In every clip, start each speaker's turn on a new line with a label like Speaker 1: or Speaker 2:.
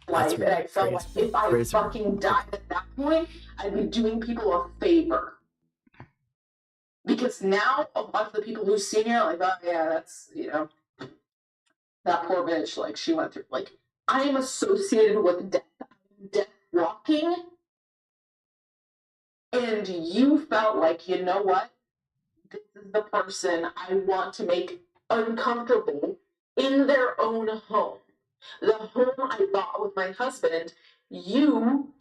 Speaker 1: life, and I felt like if I fucking died at that point, I'd be doing people a favor. Because now a lot of the people who see me are like, oh yeah, that's, you know, that poor bitch, like she went through, like, I am associated with death walking, and you felt like, you know what, this is the person I want to make uncomfortable in their own home. The home I bought with my husband, you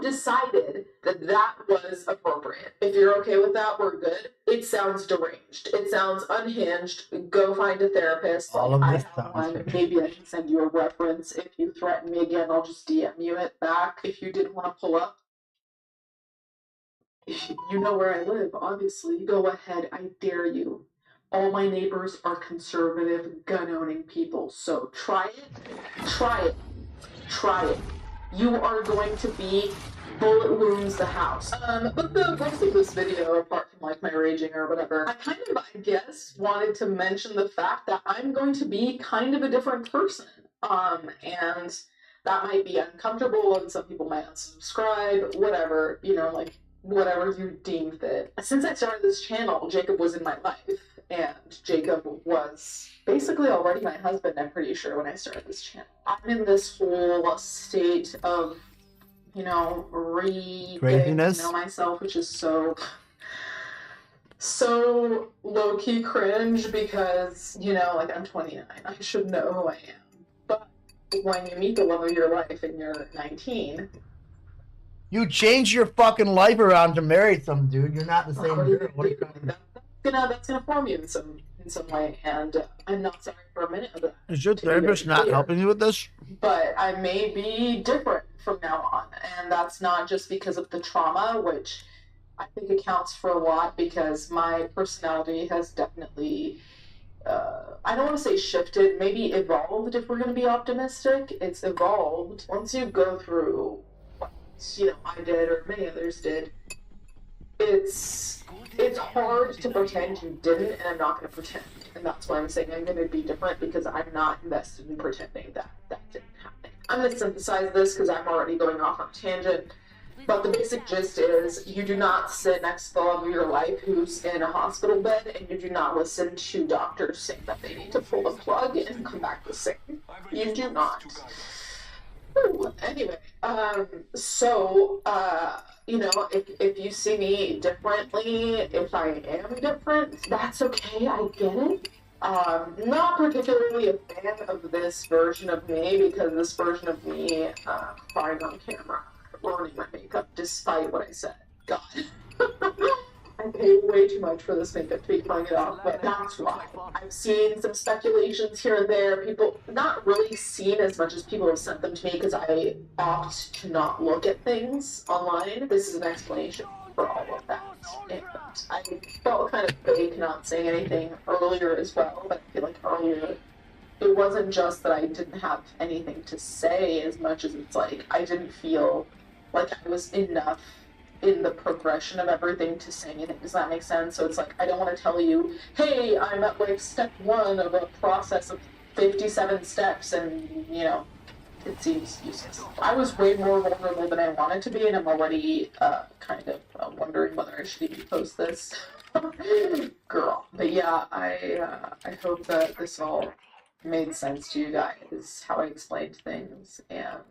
Speaker 1: decided that was appropriate. If you're okay with that, we're good. It sounds deranged. It sounds unhinged. Go find a therapist.
Speaker 2: All of this sounds
Speaker 1: Maybe I can send you a reference. If you threaten me again, I'll just DM you it back if you did want to pull up. You know where I live, obviously. Go ahead, I dare you. All my neighbors are conservative, gun-owning people, so try it, try it, try it. You are going to be bullet wounds the house. But the rest of this video, apart from like my raging or whatever, I kind of, I guess, wanted to mention the fact that I'm going to be kind of a different person. And that might be uncomfortable, and some people might unsubscribe, whatever, you know, like, whatever you deem fit. Since I started this channel, Jacob was in my life, and Jacob was basically already my husband, I'm pretty sure, when I started this channel. I'm in this whole state of, you know, getting to know myself, which is so low-key cringe because, you know, like, I'm 29. I should know who I am. But when you meet the love of your life and you're 19...
Speaker 2: You change your fucking life around to marry some dude. You're not the same girl. What are you talking
Speaker 1: about? That's gonna form you in some way, and I'm not sorry for a minute of that.
Speaker 2: Is your therapist not helping you with this?
Speaker 1: But I may be different from now on, and that's not just because of the trauma, which I think accounts for a lot, because my personality has definitely, I don't want to say shifted, maybe evolved if we're going to be optimistic. It's evolved. Once you go through what, you know, I did or many others did, it's hard to pretend you didn't, and I'm not going to pretend. And that's why I'm saying I'm going to be different, because I'm not invested in pretending that didn't happen. I'm going to synthesize this because I'm already going off on a tangent. But the basic gist is, you do not sit next to the love of your life who's in a hospital bed, and you do not listen to doctors saying that they need to pull the plug and come back the same. You do not. Ooh, anyway, you know, if you see me differently, if I am different, that's okay, I get it. Not particularly a fan of this version of me, because this version of me, crying on camera, learning my makeup, despite what I said. God. I paid way too much for this makeup to be pulling it off, but that's why. I've seen some speculations here and there, people, not really seen as much as people have sent them to me, because I opt to not look at things online. This is an explanation for all of that. And I felt kind of fake not saying anything earlier as well, but I feel like earlier, it wasn't just that I didn't have anything to say as much as it's like, I didn't feel like I was enough in the progression of everything to say anything. Does that make sense? So it's like, I don't want to tell you, hey, I'm at like step 1 of a process of 57 steps, and, you know, it seems useless. I was way more vulnerable than I wanted to be, and I'm already kind of wondering whether I should even post this. Girl. But yeah, I hope that this all made sense to you guys, how I explained things, and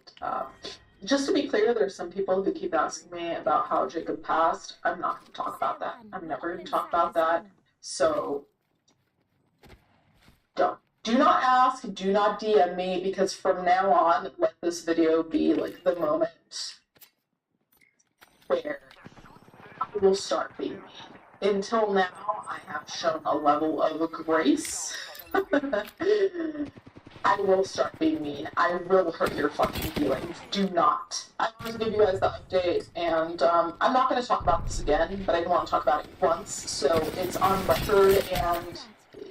Speaker 1: just to be clear, there's some people who keep asking me about how Jacob passed. I'm not going to talk about that. I'm never going to talk about that. So, don't. Do not ask, do not DM me, because from now on, let this video be like the moment where I will start being mean. Until now, I have shown a level of grace. I will start being mean. I will hurt your fucking feelings. Do not. I wanted to give you guys the update, and I'm not going to talk about this again, but I didn't want to talk about it once, so it's on record, and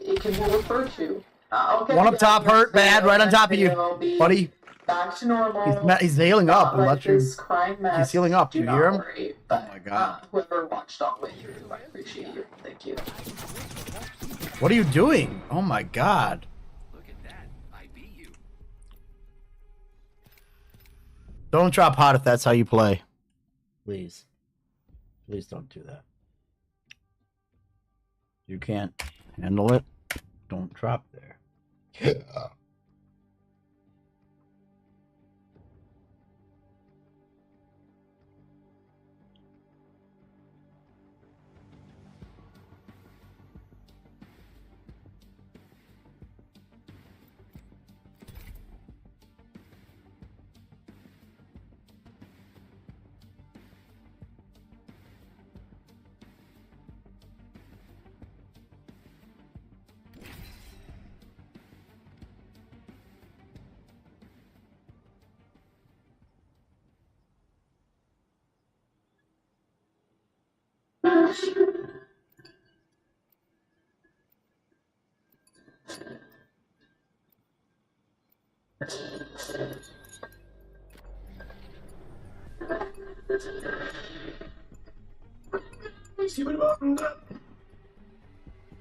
Speaker 1: it can be referred to. Okay,
Speaker 2: one up top hurt bad, right on top of you, buddy.
Speaker 1: Back to normal.
Speaker 2: He's healing up.
Speaker 1: He's
Speaker 2: healing up. Do you hear him?
Speaker 1: Worry, but,
Speaker 2: oh my god.
Speaker 1: Whoever watched all the way through, I appreciate you. Thank you.
Speaker 2: What are you doing? Oh my god. Don't drop hot if that's how you play. Please. Please don't do that. You can't handle it. Don't drop there.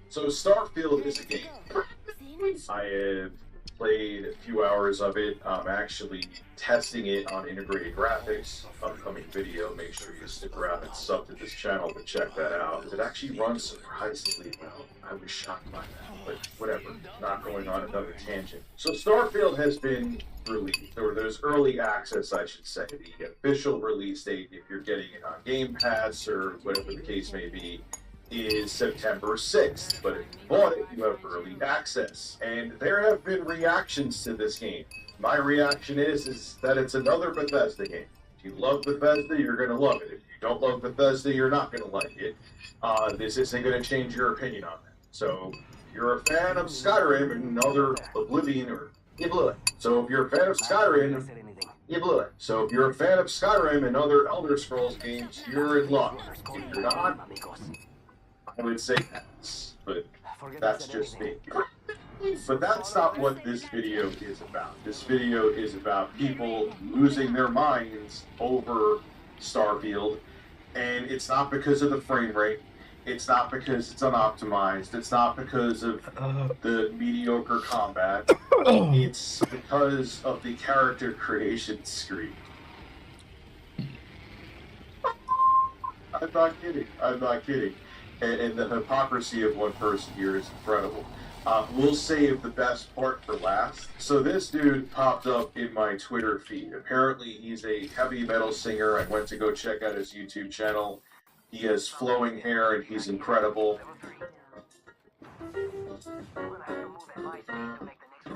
Speaker 3: So Starfield is a game. I have played a few hours of it. I'm actually testing it on integrated graphics. Upcoming video. Make sure you stick around and sub to this channel to check that out. It actually runs surprisingly well. I was shocked by that, but whatever. Not going on another tangent. So Starfield has been released, or there's early access, I should say. The official release date, if you're getting it on Game Pass or whatever the case may be, is September 6th, but if you bought it, you have early access. And there have been reactions to this game. My reaction is that it's another Bethesda game. If you love Bethesda, you're going to love it. If you don't love Bethesda, you're not going to like it. This isn't going to change your opinion on that. So, if you're a fan of Skyrim and other Oblivion, or you blew it. So if you're a fan of Skyrim, you blew it. So if you're a fan of Skyrim and other Elder Scrolls games, you're in luck. If you're not, I would say that's, but that's just me. But that's not what this video is about. This video is about people losing their minds over Starfield, and it's not because of the frame rate. It's not because it's unoptimized. It's not because of the mediocre combat. It's because of the character creation screen. I'm not kidding. I'm not kidding. And the hypocrisy of one person here is incredible. We'll save the best part for last. So this dude popped up in my Twitter feed. Apparently he's a heavy metal singer. I went to go check out his YouTube channel. He has flowing hair and he's incredible.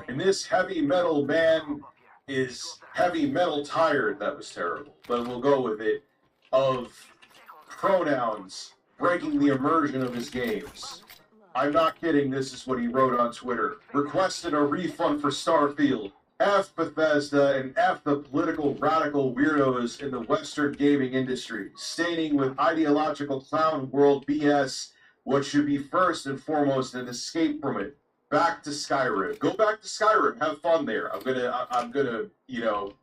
Speaker 3: And this heavy metal man is heavy metal tired. That was terrible, but we'll go with it. Of pronouns breaking the immersion of his games. I'm not kidding, this is what he wrote on Twitter. Requested a refund for Starfield. F Bethesda and F the political radical weirdos in the Western gaming industry, staining with ideological clown world BS what should be first and foremost an escape from it. Back to Skyrim. Go back to Skyrim. Have fun there. I'm gonna,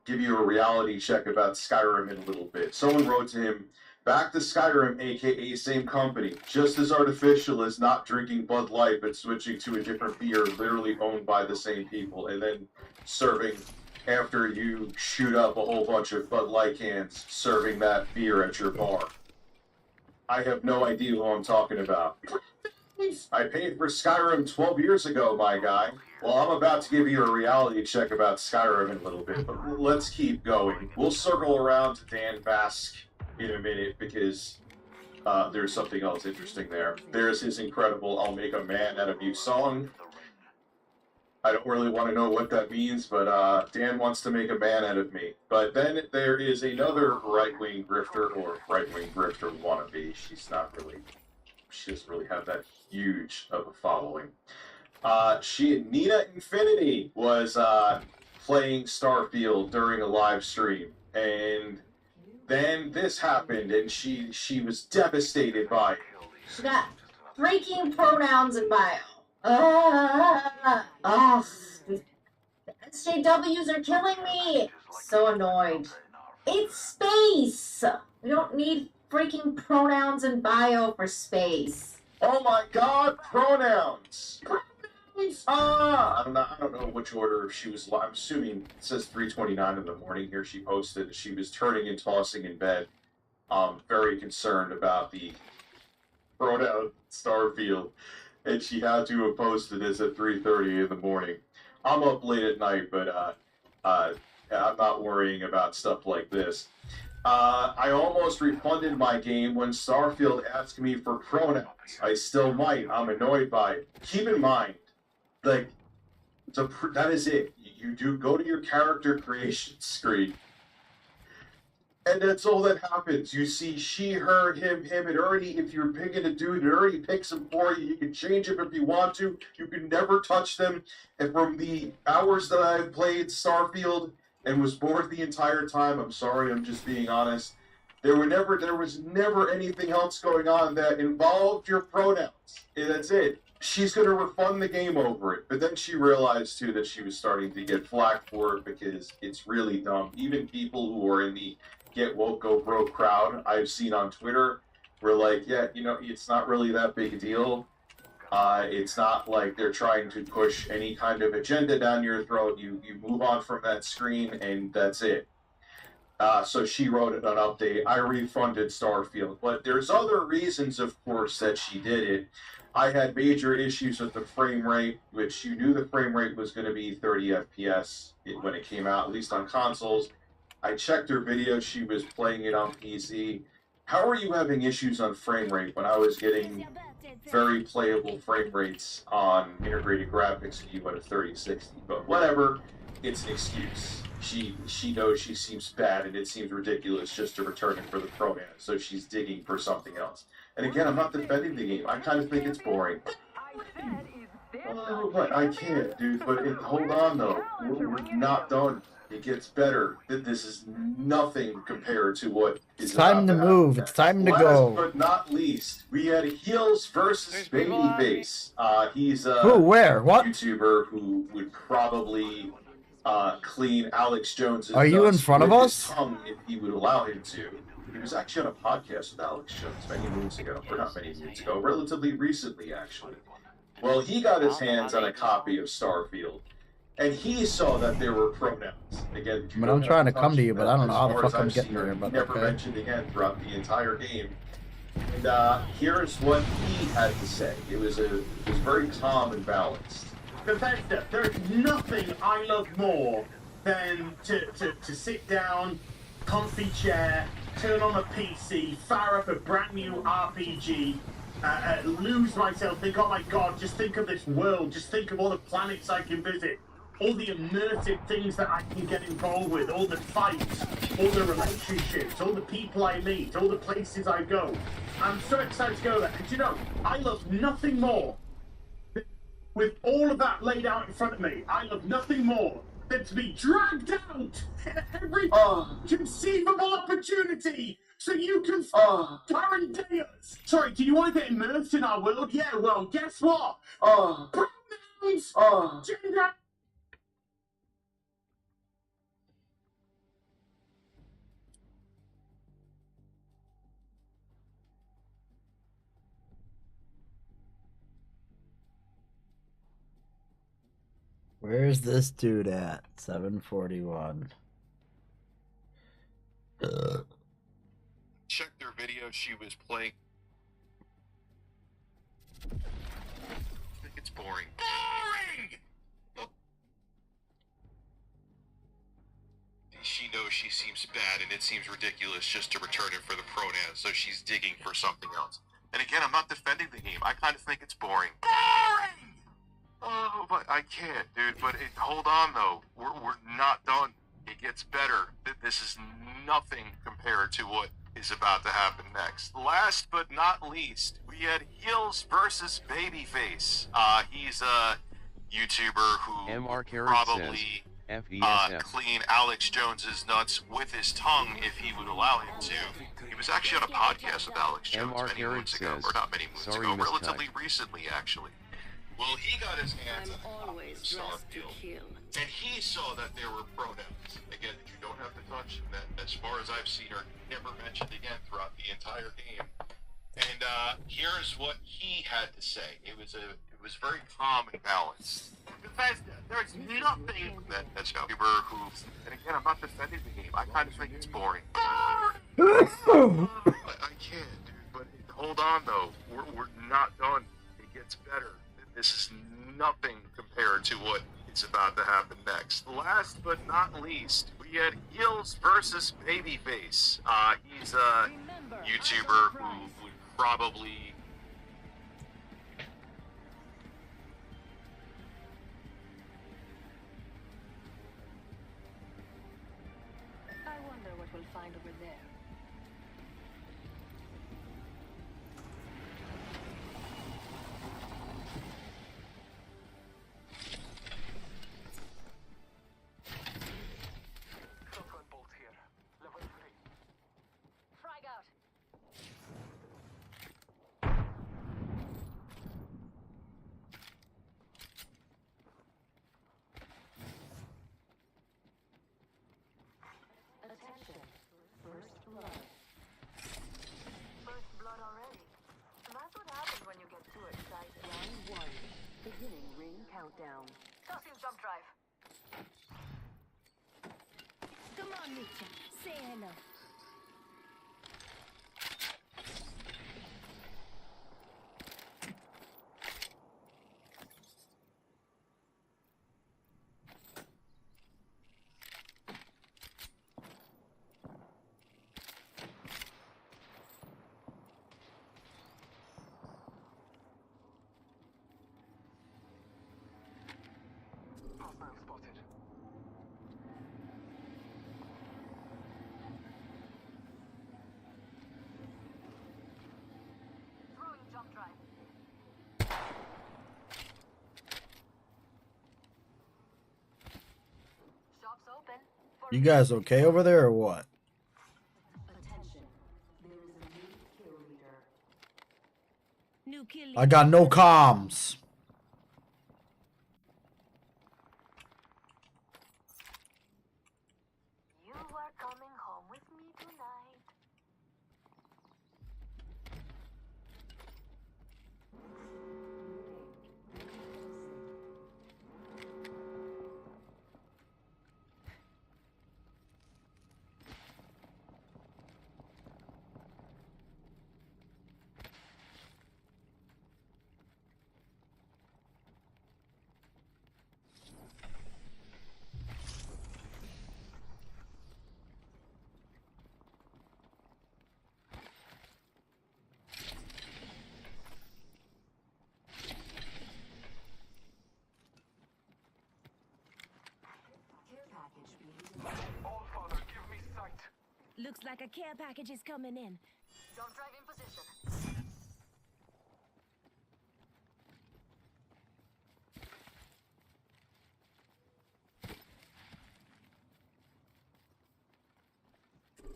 Speaker 3: give you a reality check about Skyrim in a little bit. Someone wrote to him, back to Skyrim, aka same company. Just as artificial as not drinking Bud Light but switching to a different beer literally owned by the same people and then serving after you shoot up a whole bunch of Bud Light cans, serving that beer at your bar. I have no idea who I'm talking about. I paid for Skyrim 12 years ago, my guy. Well, I'm about to give you a reality check about Skyrim in a little bit, but let's keep going. We'll circle around to Dan Vasc in a minute because there's something else interesting there. There's his incredible I'll Make a Man Out of You song. I don't really want to know what that means, but Dan wants to make a man out of me. But then there is another right-wing grifter, or right-wing grifter wannabe. She doesn't really have that huge of a following. Nina Infinity was playing Starfield during a live stream, and then this happened, and she was devastated by it.
Speaker 4: She got breaking pronouns in bio. The SJWs are killing me. So annoyed. It's space. We don't need freaking pronouns in bio for space.
Speaker 3: Oh my god, pronouns! I don't know which order she was. I'm assuming it says 3:29 in the morning here. She posted she was turning and tossing in bed, very concerned about the pronoun Starfield, and she had to have posted this at 3:30 in the morning. I'm up late at night, but I'm not worrying about stuff like this. I almost refunded my game when Starfield asked me for pronouns. I still might. I'm annoyed by it. Keep in mind, like, that is it. You do go to your character creation screen, and that's all that happens. You see she, her, him. It already, if you're picking a dude, it already picks him for you. You can change him if you want to. You can never touch them. And from the hours that I've played Starfield and was bored the entire time, I'm sorry, I'm just being honest, there was never anything else going on that involved your pronouns. And that's it. She's going to refund the game over it. But then she realized, too, that she was starting to get flack for it because it's really dumb. Even people who are in the Get Woke, Go Broke crowd I've seen on Twitter were like, yeah, it's not really that big a deal. It's not like they're trying to push any kind of agenda down your throat. You move on from that screen, and that's it. So she wrote an update. I refunded Starfield. But there's other reasons, of course, that she did it. I had major issues with the frame rate, which you knew the frame rate was going to be 30 FPS when it came out, at least on consoles. I checked her video. She was playing it on PC. How are you having issues on frame rate when I was getting very playable frame rates on integrated graphics and you at a 3060? But whatever, it's an excuse. She knows she seems bad and it seems ridiculous just to return it for the pronoun, so she's digging for something else. And again, I'm not defending the game. I kind of think it's boring. Oh, but I can't, dude. But hold on, though. We're not done. It gets better. This is nothing compared to what is
Speaker 2: It's time to move. It's time to go.
Speaker 3: Last but not least, we had Heels versus Babyface. He's a
Speaker 2: Who? Where? What?
Speaker 3: YouTuber who would probably clean Alex Jones's
Speaker 2: Are you in
Speaker 3: nuts
Speaker 2: front of
Speaker 3: with
Speaker 2: us?
Speaker 3: his tongue if he would allow him to. He was actually on a podcast with Alex Jones many moons ago, or not many moons ago, relatively recently, actually. Well, he got his hands on a copy of Starfield, and he saw that there were pronouns. Again,
Speaker 2: I mean, I'm trying to come to you, but I don't know how the fuck I'm getting there. But
Speaker 3: never
Speaker 2: okay.
Speaker 3: mentioned again throughout the entire game. And here's what he had to say. It was very calm and balanced.
Speaker 5: Bethesda, there is nothing I love more than to sit down, comfy chair, turn on a PC, fire up a brand new RPG, lose myself, think, oh my god, just think of this world, just think of all the planets I can visit, all the immersive things that I can get involved with, all the fights, all the relationships, all the people I meet, all the places I go. I'm so excited to go there, because I love nothing more. With all of that laid out in front of me, I love nothing more than to be dragged out in every conceivable opportunity so you can current dayers. Sorry, do you want to get immersed in our world? Yeah, well, guess what? Pronouns, gender.
Speaker 2: Where's this dude at? 741.
Speaker 3: Checked her video. She was playing. I think it's boring. Boring! Oh. She knows she seems bad and it seems ridiculous just to return it for the pronoun, so she's digging for something else. And again, I'm not defending the game. I kind of think it's boring. Boring! Oh, but I can't, dude. But hold on, though. We're not done. It gets better. This is nothing compared to what is about to happen next. Last but not least, we had Heels versus Babyface. He's a YouTuber who probably clean Alex Jones's nuts with his tongue if he would allow him to. He was actually on a podcast with Alex Jones many moons ago, or not many moons ago, relatively recently, actually. Well, he got his hands on Starfield, and he saw that there were pronouns. Again, that you don't have to touch, and that, as far as I've seen, are never mentioned again throughout the entire game. And here's what he had to say. It was
Speaker 6: was very calm and balanced. Bethesda, there's nothing that YouTuber who, and again, I'm not defending the game. I kind of think it's boring. I can't, dude. But hold on, though. We're not done. It gets better. This is nothing compared to what is about to happen next. Last but not least, we had Heels versus Babyface. He's a YouTuber who would probably...
Speaker 7: I wonder what we'll find over there. Frag out. Attention. First blood.
Speaker 8: First blood already. That's what happens when you get too excited.
Speaker 7: Round 1. Beginning ring countdown.
Speaker 8: Tossing jump drive.
Speaker 7: Come on, Mitchell. Say hello.
Speaker 8: Hostile spotted. Throwing jump drive. Shops open.
Speaker 2: You guys okay over there or what?
Speaker 7: Attention. There is a new kill leader. New kill leader.
Speaker 2: I got no comms.
Speaker 8: You are coming home with me tonight.
Speaker 7: Care package being
Speaker 8: All father, give me sight.
Speaker 7: Looks like a care package is coming in.
Speaker 8: Jump drive in position.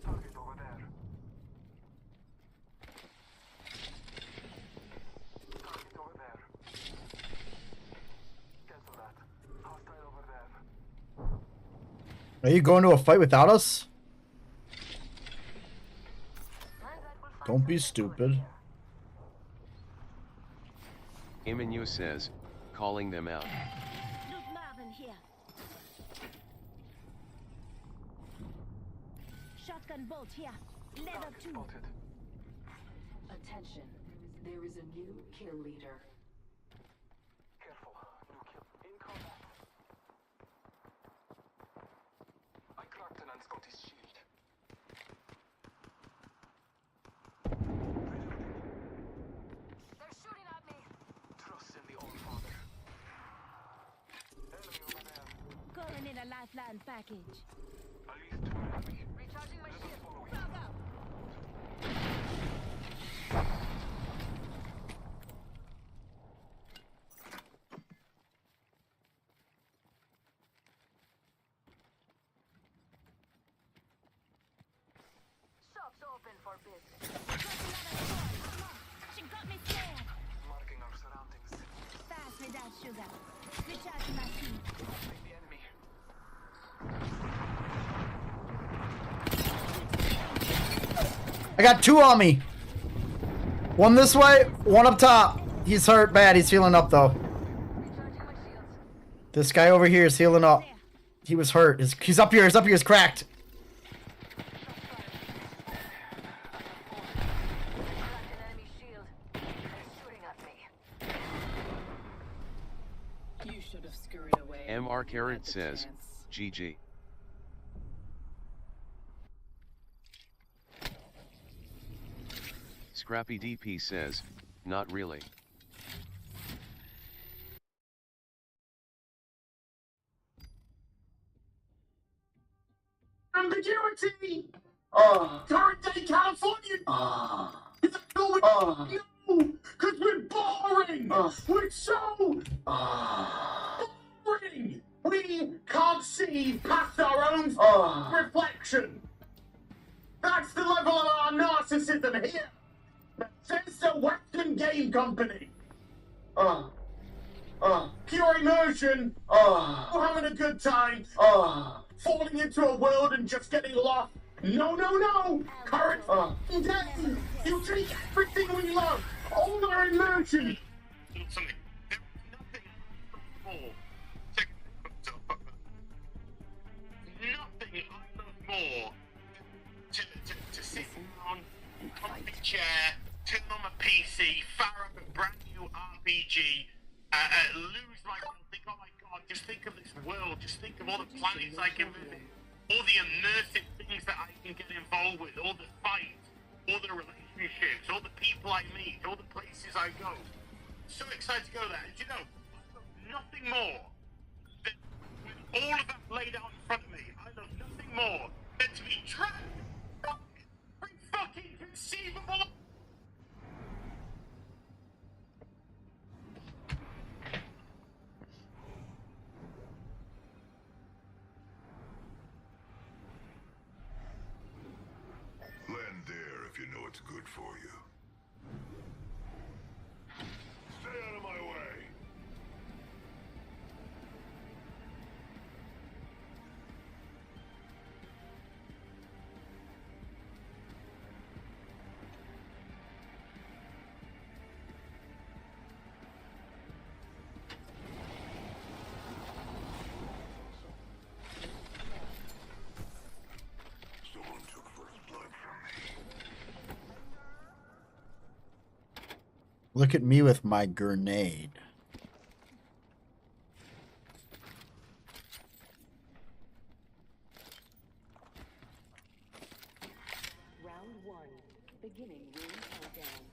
Speaker 8: Target over there. Target over there. Cancel that. Hostile over there.
Speaker 2: Are you going to a fight without us? Don't be stupid.
Speaker 9: Emmanuel says, calling them out.
Speaker 7: Luke Marvin here. Shotgun bolt here. Leather 2.
Speaker 8: Spotted.
Speaker 7: Attention. There is a new kill leader.
Speaker 8: Careful. New kill. In combat. I cracked an Scottish shield. They're shooting at me. Trust in the All Father. Enemy over there.
Speaker 7: Calling in a lifeline package.
Speaker 8: At least two enemy. Recharging my shield.
Speaker 7: Frag out.
Speaker 8: Shops open for business.
Speaker 7: She got me scared.
Speaker 8: Marking our surroundings.
Speaker 7: Fast without sugar. Recharging my shield.
Speaker 8: Take the enemy.
Speaker 2: I got two on me. One this way, one up top. He's hurt bad. He's healing up though. This guy over here is healing up. He was hurt. He's up here. He's up here. He's cracked.
Speaker 7: You should have scurried away.
Speaker 9: MR Carrot says, GG. Scrappy DP says, not really.
Speaker 5: Ambiguity!
Speaker 3: Oh.
Speaker 5: Current day California!
Speaker 3: Oh.
Speaker 5: Is that all we
Speaker 3: Oh.
Speaker 5: know? Because we're boring!
Speaker 3: Oh.
Speaker 5: We're so
Speaker 3: Oh.
Speaker 5: boring! We can't see past our own
Speaker 3: Oh.
Speaker 5: reflection! That's the level of our narcissism here! Bethesda Western Game Company!
Speaker 3: Oh. Oh.
Speaker 5: Pure immersion!
Speaker 3: Oh.
Speaker 5: We're having a good time!
Speaker 3: Oh.
Speaker 5: Falling into a world and just getting lost! No, no, no! Current day! You take everything we love! All our immersion!
Speaker 6: Something. There's nothing more. Nothing I love more to sit down, comfy chair, turn on my PC, fire up a brand new RPG, lose myself, think, oh my god, just think of this world, just think of all the planets I can visit, all the immersive things that I can get involved with, all the fights, all the relationships, all the people I meet, all the places I go. So excited to go there. And you know, I love nothing more than with all of that laid out in front of me, I love nothing more than to be trapped every fucking conceivable.
Speaker 10: Land there if you know it's good for you. Stay out of my way! Someone took first blood from me.
Speaker 2: Look at me with my grenade.
Speaker 7: Round 1. Beginning ring countdown.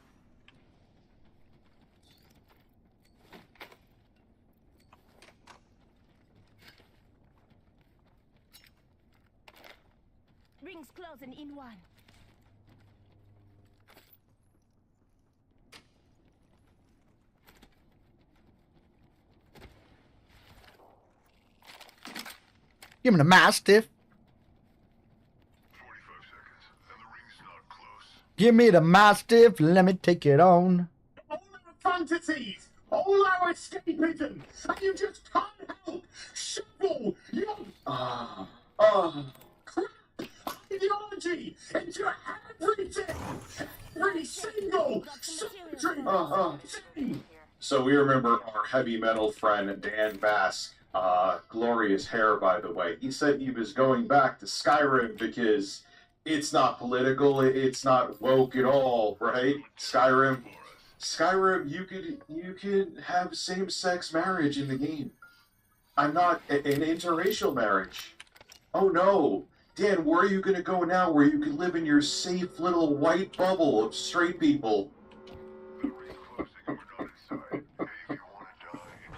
Speaker 11: Rings closing in 1.
Speaker 2: Give me the Mastiff.
Speaker 10: 45 seconds, and the ring's not close.
Speaker 2: Give me the Mastiff. Let me take it on.
Speaker 5: All our fantasies! All our escapism! And you just can't help shovel your
Speaker 3: Oh. Oh.
Speaker 5: crap ideology into everything! Every single surgery thing!
Speaker 3: So we remember our heavy metal friend Dan Bask. Glorious hair, by the way. He said he was going back to Skyrim because it's not political, it's not woke at all, right? Skyrim, you could have same-sex marriage in the game. I'm not an interracial marriage. Oh no, Dan, where are you gonna go now? Where you can live in your safe little white bubble of straight people?
Speaker 10: The ring's closing and we're not inside. Hey, if you want to die, it's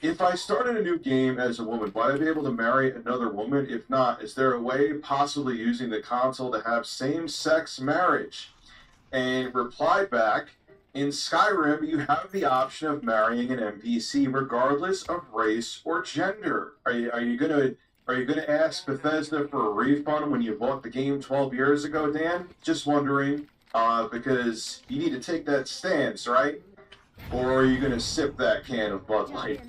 Speaker 10: yours.
Speaker 3: If I started a new game as a woman, would I be able to marry another woman? If not, is there a way possibly using the console to have same-sex marriage? And replied back, in Skyrim, you have the option of marrying an NPC regardless of race or gender. Are you gonna ask Bethesda for a refund when you bought the game 12 years ago, Dan? Just wondering, because you need to take that stance, right? Or are you gonna sip that can of Bud Light?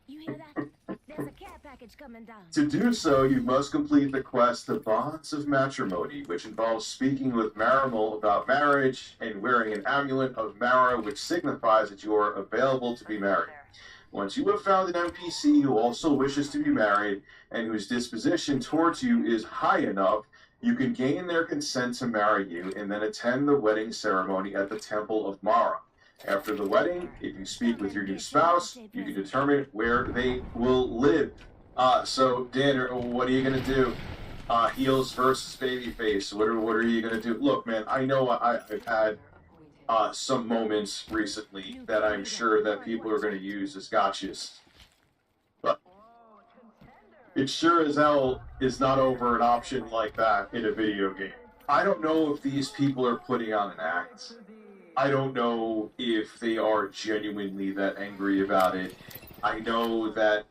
Speaker 11: You hear that? There's a care package package coming down.
Speaker 3: To do so, you must complete the quest, The Bonds of Matrimony, which involves speaking with Marimal about marriage and wearing an amulet of Mara, which signifies that you are available to be married. Once you have found an NPC who also wishes to be married and whose disposition towards you is high enough, you can gain their consent to marry you and then attend the wedding ceremony at the Temple of Mara. After the wedding, if you speak with your new spouse, you can determine where they will live. So Dan, what are you gonna do? Heels versus babyface. What are you gonna do? Look, man, I know I've had some moments recently that I'm sure that people are gonna use as gotchas, but it sure as hell is not over an option like that in a video game. I don't know if these people are putting on an act. I don't know if they are genuinely that angry about it. I know that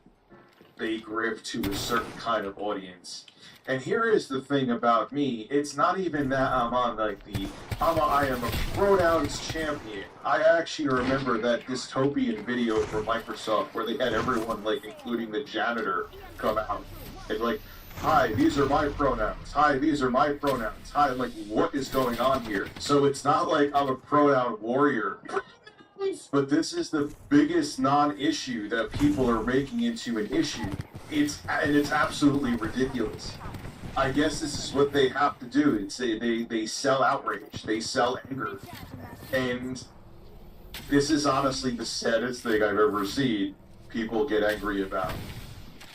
Speaker 3: they grift to a certain kind of audience. And here is the thing about me, it's not even that I'm on like I am a pronouns champion. I actually remember that dystopian video from Microsoft where they had everyone, like including the janitor, come out and like, hi, these are my pronouns. Hi, these are my pronouns. Hi, I'm like, what is going on here? So it's not like I'm a pronoun warrior. But this is the biggest non-issue that people are making into an issue. It's absolutely ridiculous. I guess this is what they have to do. It's they sell outrage, they sell anger, and this is honestly the saddest thing I've ever seen people get angry about.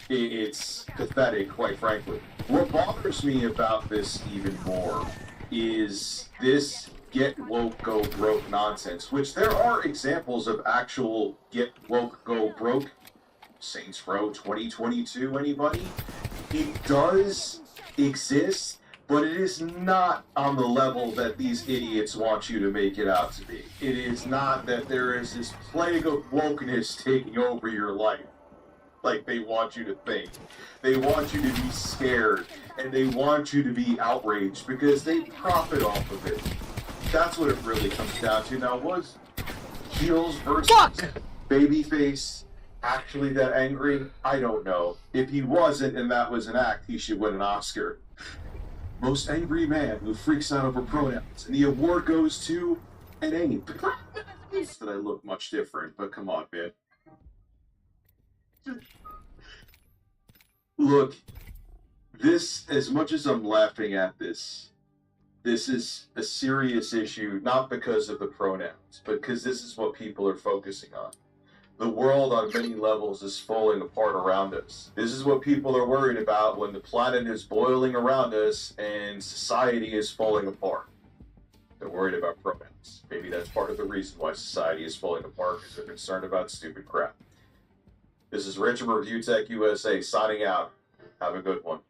Speaker 3: It's pathetic, quite frankly. What bothers me about this even more is this get woke, go broke nonsense, which there are examples of actual get woke, go broke. Saints Row 2022, anybody? It does exist, but it is not on the level that these idiots want you to make it out to be. It is not that there is this plague of wokeness taking over your life like they want you to think. They want you to be scared, and they want you to be outraged because they profit off of it. That's what it really comes down to. Now, was heels versus babyface actually that angry? I don't know. If he wasn't and that was an act, he should win an Oscar. Most angry man who freaks out over pronouns. And the award goes to an ape. That I look much different, but come on, man. Look, this, as much as I'm laughing at this is a serious issue, not because of the pronouns, but because this is what people are focusing on. The world on many levels is falling apart around us. This is what people are worried about when the planet is boiling around us and society is falling apart. They're worried about pronouns. Maybe that's part of the reason why society is falling apart, because they're concerned about stupid crap. This is Rich from Review Tech USA signing out. Have a good one.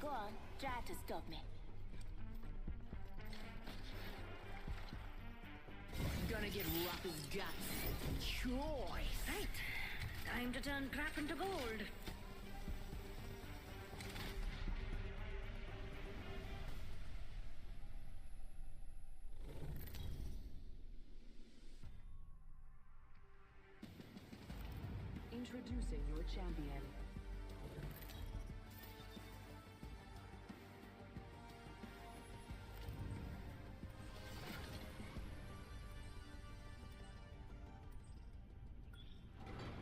Speaker 11: Go on, try to stop me.
Speaker 7: Gonna get rough as guts. Choice. Right. Time to turn crap into gold. Introducing your champion.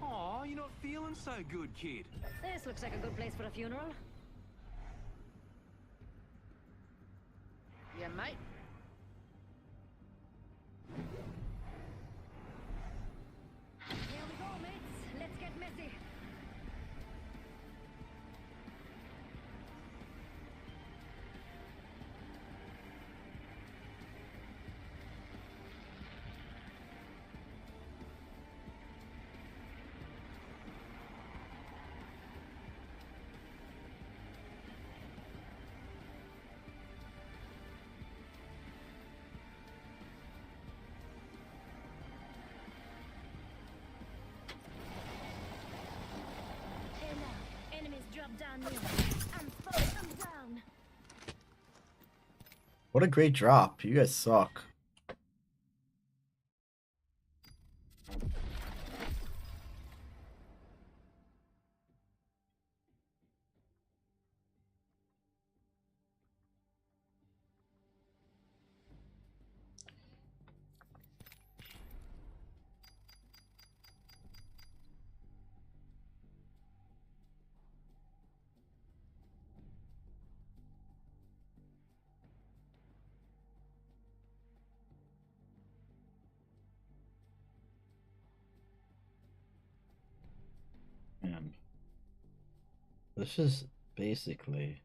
Speaker 12: Aw, you're not feeling so good, kid.
Speaker 7: This looks like a good place for a funeral. Yeah, mate. Here we go, mates. Let's get messy.
Speaker 11: Drop down here and throw them down.
Speaker 2: What a great drop. You guys suck. Man, this is basically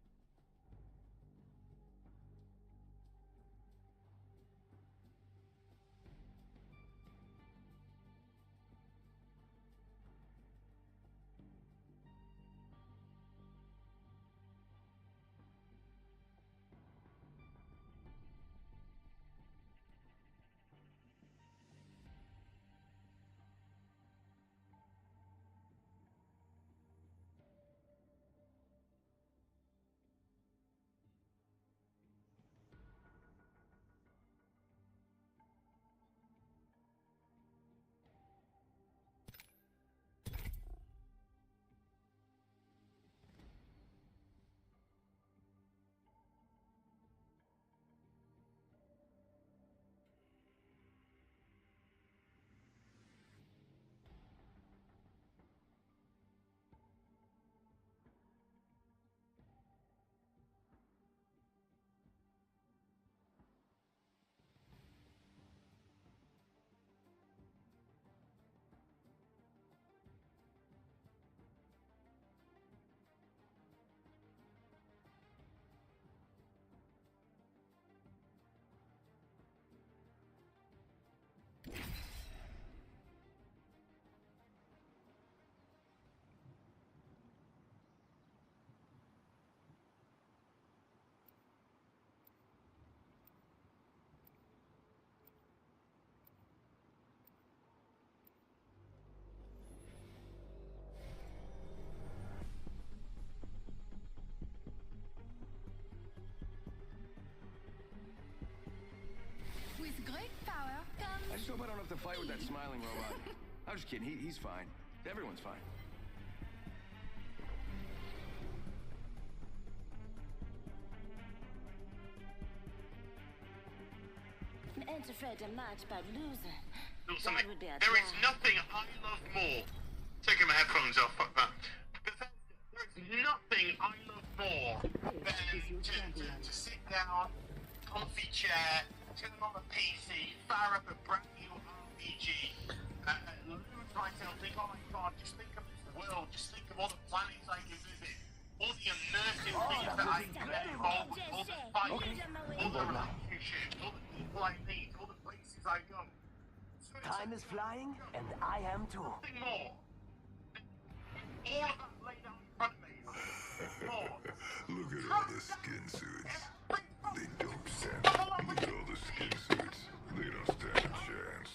Speaker 7: With great power comes...
Speaker 12: I just hope I don't have to fight with that smiling robot. I'm just kidding. He's fine. Everyone's fine.
Speaker 11: Ain't afraid of much about losing.
Speaker 6: Listen,
Speaker 11: That would be a
Speaker 6: there is
Speaker 11: drag.
Speaker 6: nothing I love more. Taking my headphones off, fuck that. There is nothing I love more than to sit down, comfy chair, turn on a PC, fire up a brand new RPG, lose myself, think, oh my god, just think of this world, just think of all the planets I can visit, all the immersive things that I can get involved with, all the fighting, all the relationships, all the people I meet, all the places I go. So
Speaker 13: Time is flying, and I am too.
Speaker 6: nothing more. All of that laid out in front of me. More.
Speaker 10: Look at all the skin suits. They don't stand. Look at all the skin suits. They don't stand a chance.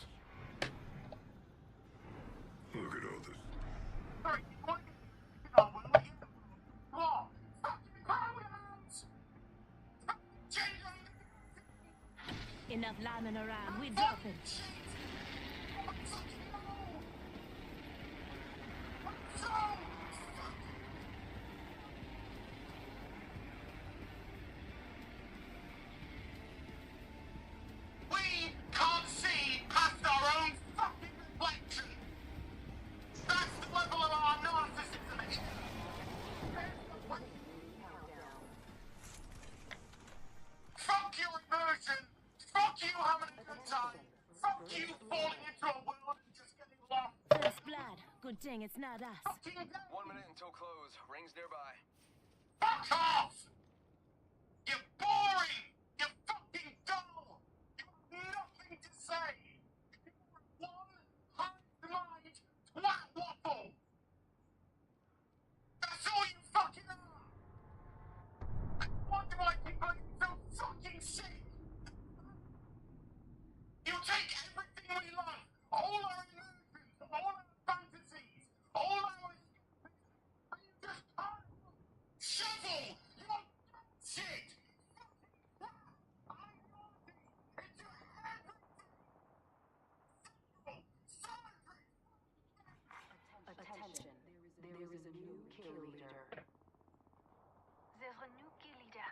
Speaker 10: Look at all this.
Speaker 6: Sorry, you want to get on with it? What? Stop the crowds!
Speaker 11: Enough lambing around. We drop it.
Speaker 6: We can't see past our own fucking reflection. That's the level of our narcissism. Fuck your immersion. Fuck you having a good time. Fuck you falling into a world and just getting lost.
Speaker 11: First blood. Good thing it's not us.
Speaker 12: 1 minute until close. Rings nearby.
Speaker 6: Fuck off! You're boring! You're fucking dull! You have nothing to say! You're one high-mind twat waffle! That's all you fucking are! Why do I keep getting so fucking sick? You take everything we love, all our emotions, all our fantasies, all our... and you just pile
Speaker 8: kill leader. There's a new kill leader.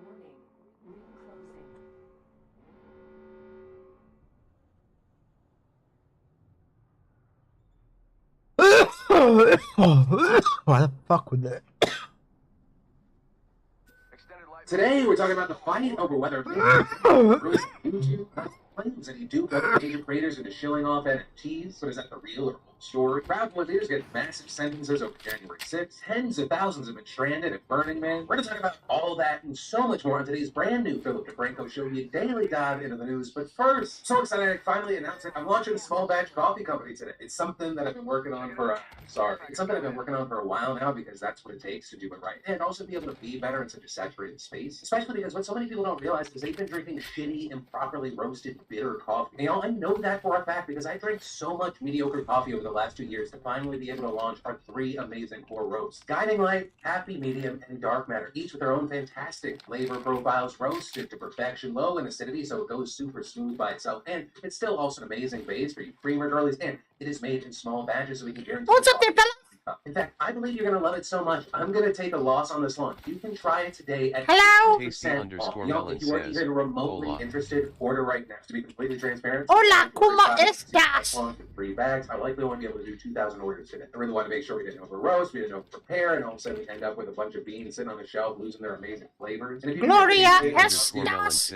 Speaker 7: Warning. Ring closing.
Speaker 2: Why the fuck would that?
Speaker 3: Today, we're talking about the fight over whether YouTube claims that you do better major creators into shilling off NFTs, but is that the real or old story? Proud leaders get massive sentences over January 6th. Tens of thousands have been stranded at Burning Man. We're going to talk about all that and so much more on today's brand new Philip DeFranco show. You daily dive into the news, but first, so excited I finally announced it. I'm launching a small batch coffee company today. It's something that I've been working on for it's something I've been working on for a while now because that's what it takes to do it right. And also be able to be better in such a saturated space, especially because what so many people don't realize is they've been drinking shitty, improperly roasted, bitter coffee. And I know that for a fact because I drank so much mediocre coffee over the last 2 years to finally be able to launch our 3 amazing core roasts. Guiding Light, Happy Medium, and Dark Matter, each with their own fantastic flavor profiles, roasted to perfection, low in acidity, so it goes super smooth by itself. And it's still also an amazing base for you creamer girlies, and it is made in small batches so we can guarantee.
Speaker 2: What's up there, fella?
Speaker 3: In fact, I believe you're going to love it so much, I'm going to take a loss on this launch. You can try it today at
Speaker 2: Hello?
Speaker 9: Tasty_melon
Speaker 3: if you are
Speaker 9: says,
Speaker 3: even remotely
Speaker 9: hola.
Speaker 3: interested, order right now. To be completely transparent,
Speaker 2: Hola, ¿cómo estás?
Speaker 3: 3 bags. I likely won't be able to do 2,000 orders today. I really want to make sure we didn't over roast, we didn't over prepare, and all of a sudden we end up with a bunch of beans sitting on the shelf, losing their amazing flavors. And if you
Speaker 2: Gloria
Speaker 3: estás.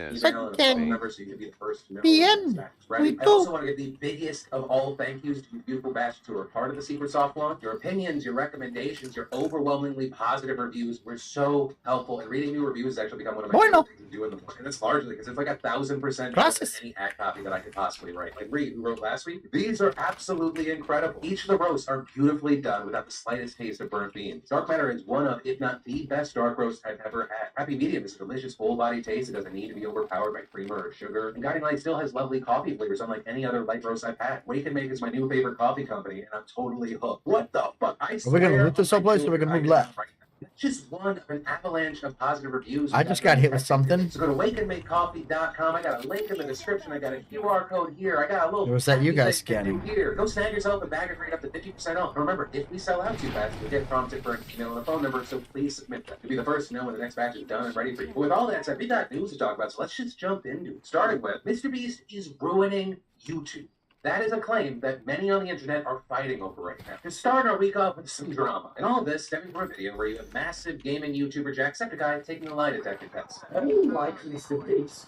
Speaker 2: Bien.
Speaker 3: Right? I also want to give the biggest of all thank yous to you beautiful bastards who are part of the Secret Soft launch. Your opinions, your recommendations, your overwhelmingly positive reviews were so helpful. And reading new reviews has actually become one of my favorite things to do in the morning. And it's largely because it's like 1,000% better than any ad copy that I could possibly write. Like Reed, who wrote last week, these are absolutely incredible. Each of the roasts are beautifully done without the slightest taste of burnt beans. Dark Matter is one of, if not the best dark roast I've ever had. Happy Medium is a delicious full body taste. It doesn't need to be overpowered by creamer or sugar. And Guiding Light still has lovely coffee flavors unlike any other light roast I've had. Wake and Make is my new favorite coffee company, and I'm totally hooked. What the fuck?
Speaker 2: Are we gonna loot this whole place or are we gonna move left?
Speaker 3: That's just one of an avalanche of positive reviews.
Speaker 2: I just got hit with something.
Speaker 3: So go to wakeandmakecoffee.com. I got a link in the description. I got a QR code here. I got a little.
Speaker 2: Or was that you guys scanning?
Speaker 3: Here, go snag yourself a bag of grade up to 50% off. And remember, if we sell out too fast, you'll get prompted for an email and a phone number. So please submit that. You'll be the first to know when the next batch is done and ready for you. But with all that said, we got news to talk about. So let's just jump into it. Starting with MrBeast is ruining YouTube. That is a claim that many on the internet are fighting over right now. To start our week off with some drama. And all of this stemming from a video where you have massive gaming YouTuber Jacksepticeye taking a lie detector test.
Speaker 14: I don't like MrBeast.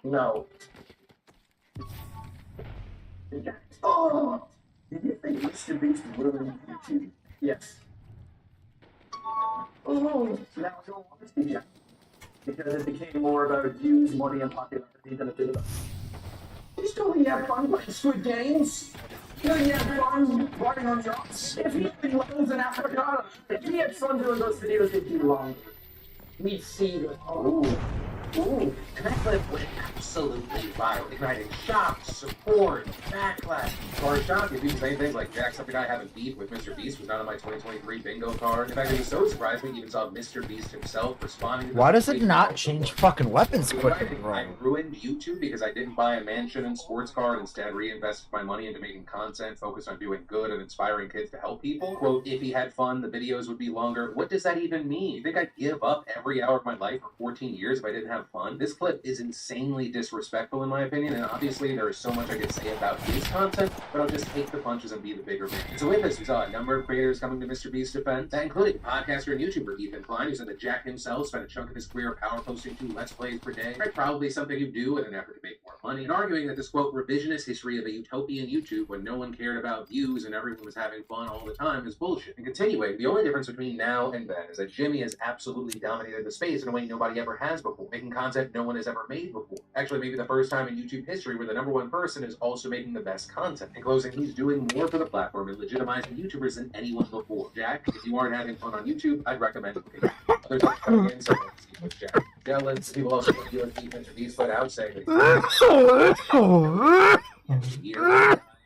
Speaker 14: No. Oh! Did you think MrBeast ruined YouTube? Yes. Oh! Now I don't want to see it. Because it became more about views, money, and popularity than it did about. He's doing he had fun playing Squid Games. Doing he had fun riding on yachts. If he had loans in Africa, if he had fun doing those videos, it'd be longer. We'd see them. Oh.
Speaker 3: Ooh, and that clip went absolutely viral, igniting shock, support, backlash. For shock, if people say things like Jacksepticeye having beef with MrBeast was not on my 2023 bingo card. In fact, it was so surprising we even saw MrBeast himself responding to
Speaker 2: Why does it not change fucking weapons quicker, bro?
Speaker 3: I ruined YouTube because I didn't buy a mansion and sports car and instead reinvested my money into making content focused on doing good and inspiring kids to help people. Quote, if he had fun, the videos would be longer. What does that even mean? You think I'd give up every hour of my life for 14 years if I didn't have fun? This clip is insanely disrespectful in my opinion, and obviously there is so much I could say about his content, but I'll just take the punches and be the bigger man. And so with this, we saw a number of creators coming to MrBeast's defense, that including podcaster and YouTuber Ethan Klein, who said that Jack himself spent a chunk of his career power posting 2 Let's Plays per day, right? Probably something you do in an effort to make more money, and arguing that this quote revisionist history of a utopian YouTube when no one cared about views and everyone was having fun all the time is bullshit. And continuing, the only difference between now and then is that Jimmy has absolutely dominated the space in a way nobody ever has before, making content no one has ever made before. Actually, maybe the first time in YouTube history where the #1 person is also making the best content. In closing, he's doing more for the platform and legitimizing YouTubers than anyone before. Jack, if you aren't having fun on YouTube, I'd recommend looking. Others are coming in, so let's see what's Jack. Jealous, people also want to deal with MrBeast flat out saying that he's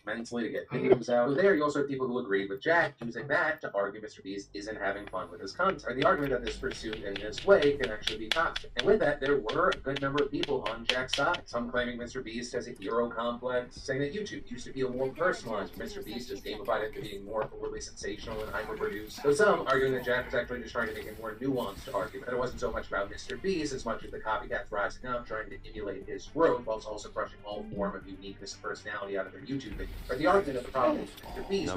Speaker 3: many
Speaker 15: constantly to get videos out. But there, you also have people who agreed with Jack, using that to argue Mr. Beast isn't having fun with his content, or the argument that this pursuit in this way can actually be toxic. And with that, there were a good number of people on Jack's side. Some claiming Mr. Beast has a hero complex, saying that YouTube used to feel more personalized. Mr. Beast is gamified into being more overly sensational and hyper-produced. Though some arguing that Jack was actually just trying to make a more nuanced argument, that it wasn't so much about Mr. Beast as much as the copycats rising up, trying to emulate his growth, whilst also crushing all form of uniqueness and personality out of their YouTube videos. But the argument of the problem with Mr. Beast,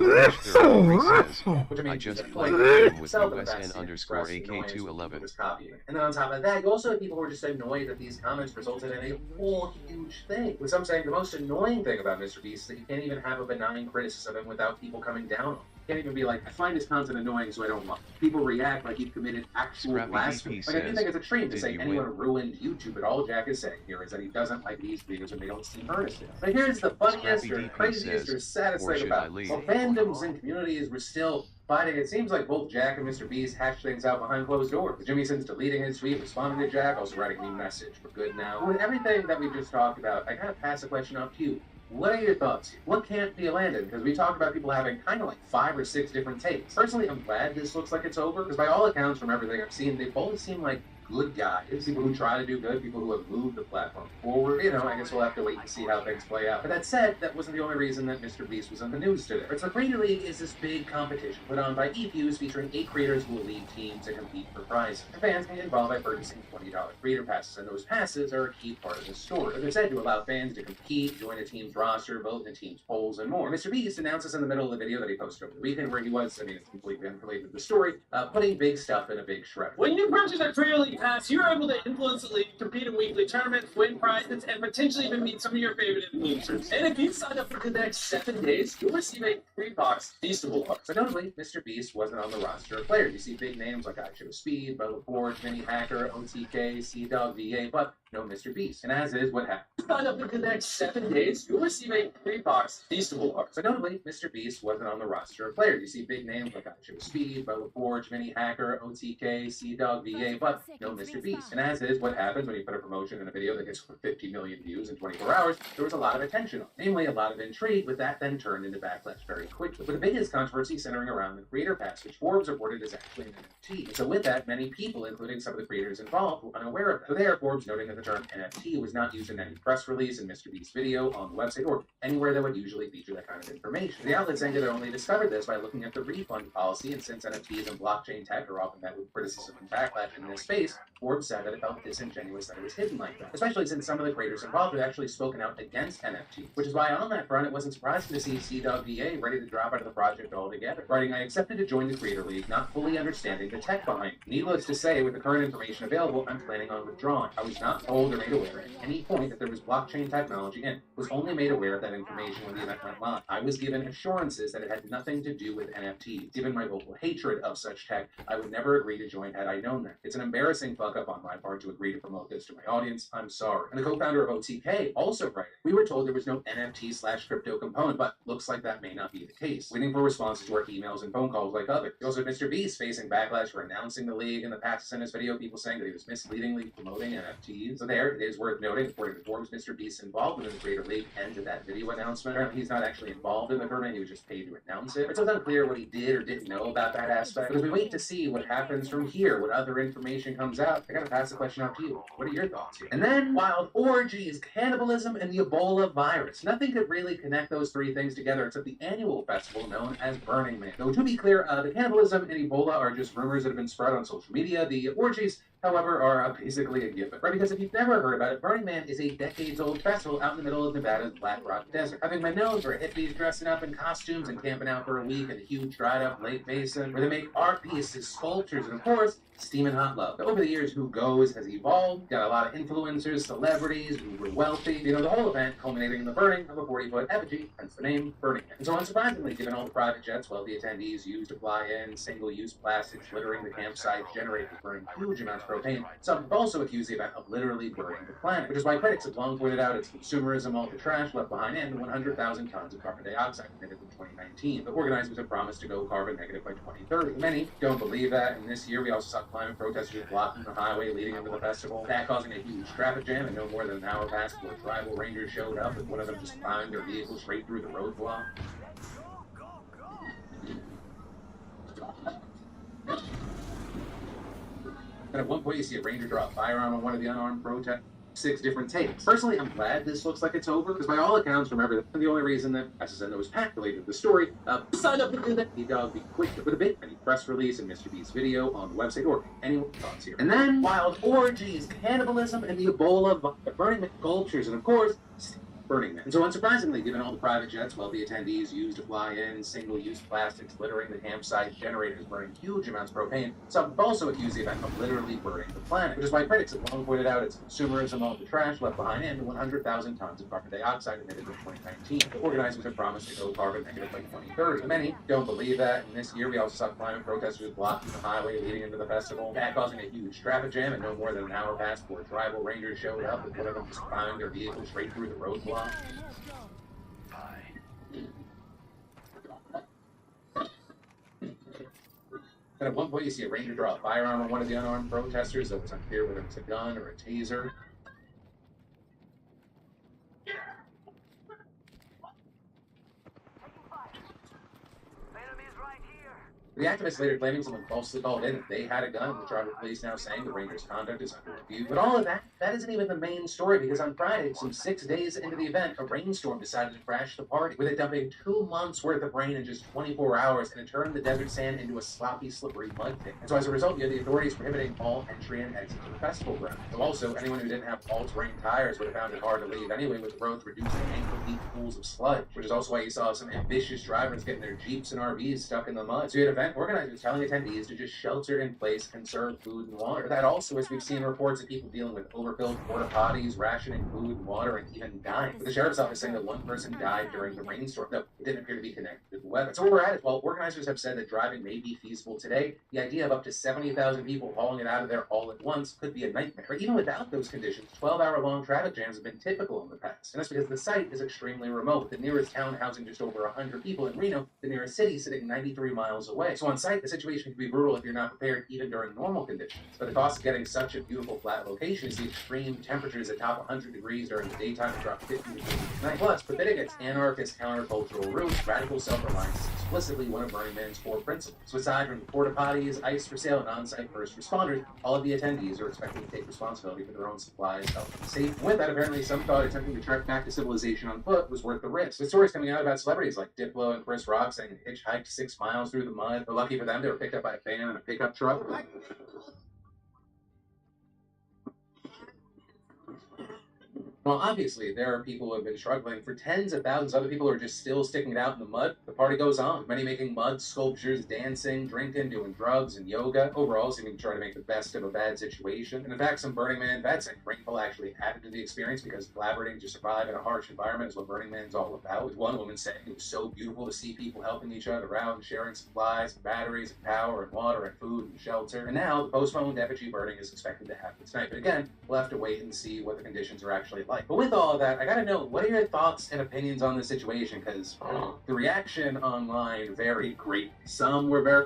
Speaker 15: which I mean,
Speaker 9: I just
Speaker 15: like,
Speaker 9: played the game with
Speaker 15: itself in the
Speaker 9: USN
Speaker 15: past,
Speaker 9: underscore
Speaker 15: expressed annoyance with
Speaker 9: AK211.
Speaker 15: was copying. And then on top of that, you also have people who are just annoyed that these comments resulted in a whole huge thing. With some saying the most annoying thing about Mr. Beast is that you can't even have a benign criticism of him without people coming down on him. You can't even be like, I find his content annoying, so I don't love it. People react like you've committed actual
Speaker 9: Scrappy
Speaker 15: blasphemy.
Speaker 9: BP
Speaker 15: Like, I do
Speaker 9: says,
Speaker 15: think it's extreme to
Speaker 9: "Did
Speaker 15: say
Speaker 9: you
Speaker 15: anyone
Speaker 9: win?"
Speaker 15: ruined YouTube, but all Jack is saying here is that he doesn't like these videos and they don't seem earnest enough. But here's the funniest
Speaker 9: Scrappy
Speaker 15: or
Speaker 9: DP
Speaker 15: craziest or
Speaker 9: says,
Speaker 15: saddest
Speaker 9: "Or
Speaker 15: thing
Speaker 9: should
Speaker 15: about
Speaker 9: I
Speaker 15: it.
Speaker 9: leave?"
Speaker 15: While fandoms and communities were still fighting, it seems like both Jack and Mr. Beast hashed things out behind closed doors. With Jimmy Sins deleting his tweet, responding to Jack, also writing a new message. We're good now. With everything that we just talked about, I kind of pass the question off to you. What are your thoughts here? What can't be landed? Because we talked about people having kind of like 5 or 6 different takes. Personally, I'm glad this looks like it's over, because by all accounts, from everything I've seen, they both seem like good guys, people who try to do good, people who have moved the platform forward. You know, I guess we'll have to wait and see how things play out. But that said, that wasn't the only reason that Mr. Beast was on the news today. So the Creator League is this big competition put on by eFuse featuring 8 creators who will lead teams and compete for prizes. And fans can get involved by purchasing $20 creator passes, and those passes are a key part of the story. They're said to allow fans to compete, join a team's roster, vote in the team's polls, and more. Mr. Beast announces in the middle of the video that he posted over the weekend where he was, I mean, it's completely unrelated to the story, putting big stuff in a big shred.
Speaker 16: When you purchase a Creator League pass, you're able to influence the league, compete in weekly tournaments, win prizes, and potentially even meet some of your favorite influencers. And if you sign up for the next 7 days, you'll receive a free box, Feastable box.
Speaker 15: But notably, Mr. Beast wasn't on the roster of players. You see big names like iShow Speed, Bella Forge, Mini Hacker, OTK, Sea-Dog, VA, but no Mr. Beast. And as is what happened.
Speaker 16: Sign up for the next 7 days, you'll receive a free box, Feastable box.
Speaker 15: But notably, Mr. Beast wasn't on the roster of players. You see big names like iShow Speed, Bella Forge, Mini Hacker, OTK, Sea-Dog, VA, but no Mr. Beast. And as is what happens when you put a promotion in a video that gets 50 million views in 24 hours, there was a lot of attention on it. Namely, a lot of intrigue, with that then turned into backlash very quickly. With the biggest controversy centering around the Creator Pass, which Forbes reported is actually an NFT. And so with that, many people, including some of the creators involved, were unaware of that. So there, Forbes noting that the term NFT was not used in any press release in Mr. Beast's video, on the website, or anywhere that would usually feature that kind of information. The outlet saying that it only discovered this by looking at the refund policy, and since NFTs and blockchain tech are often met with criticism and backlash in this space, Forbes said that it felt disingenuous that it was hidden like that, especially since some of the creators involved had actually spoken out against NFT, which is why on that front it wasn't surprising to see Sea-Dog VA ready to drop out of the project altogether, writing, I accepted to join the Creator League, not fully understanding the tech behind it. Needless to say, with the current information available, I'm planning on withdrawing. I was not told or made aware at any point that there was blockchain technology and was only made aware of that information when the event went live. I was given assurances that it had nothing to do with NFTs. Given my vocal hatred of such tech, I would never agree to join had I known that. It's an embarrassing fuck up on my part to agree to promote this to my audience. I'm sorry. And the co-founder of OTK also writing, we were told there was no NFT/crypto component, but looks like that may not be the case. Waiting for responses to our emails and phone calls like others. Also, Mr. Beast facing backlash for announcing the league in the past in his video, people saying that he was misleadingly promoting NFTs. So there, it is worth noting, according to Forbes, Mr. Beast's involvement in the Creator League ended that video announcement. Apparently, he's not actually involved in the tournament, he was just paid to announce it. It's unclear what he did or didn't know about that aspect, but as we wait to see what happens from here, what other information comes out, I gotta pass the question out to you. What are your thoughts here? And then, wild orgies, cannibalism, and the Ebola virus. Nothing could really connect those 3 things together except the annual festival known as Burning Man. Though to be clear, the cannibalism and Ebola are just rumors that have been spread on social media. The orgies, however, are basically a given. Right? Because if you've never heard about it, Burning Man is a decades-old festival out in the middle of Nevada's Black Rock Desert. Having my nose for hippies dressing up in costumes and camping out for a week in a huge dried-up lake basin where they make art pieces, sculptures, and of course, steaming hot love. Over the years, Who Goes has evolved. Got a lot of influencers, celebrities, who were wealthy. You know, the whole event culminating in the burning of a 40-foot effigy, hence the name Burning Man. And so unsurprisingly, given all the private jets wealthy attendees used to fly in, single-use plastics littering the campsite, generating burning huge amounts of propane. Some have also accused the event of literally burning the planet, which is why critics have long pointed out its consumerism, all the trash left behind, and the 100,000 tons of carbon dioxide emitted in 2019. The organizers have promised to go carbon negative by 2030. Many don't believe that, and this year we also saw climate protesters blocking the highway leading into the festival, that causing a huge traffic jam, and no more than an hour passed before tribal rangers showed up, with one of them just plowing their vehicle straight through the roadblock. And at one point, you see a ranger draw a firearm on one of the unarmed protesters. 6 different takes. Personally, I'm glad this looks like it's over, because by all accounts, from everything, the only reason that SSN was packed related to the story, signed up to do that. Dog be quick with a bit, any press release and Mr. B's video on the website, or anyone's thoughts here. And then, wild orgies, cannibalism, and the Ebola, Burning Man sculptures, and of course, Burning Man. And so unsurprisingly, given all the private jets wealthy attendees used to fly in, single-use plastics littering the campsite, generators burning huge amounts of propane, some have also accused the event of literally burning the planet, which is why critics have long pointed out its consumerism, all the trash left behind, and the 100,000 tons of carbon dioxide emitted in 2019. The organizers have promised to go carbon negative by 2030. Many don't believe that, and this year we also saw climate protesters blocking the highway leading into the festival, that causing a huge traffic jam, and no more than an hour passed before tribal rangers showed up, with one of them just plowing their vehicle straight through the roadblock. And at one point, you see a ranger draw a firearm on one of the unarmed protesters, though it's unclear whether it's a gun or a taser. The activists later claiming someone falsely called in that they had a gun, with tribal police now saying the ranger's conduct is under review. But all of that isn't even the main story, because on Friday, some 6 days into the event, a rainstorm decided to crash the party, with it dumping 2 months worth of rain in just 24 hours, and it turned the desert sand into a sloppy, slippery mud pit. And so as a result, you had the authorities prohibiting all entry and exit to the festival ground. So also, anyone who didn't have all-terrain tires would have found it hard to leave anyway, with the roads reduced to ankle-deep pools of sludge, which is also why you saw some ambitious drivers getting their Jeeps and RVs stuck in the mud. So you had event organizers telling attendees to just shelter in place, conserve food and water. That also, as we've seen reports of people dealing with overfilled porta potties, rationing food and water, and even dying. With the sheriff's office saying that one person died during the rainstorm, though it didn't appear to be connected to the weather. So where we're at is, while organizers have said that driving may be feasible today, the idea of up to 70,000 people hauling it out of there all at once could be a nightmare. But even without those conditions, 12-hour-long traffic jams have been typical in the past. And that's because the site is extremely remote, the nearest town housing just over 100 people in Reno, the nearest city sitting 93 miles away. So on site, the situation can be brutal if you're not prepared even during normal conditions. But the cost of getting such a beautiful flat location is the extreme temperatures that top 100 degrees during the daytime and drop 50 degrees at night. Plus, but against anarchist countercultural roots, radical self-reliance is explicitly one of Burning Man's 4 principles. So aside from the porta potties, ice for sale, and on-site first responders, all of the attendees are expected to take responsibility for their own supplies, health, and safety. With that, apparently some thought attempting to trek back to civilization on foot was worth the risk. With stories coming out about celebrities like Diplo and Chris Rock saying they hitchhiked 6 miles through the mud. But lucky for them, they were picked up by a fan in a pickup truck. Well, obviously, there are people who have been struggling for tens of thousands. Other people are just still sticking it out in the mud. The party goes on. Many making mud sculptures, dancing, drinking, doing drugs and yoga. Overall, seeming to try to make the best of a bad situation. And in fact, some Burning Man vets and rainfall actually added to the experience, because collaborating to survive in a harsh environment is what Burning Man's all about. With one woman saying it was so beautiful to see people helping each other out and sharing supplies, and batteries, and power, and water, and food, and shelter. And now, the postponed effigy burning is expected to happen tonight. But again, we'll have to wait and see what the conditions are actually like. But with all of that, I gotta know, what are your thoughts and opinions on this situation? Because the reaction online varied greatly. Some were very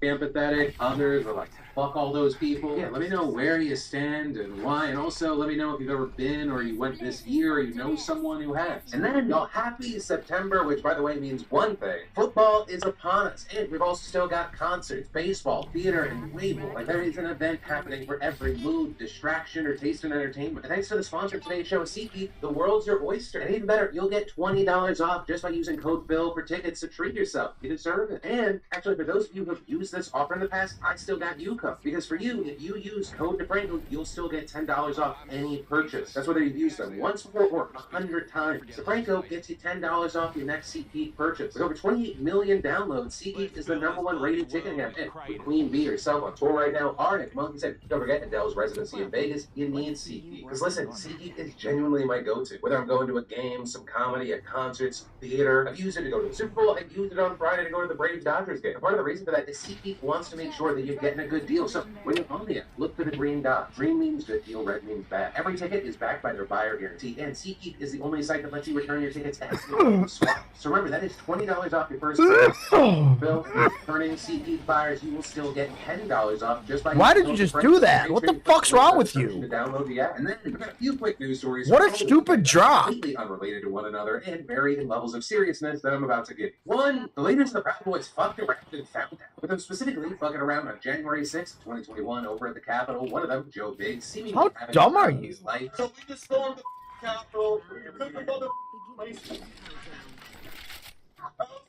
Speaker 15: empathetic. Others were like, fuck all those people. Yeah, let me know where you stand and why. And also let me know if you've ever been or you went this year or you know someone who has. And then, y'all, happy September, which by the way means one thing. Football is upon us. And we've also still got concerts, baseball, theater, and way more. Like there is an event happening for every mood, distraction, or taste in entertainment. And thanks to the sponsor of today's show, SeatGeek, the world's your oyster. And even better, you'll get $20 off just by using code BILL for tickets to treat yourself. You deserve it. And actually, for those of you who have used this offer in the past, I still got you covered. Because for you, if you use code DeFranco, you'll still get $10 off any purchase. That's whether you've used them once before or 100 times. DeFranco gets you $10 off your next SeatGeek purchase. With over 28 million downloads, SeatGeek is the #1 rated ticketing app. And with Queen Bee herself on tour right now, Arctic Monkey said, don't forget Adele's residency in Vegas, you need SeatGeek. Because listen, SeatGeek is genuinely my go-to. Whether I'm going to a game, some comedy, a concerts, theater, I've used it to go to the Super Bowl, I've used it on Friday to go to the Braves-Dodgers game. And part of the reason for that is SeatGeek wants to make sure that you're getting a good deal. So when you're on the app, look for the green dot. Green means good deal, red means bad. Every ticket is backed by their buyer guarantee, and SeatGeek is the only site that lets you return your tickets at swap. So remember, that is $20 off your first bill. Turning SeatGeek buyers, you will still get $10 off just by.
Speaker 2: Why did you just do that? What the fuck's wrong with you?
Speaker 15: To download the app, and then we've got a few quick news stories.
Speaker 2: What a stupid drop!
Speaker 15: Completely unrelated to one another and vary in levels of seriousness that I'm about to give. One, the leaders of the Proud Boys fucked around and found out. With them specifically fucking around on January 6th, 2021, over at the Capitol. One of them, Joe Biggs, seemingly
Speaker 2: how
Speaker 15: having
Speaker 2: dumb are
Speaker 15: in
Speaker 2: you?
Speaker 15: his life.
Speaker 5: So we just stormed the Capitol. Took the mother place.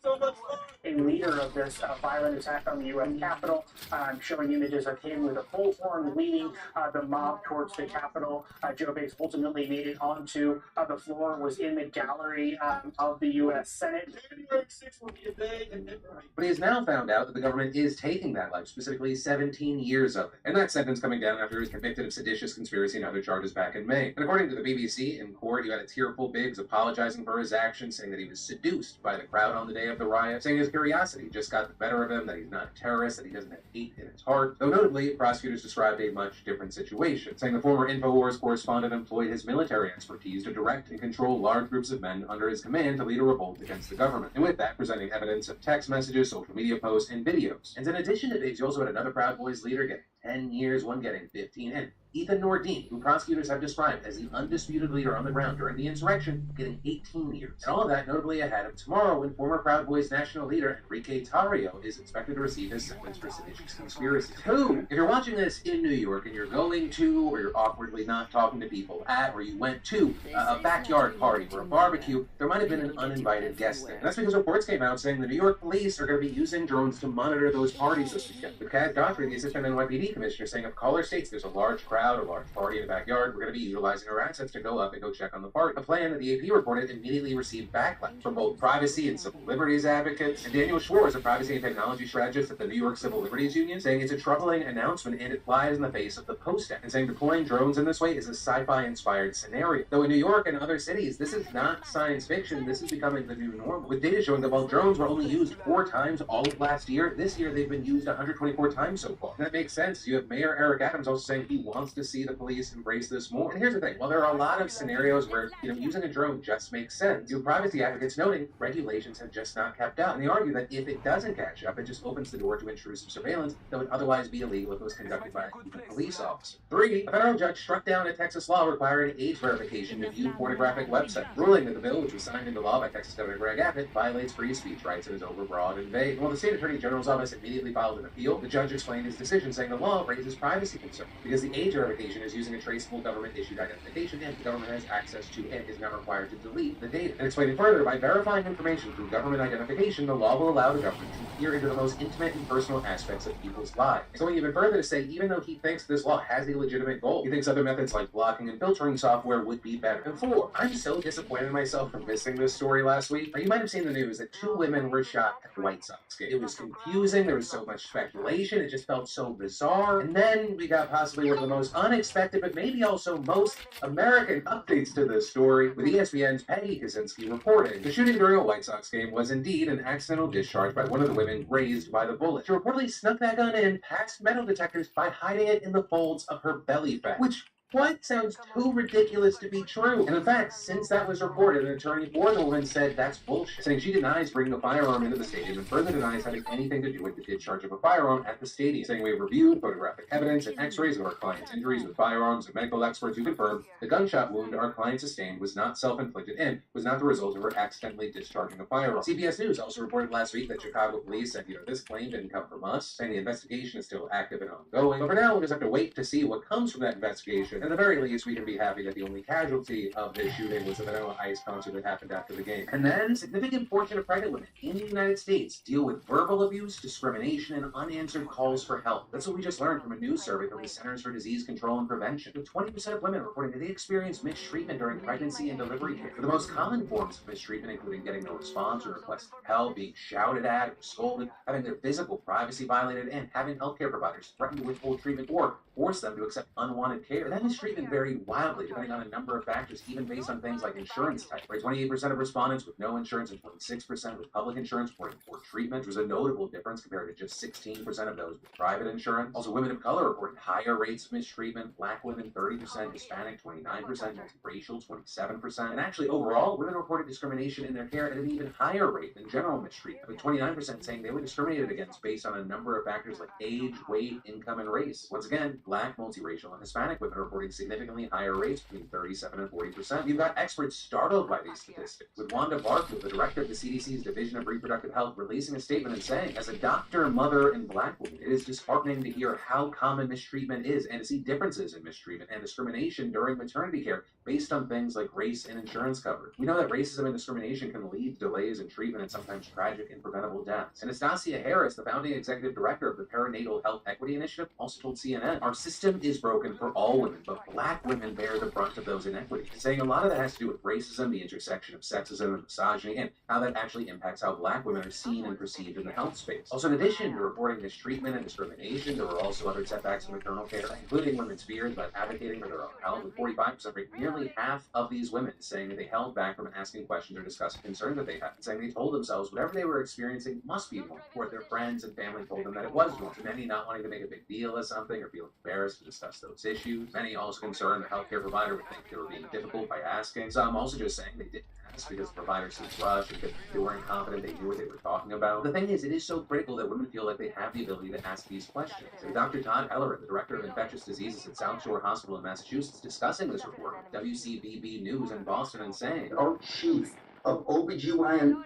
Speaker 5: So much fun.
Speaker 17: A leader of this violent attack on the U.S. Capitol. I'm showing images of him with a bullhorn leading the mob towards the Capitol. Joe Biggs ultimately made it onto the floor, was in the gallery of the U.S. Senate.
Speaker 5: January 6th will be a day in memory.
Speaker 15: But he has now found out that the government is taking that life, specifically 17 years of it. And that sentence coming down after he was convicted of seditious conspiracy and other charges back in May. And according to the BBC, in court, you had a tearful Biggs apologizing for his actions, saying that he was seduced by the crowd on the day of the riot, saying his curiosity just got the better of him, that he's not a terrorist, that he doesn't have hate in his heart. Though notably, prosecutors described a much different situation, saying the former InfoWars correspondent employed his military expertise to direct and control large groups of men under his command to lead a revolt against the government. And with that, presenting evidence of text messages, social media posts, and videos. And in addition to Biggs, you also had another Proud Boys leader getting 10 years, one getting 15, and Ethan Nordine, who prosecutors have described as the undisputed leader on the ground during the insurrection, getting 18 years. And all of that notably ahead of tomorrow when former Proud Boys national leader Enrique Tarrio is expected to receive his sentence for seditious conspiracy. Two, if you're watching this in New York and you're going to, or you're awkwardly not talking to people at, or you went to a backyard party or a barbecue, there might have been an uninvited guest there. And that's because reports came out saying the New York police are going to be using drones to monitor those parties this weekend. With Kat Godfrey, the assistant NYPD commissioner, saying if caller states there's a large crowd, a large party in the backyard, we're going to be utilizing our assets to go up and go check on the party. A plan that the AP reported immediately received backlash from both privacy and civil liberties advocates. And Daniel Schwartz, a privacy and technology strategist at the New York Civil Liberties Union, saying it's a troubling announcement and it flies in the face of the Post Act, and saying deploying drones in this way is a sci-fi inspired scenario. Though in New York and other cities, this is not science fiction, this is becoming the new normal. With data showing that while drones were only used 4 times all of last year, this year they've been used 124 times so far. And that makes sense. You have Mayor Eric Adams also saying he wants to see the police embrace this more. And here's the thing, while there are a lot of scenarios where, using a drone just makes sense, you have privacy advocates noting regulations have just not kept up. And they argue that if it doesn't catch up, it just opens the door to intrusive surveillance that would otherwise be illegal if it was conducted by a police officer. 3, a federal judge struck down a Texas law requiring age verification to view pornographic websites, ruling that the bill, which was signed into law by Texas Governor Greg Abbott, violates free speech rights and is overbroad and vague. While the state attorney general's office immediately filed an appeal, the judge explained his decision, saying the law raises privacy concerns because the age verification is using a traceable government-issued identification, and the government has access to and is not required to delete the data. And explaining further, by verifying information through government identification, the law will allow the government to peer into the most intimate and personal aspects of people's lives. And going even further to say, even though he thinks this law has a legitimate goal, he thinks other methods like blocking and filtering software would be better. And 4, I'm so disappointed in myself for missing this story last week. Now, you might have seen the news that 2 women were shot at the White Sox game. It was confusing, there was so much speculation, it just felt so bizarre. And then we got possibly one of the most unexpected, but maybe also most American updates to this story, with ESPN's Peggy Kaczynski reporting the shooting during a White Sox game was indeed an accidental discharge by one of the women grazed by the bullet. She reportedly snuck that gun in past metal detectors by hiding it in the folds of her belly fat, which What? Sounds too ridiculous to be true. And in fact, since that was reported, an attorney for the woman said that's bullshit, saying she denies bringing a firearm into the stadium and further denies having anything to do with the discharge of a firearm at the stadium, saying we have reviewed photographic evidence and x-rays of our client's injuries with firearms and medical experts who confirmed the gunshot wound our client sustained was not self-inflicted and was not the result of her accidentally discharging a firearm. CBS News also reported last week that Chicago police said, this claim didn't come from us, saying the investigation is still active and ongoing. But for now, we'll just have to wait to see what comes from that investigation. At the very least, we can be happy that the only casualty of this shooting was the Vanilla Ice concert that happened after the game. And then, a significant portion of pregnant women in the United States deal with verbal abuse, discrimination, and unanswered calls for help. That's what we just learned from a news survey from the Centers for Disease Control and Prevention. With 20% of women reporting that they experienced mistreatment during pregnancy and delivery care. The most common forms of mistreatment including getting no response or request for help, being shouted at or scolded, having their physical privacy violated, and having healthcare providers threaten to withhold treatment or force them to accept unwanted care. That mistreatment varied wildly depending on a number of factors, even based on things like insurance type. 28% of respondents with no insurance and 26% with public insurance reporting poor treatment, which was a notable difference compared to just 16% of those with private insurance. Also, women of color reported higher rates of mistreatment. Black women 30%, Hispanic 29%, multiracial 27%, and actually overall, women reported discrimination in their care at an even higher rate than general mistreatment, with 29% saying they were discriminated against based on a number of factors like age, weight, income, and race. Once again, Black, multiracial, and Hispanic women reporting significantly higher rates between 37 and 40%. You've got experts startled by these statistics, with Wanda Barfield, the director of the CDC's Division of Reproductive Health, releasing a statement and saying, as a doctor, mother, and Black woman, it is disheartening to hear how common mistreatment is and to see differences in mistreatment and discrimination during maternity care based on things like race and insurance coverage. We know that racism and discrimination can lead to delays in treatment and sometimes tragic and preventable deaths. And Anastasia Harris, the founding executive director of the Perinatal Health Equity Initiative, also told CNN, our system is broken for all women, but Black women bear the brunt of those inequities. Saying a lot of that has to do with racism, the intersection of sexism and misogyny, and how that actually impacts how Black women are seen and perceived in the health space. Also, in addition to reporting mistreatment and discrimination, there were also other setbacks in maternal care, including women's fears about advocating for their own health, with 45% rate, nearly half of these women saying that they held back from asking questions or discussing concerns that they had, saying they told themselves whatever they were experiencing must be normal, or their friends and family told them that it was normal. Many not wanting to make a big deal of something or feel embarrassed to discuss those issues. Many also concerned the healthcare provider would think they were being difficult by asking. Some also just saying they didn't ask because the provider seemed rushed and they weren't confident they knew what they were talking about. The thing is, it is so critical that women feel like they have the ability to ask these questions. And Dr. Todd Hellerith, the director of infectious diseases at South Shore Hospital in Massachusetts, discussing this report with WCVB News in Boston and saying,
Speaker 18: our chief of OBGYN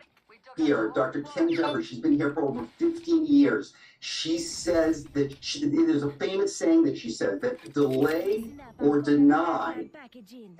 Speaker 18: here, Dr. Kim Jeffers, she's been here for over 15 years. She says that there's a famous saying that she said that delay or deny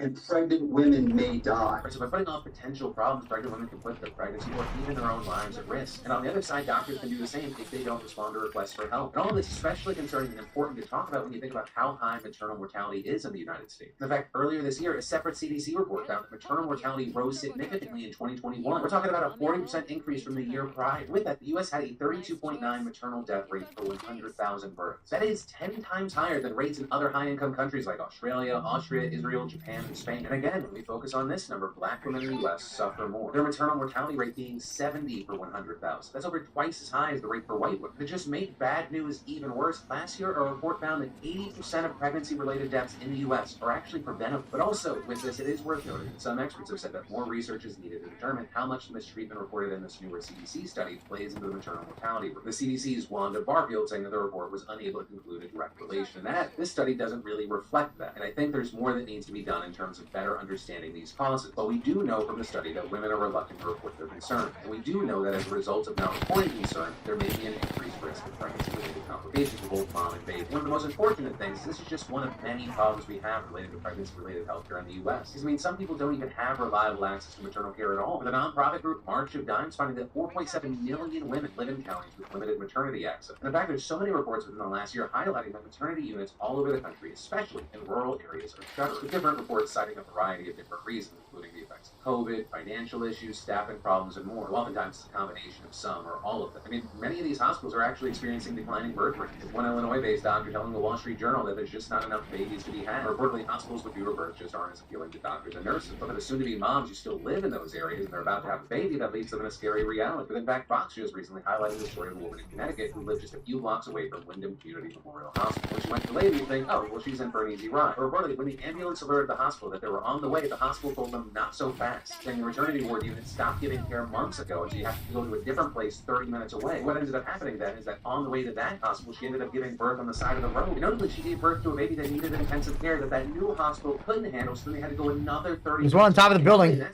Speaker 18: and pregnant women may die.
Speaker 15: So by putting off potential problems, pregnant women can put their pregnancy or even their own lives at risk. And on the other side, doctors can do the same if they don't respond to requests for help. And all of this is especially concerning and important to talk about when you think about how high maternal mortality is in the United States. In fact, earlier this year, a separate CDC report found that maternal mortality rose significantly in 2021. We're talking about a 40% increase from the year prior. With that, the U.S. had a 32.9 maternal death rate per 100,000 births. That is 10 times higher than rates in other high-income countries like Australia, Austria, Israel, Japan, and Spain. And again, when we focus on this number, Black women in the U.S. suffer more. Their maternal mortality rate being 70 per 100,000. That's over twice as high as the rate for white women. To just make bad news even worse, last year a report found that 80% of pregnancy-related deaths in the U.S. are actually preventable. But also, with this, it is worth noting that some experts have said that more research is needed to determine how much the mistreatment reported in this newer CDC study plays into the maternal mortality rate. The CDC's Wanda Barfield saying that the report was unable to conclude a direct relation. And that this study doesn't really reflect that. And I think there's more that needs to be done in terms of better understanding these causes. But we do know from the study that women are reluctant to report their concern. And we do know that as a result of not reporting concern, there may be an increased risk of pregnancy-related complications for both mom and baby. One of the most unfortunate things, this is just one of many problems we have related to pregnancy-related healthcare in the U.S. Because, some people don't even have reliable access to maternal care at all. But the nonprofit group March of Dimes finding that 4.7 million women live in counties with limited maternity access. And in fact, there's so many reports within the last year highlighting that maternity units all over the country, especially in rural areas, are shuttered, with different reports citing a variety of different reasons, including the effects of COVID, financial issues, staffing problems, and more. Oftentimes, it's a combination of some or all of them. Many of these hospitals are actually experiencing declining birth rates. With one Illinois-based doctor telling the Wall Street Journal that there's just not enough babies to be had. Reportedly, hospitals with fewer births just aren't as appealing to doctors and nurses. But for the soon-to-be moms who still live in those areas and they're about to have a baby, that leads them in a scary reality. But in fact, Fox News recently highlighted the story of a woman in Connecticut who lived just a few blocks away from Wyndham Community Memorial Hospital. When she went to labor, you think, oh, well, she's in for an easy ride. But reportedly, when the ambulance alerted the hospital that they were on the way, the hospital told them not so fast. Saying the maternity ward unit stopped giving care months ago, and so you have to go to a different place 30 minutes away. What ended up happening then is that on the way to that hospital, she ended up giving birth on the side of the road. And notably, she gave birth to a baby that needed intensive care that new hospital couldn't handle, so then they had to go another 30
Speaker 2: There's one on top of the building.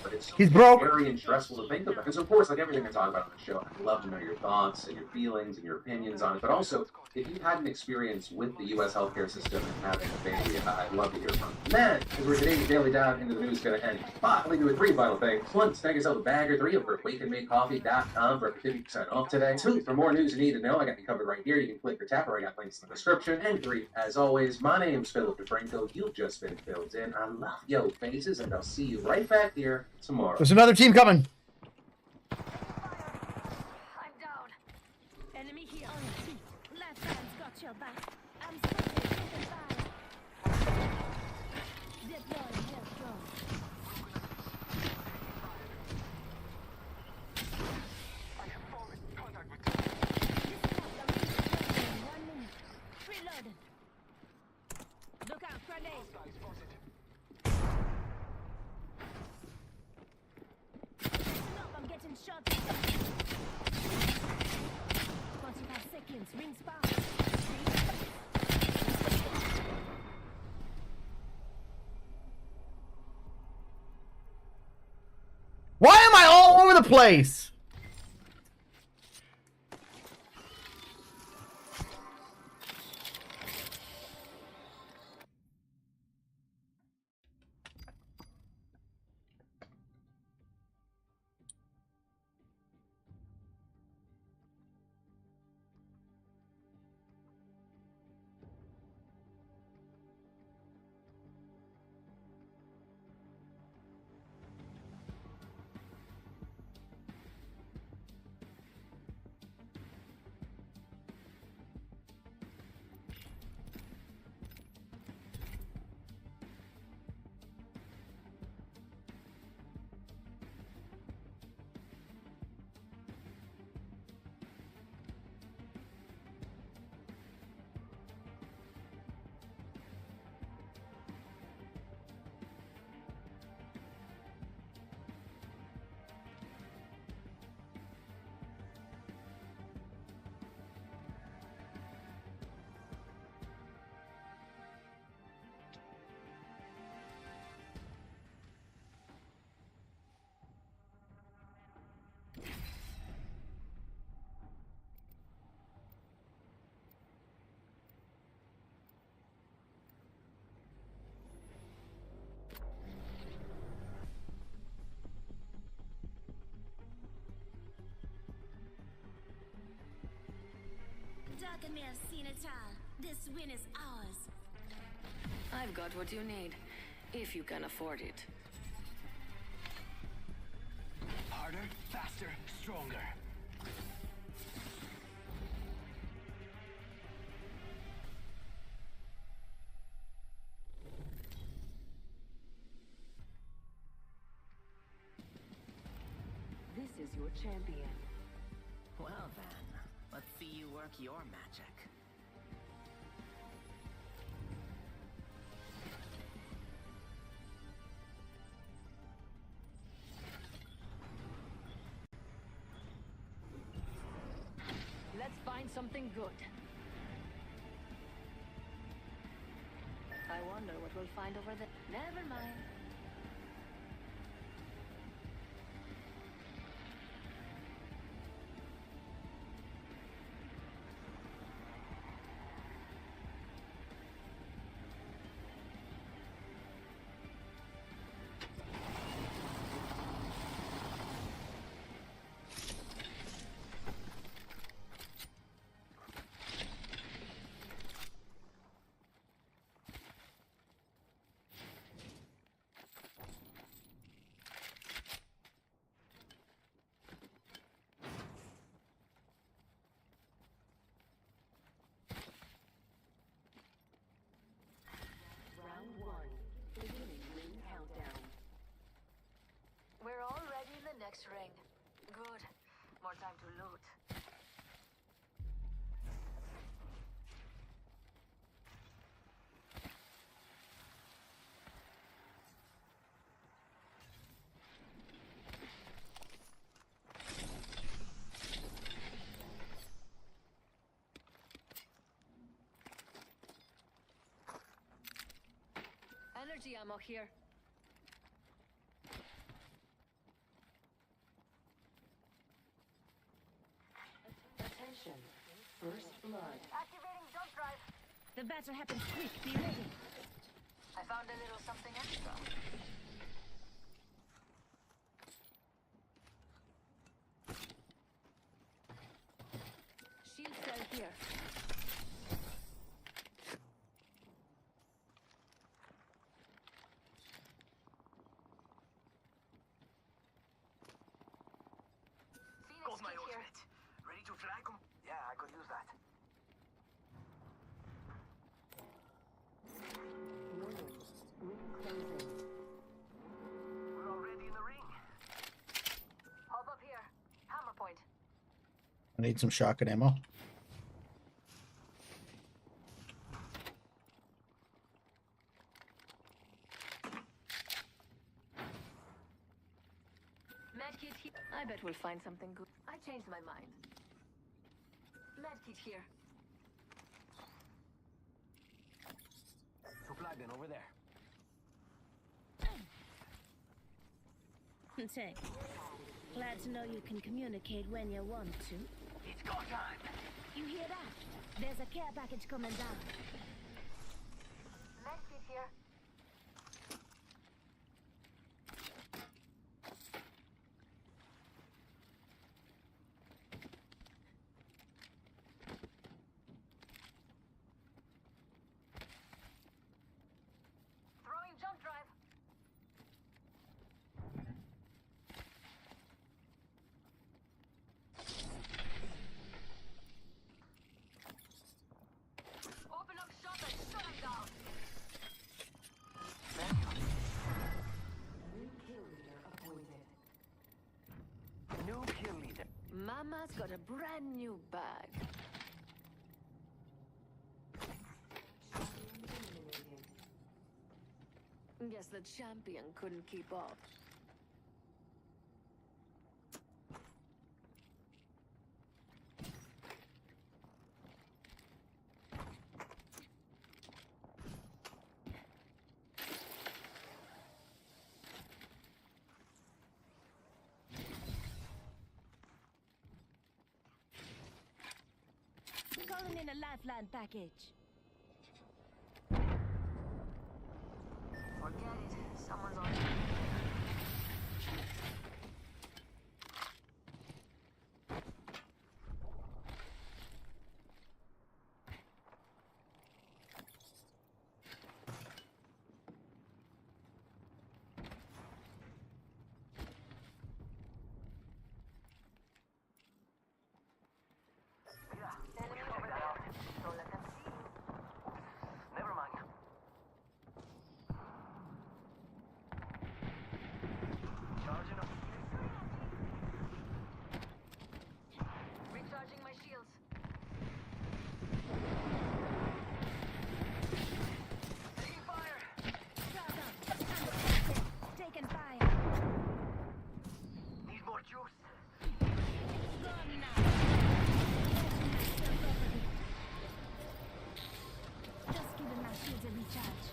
Speaker 15: But it's
Speaker 2: He's broke.
Speaker 15: Very and stressful to think about. Because of course, like everything I talk about on the show, I'd love to know your thoughts and your feelings and your opinions on it. But also, if you had an experience with the U.S. healthcare system and having a baby, I'd love to hear from you. And that is where today's Daily Dive into the news is going to end. But let me do a 3 vital things. 1, snag yourself a bag or 3 over at wakeandmakecoffee.com for 50% off today. 2, for more news you need to know, I got you covered right here. You can click or tap, or I got links in the description. And 3, as always, my name's Philip DeFranco. You've just been filled in. I love yo faces, and I'll see you right back here tomorrow.
Speaker 2: There's another team coming.
Speaker 11: Enemy here. Left hand's got your back. I'm spotted. Taking fire. Deploying health drone. Reloading. Look out, grenade. Stop, I'm getting shot. 45 seconds, ring spot.
Speaker 2: Why am I all over the place?
Speaker 11: Darkenmere seen it all. This win is ours.
Speaker 7: I've got what you need, if you can afford it.
Speaker 13: Harder, faster, stronger.
Speaker 7: This is your champion.
Speaker 19: Well then, let's see you work your magic.
Speaker 7: Let's find something good. I wonder what we'll find over there. Never mind.
Speaker 8: We're already in the next ring. Good. more time to loot.
Speaker 7: Energy ammo here.
Speaker 19: Attention. First blood.
Speaker 8: Activating jump drive.
Speaker 11: The battle happens quick. Be ready.
Speaker 8: I found a little something extra.
Speaker 11: Shield cell here.
Speaker 8: Phoenix
Speaker 13: my
Speaker 8: kit here.
Speaker 13: ultimate. Ready to fly? Yeah, I could use that. We're already in the ring.
Speaker 8: Hop up here. Hammer point.
Speaker 2: I need some shotgun ammo.
Speaker 7: Medkit here. I bet we'll find something good. I changed my mind. Medkit here.
Speaker 13: Supply bin over there.
Speaker 11: Thanks. Glad to know you can communicate when you want to.
Speaker 13: It's go time.
Speaker 11: You hear that? There's a care package coming down.
Speaker 8: Medkit here. Throwing jump drive. Open up shop and shut them down.
Speaker 19: New kill leader appointed.
Speaker 13: New kill leader.
Speaker 7: Mama's got a brand new bag. Guess the champion couldn't keep up.
Speaker 11: Calling in a lifeline package.
Speaker 8: Forget it. Someone's on. Enemy over there. Don't let them see you.
Speaker 13: Never mind. Charging up.
Speaker 8: Recharging my shields.
Speaker 13: Taking fire.
Speaker 11: Taking fire.
Speaker 13: Need more juice.
Speaker 11: Gone now. Just giving my shields a recharge.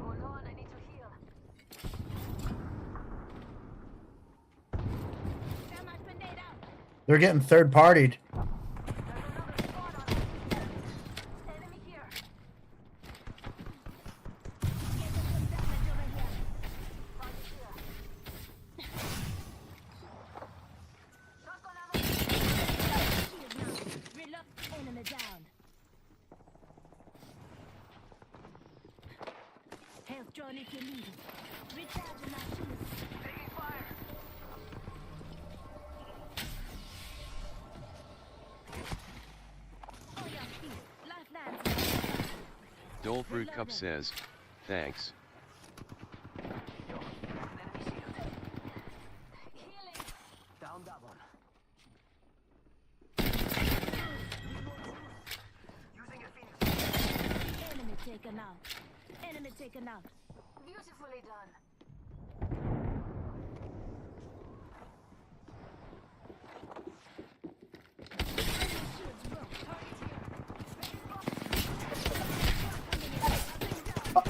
Speaker 8: Hold on, I need to heal.
Speaker 11: Thermite grenade out.
Speaker 2: They're getting third partied.
Speaker 8: Enemy here.
Speaker 11: Getting some damage over here.
Speaker 8: Target here. Shotgun ammo.
Speaker 11: Shield now. Reload. Enemy down. Health drone if you need it. Recharging my shields.
Speaker 13: Taking fire.
Speaker 9: Cup says, thanks.
Speaker 13: Down that one.
Speaker 11: Enemy taken out. Enemy taken out.
Speaker 8: Beautifully done.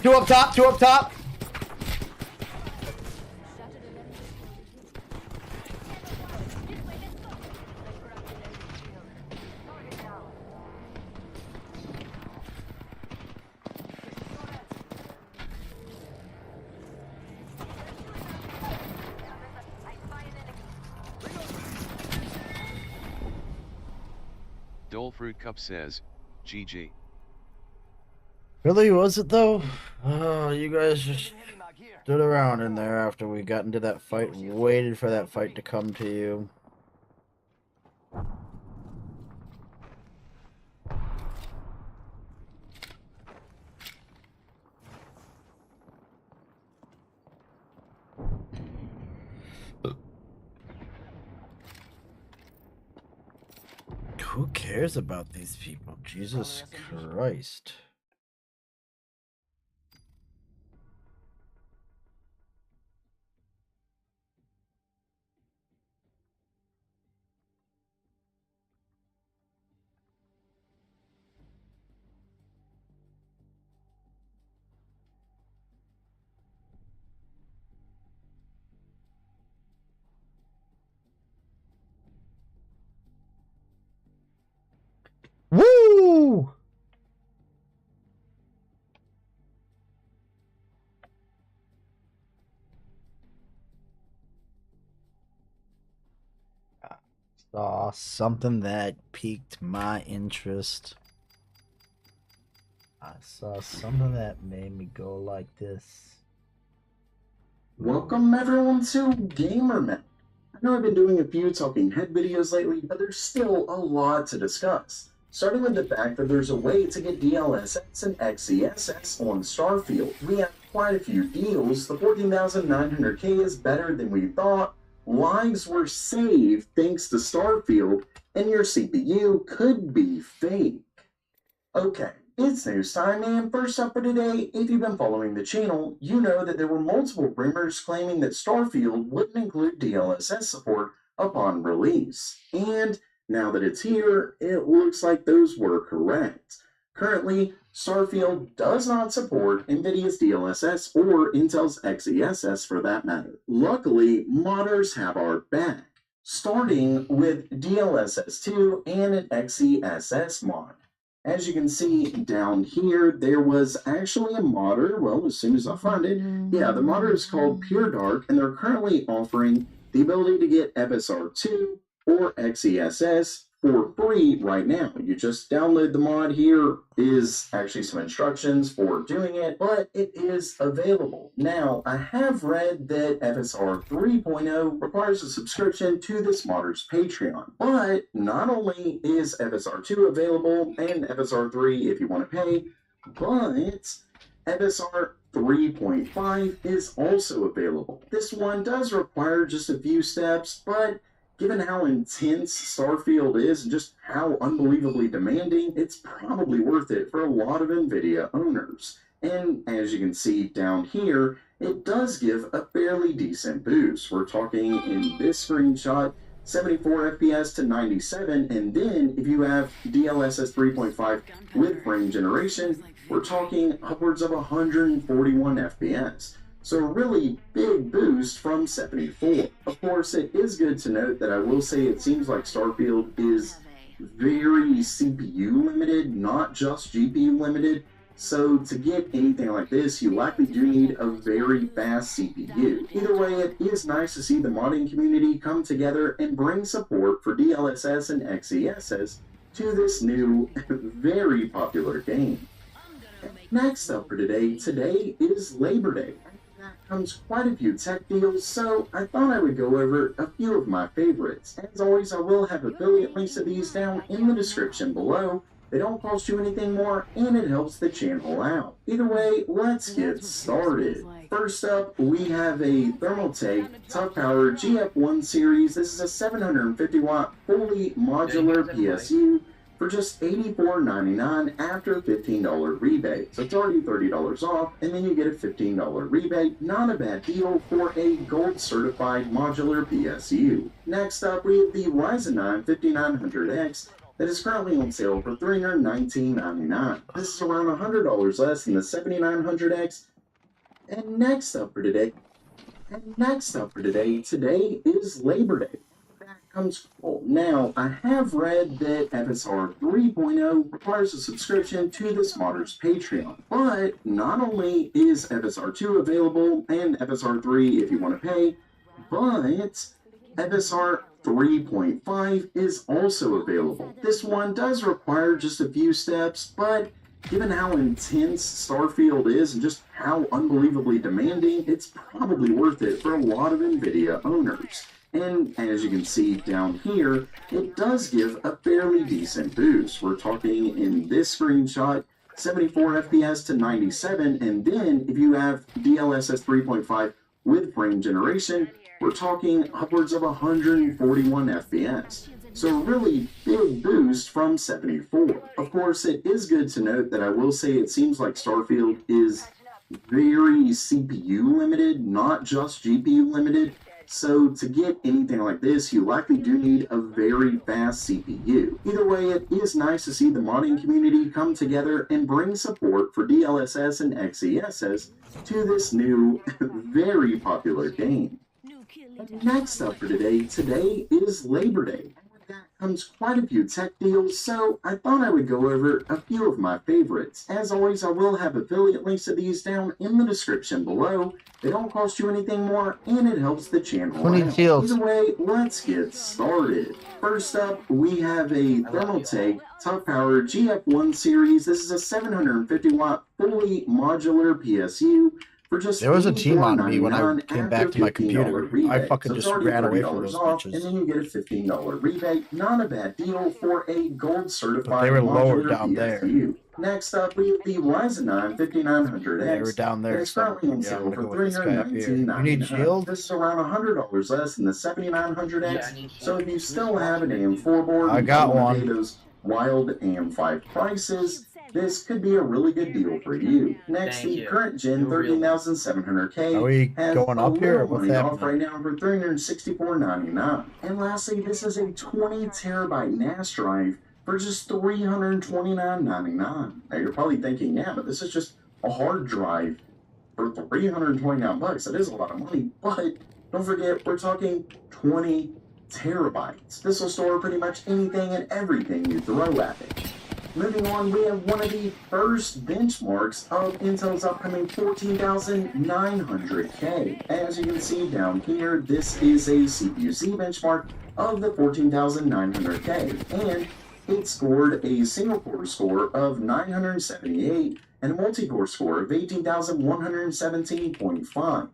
Speaker 2: Two up top, two up top.
Speaker 9: Dole Fruit Cup says, GG.
Speaker 2: Really, was it though? Oh, you guys just stood around in there after we got into that fight and waited for that fight to come to you. Who cares about these people? Jesus Christ. Woo! Saw something that piqued my interest. I saw something that made me go like this.
Speaker 14: Welcome everyone to GamerMan. I know I've been doing a few talking head videos lately, but there's still a lot to discuss. Starting with the fact that there's a way to get DLSS and XESS on Starfield. We have quite a few deals. The 14,900K is better than we thought. Lives were saved thanks to Starfield, and your CPU could be fake. Okay, it's news time, and first up for today, if you've been following the channel, you know that there were multiple rumors claiming that Starfield wouldn't include DLSS support upon release. And now that it's here, it looks like those were correct. Currently, Starfield does not support NVIDIA's DLSS or Intel's XESS for that matter. Luckily, modders have our back, starting with DLSS 2 and an XESS mod. As you can see down here, there was actually a modder. Well, as soon as I find it, yeah, the modder is called Pure Dark, and they're currently offering the ability to get FSR2 or XESS for free right now. You just download the mod. Here is actually some instructions for doing it, but it is available. Now, I have read that FSR 3.0 requires a subscription to this modder's Patreon, but not only is FSR 2 available and FSR 3 if you want to pay, but FSR 3.5 is also available. This one does require just a few steps, but given how intense Starfield is and just how unbelievably demanding, it's probably worth it for a lot of NVIDIA owners. And as you can see down here, it does give a fairly decent boost. We're talking in this screenshot, 74 FPS to 97, and then if you have DLSS 3.5 with frame generation, we're talking upwards of 141 FPS. So a really big boost from 74. Of course, it is good to note that I will say it seems like Starfield is very CPU limited, not just GPU limited. So to get anything like this, you likely do need a very fast CPU. Either way, it is nice to see the modding community come together and bring support for DLSS and XESS to this new, very popular game. Next up for today is Labor Day. Comes quite a few tech deals, so I thought I would go over a few of my favorites. As always, I will have affiliate links to these down in the description below. They don't cost you anything more, and it helps the channel out. Either way, let's get started. First up, we have a Thermaltake Tough Power GF1 series. This is a 750 watt fully modular PSU for just $84.99 after a $15 rebate. So it's already $30 off, and then you get a $15 rebate. Not a bad deal for a gold certified modular PSU. Next up, we have the Ryzen 9 5900X. That is currently on sale for $319.99. This is around $100 less than the 7900X. And next up for today, today is Labor Day. That comes cool. Now, I have read that FSR 3.0 requires a subscription to this modder's Patreon. But not only is FSR 2 available and FSR 3 if you want to pay, but FSR 3.5 is also available. This one does require just a few steps, but given how intense Starfield is and just how unbelievably demanding, it's probably worth it for a lot of NVIDIA owners. And as you can see down here, it does give a fairly decent boost. We're talking in this screenshot, 74 FPS to 97, and then if you have DLSS 3.5 with frame generation, we're talking upwards of 141 FPS. So a really big boost from 74. Of course, it is good to note that I will say it seems like Starfield is very CPU limited, not just GPU limited. So to get anything like this, you likely do need a very fast CPU. Either way, it is nice to see the modding community come together and bring support for DLSS and XeSS to this new, very popular game. And next up for today is Labor Day. With that comes quite a few tech deals, so I thought I would go over a few of my favorites. As always, I will have affiliate links to these down in the description below. They don't cost you anything more, and it helps the channel out. Either way, let's get started. First up, we have a Thermaltake Tough Power GF1 series. This is a 750 watt fully modular PSU.
Speaker 2: There was a team on me when I came back to my computer. I fucking just ran away from those bitches.
Speaker 14: And then you get a $15 rebate. Not a bad deal for a gold certified
Speaker 2: but they were lower
Speaker 14: modular
Speaker 2: down
Speaker 14: PSU.
Speaker 2: there.
Speaker 14: Next up, we have the Ryzen 9 5900X.
Speaker 2: They were down there.
Speaker 14: It's currently on sale for $319.99.
Speaker 2: You need shield?
Speaker 14: This is around $100 less than the 7900X. So if you still have an AM4 board,
Speaker 2: I got one.
Speaker 14: Those wild AM5 prices, this could be a really good deal for you. Next, the current gen 13700K
Speaker 2: Are we
Speaker 14: has
Speaker 2: going up here? Or what's
Speaker 14: money off
Speaker 2: happening?
Speaker 14: right now for $364.99. And lastly, this is a 20 terabyte NAS drive for just $329.99. Now you're probably thinking, yeah, but this is just a hard drive for $329. That is a lot of money, but don't forget we're talking 20 terabytes. This will store pretty much anything and everything you throw at it. Moving on, we have one of the first benchmarks of Intel's upcoming 14900K. As you can see down here, this is a CPU-C benchmark of the 14900K, and it scored a single-core score of 978 and a multi-core score of 18,117.5.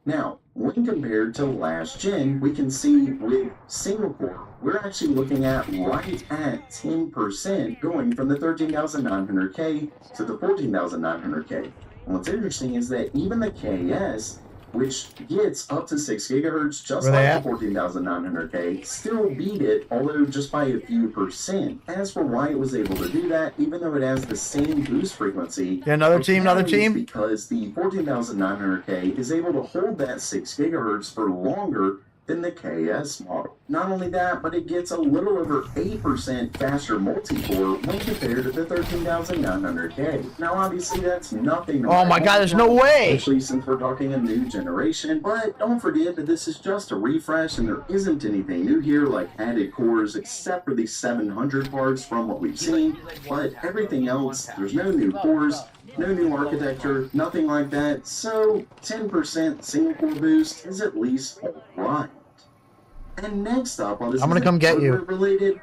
Speaker 14: Now, when compared to last gen, we can see with single core, we're actually looking at right at 10% going from the 13,900K to the 14,900K. And what's interesting is that even the KS, which gets up to 6 gigahertz, just like the 14,900K, still beat it, although just by a few percent. As for why it was able to do that, even though it has the same boost frequency,
Speaker 2: another team.
Speaker 14: Because the 14,900K is able to hold that 6 gigahertz for longer than the KS model. Not only that, but it gets a little over 8% faster multi-core when compared to the 13,900K. Now obviously that's nothing.
Speaker 2: Oh my god, there's no way!
Speaker 14: Especially since we're talking a new generation, but don't forget that this is just a refresh and there isn't anything new here like added cores except for the 700 parts from what we've seen, but everything else, there's no new cores, no new architecture, nothing like that, so 10% single core boost is at least alright. And next up, while this
Speaker 2: I'm gonna come get you.
Speaker 14: Related,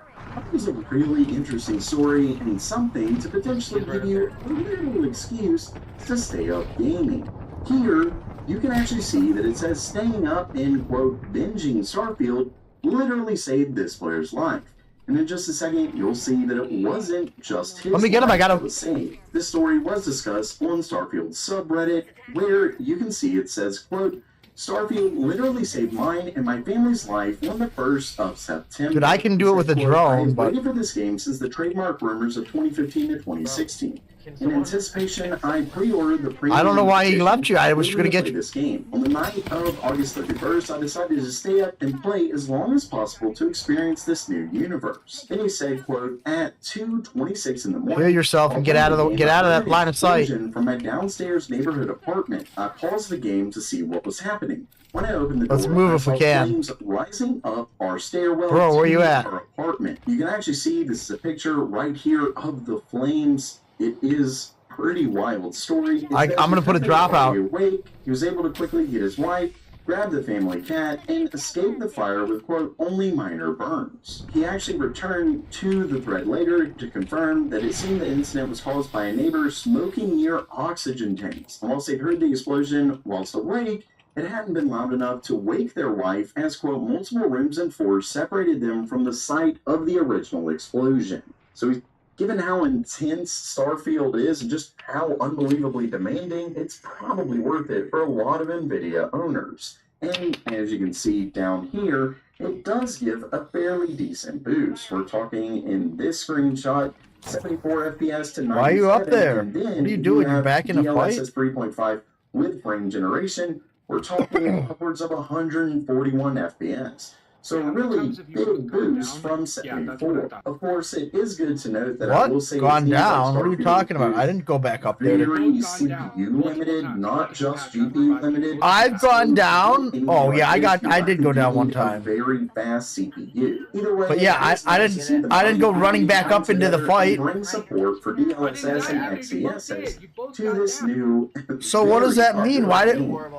Speaker 14: is a really interesting story and something to potentially give you a little excuse to stay up gaming. Here, you can actually see that it says staying up and, quote, binging Starfield literally saved this player's life.
Speaker 20: And in just a second, you'll see that it wasn't just his
Speaker 2: Let me get him, I got him.
Speaker 20: that was saved. This story was discussed on Starfield's subreddit, where you can see it says, quote, Starfield literally saved mine and my family's life on the 1st of September.
Speaker 2: Dude, I can do it with a drone,
Speaker 20: I've
Speaker 2: but
Speaker 20: waited for this game since the trademark rumors of 2015 to 2016. In anticipation, I pre-ordered the premium.
Speaker 2: I don't know why he
Speaker 20: edition
Speaker 2: left you. I was
Speaker 20: to
Speaker 2: going to get
Speaker 20: play
Speaker 2: you.
Speaker 20: this game. On the night of August 31st, I decided to stay up and play as long as possible to experience this new universe. Then he said, quote, at 2:26 in the morning.
Speaker 2: Heal yourself and get out of that line of sight.
Speaker 20: From my downstairs neighborhood apartment, I paused the game to see what was happening. When I opened the door,
Speaker 2: Let's move
Speaker 20: I
Speaker 2: if we
Speaker 20: saw
Speaker 2: can.
Speaker 20: flames rising up our stairwell.
Speaker 2: Bro, where
Speaker 20: to
Speaker 2: you at?
Speaker 20: Our apartment. You can actually see this is a picture right here of the flames. It is pretty wild story.
Speaker 2: I'm gonna put a drop out.
Speaker 20: Awake, he was able to quickly get his wife, grab the family cat, and escape the fire with, quote, only minor burns. He actually returned to the thread later to confirm that it seemed the incident was caused by a neighbor smoking near oxygen tanks. And whilst they heard the explosion whilst awake, it hadn't been loud enough to wake their wife, as, quote, multiple rooms and floors separated them from the site of the original explosion. So given how intense Starfield is and just how unbelievably demanding, it's probably worth it for a lot of NVIDIA owners. And as you can see down here, it does give a fairly decent boost. We're talking in this screenshot, 74 FPS to 97.
Speaker 2: Why are you up there?
Speaker 20: And then
Speaker 2: What are you doing? You're
Speaker 20: have
Speaker 2: back in a fight?
Speaker 20: DLSS 3.5 with frame generation. We're talking upwards of 141 FPS. So a really big boost from 74. Of course, it is good to note that I will
Speaker 2: What?
Speaker 20: say
Speaker 2: Gone
Speaker 20: things like
Speaker 2: down? What are you
Speaker 20: Starfield
Speaker 2: talking about?
Speaker 20: is
Speaker 2: I didn't go back up there.
Speaker 20: very CPU limited, not just GPU limited.
Speaker 2: I've gone down. Oh yeah, I did go down one
Speaker 20: A
Speaker 2: time.
Speaker 20: very fast CPU. Either way,
Speaker 2: But yeah,
Speaker 20: it's
Speaker 2: I
Speaker 20: nice to see
Speaker 2: didn't
Speaker 20: the
Speaker 2: go
Speaker 20: company
Speaker 2: running back up into the
Speaker 20: together
Speaker 2: fight.
Speaker 20: and bring support for DLSS and XeSS to this new.
Speaker 2: So what does that
Speaker 20: very
Speaker 2: mean? Why did?
Speaker 20: popular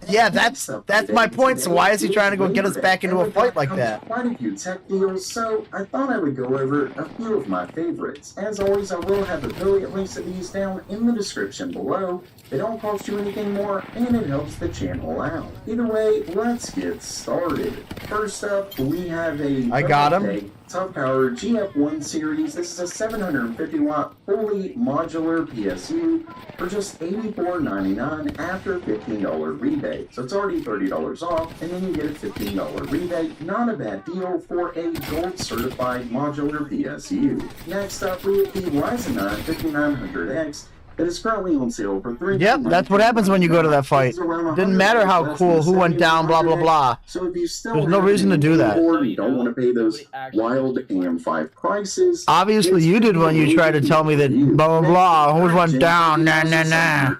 Speaker 2: Yeah, that's my point. So why is he trying to go get us back into a fight like that?
Speaker 20: Quite a few tech deals, so I thought I would go over a few of my favorites. As always, I will have affiliate links to these down in the description below. They don't cost you anything more, and it helps the channel out. Either way, let's get started. First up, we have a
Speaker 2: I got him.
Speaker 20: Tough Power GF1 series. This is a 750 watt fully modular PSU for just $84.99 after $15 rebate. So it's already $30 off, and then you get a $15 rebate. Not a bad deal for a gold certified modular PSU. Next up, we have the Ryzen 9 5900X. That is currently on sale for $3.
Speaker 2: Yep, that's what happens when you go to that fight. Didn't matter how cool, who went down, blah blah blah.
Speaker 20: So if you still
Speaker 2: There's no reason to do that.
Speaker 20: Or you don't want to pay those wild AM5 prices.
Speaker 2: Obviously, you did when you tried to tell me that blah blah blah. Who went down? Nah nah nah.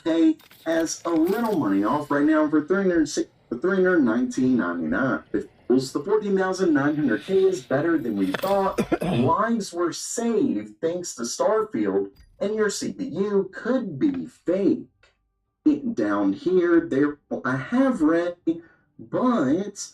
Speaker 20: Has a little money off right now for $319.99. The 14,900K is better than we thought. Lives were saved thanks to Starfield. And your CPU could be fake. Down here, there I have read, but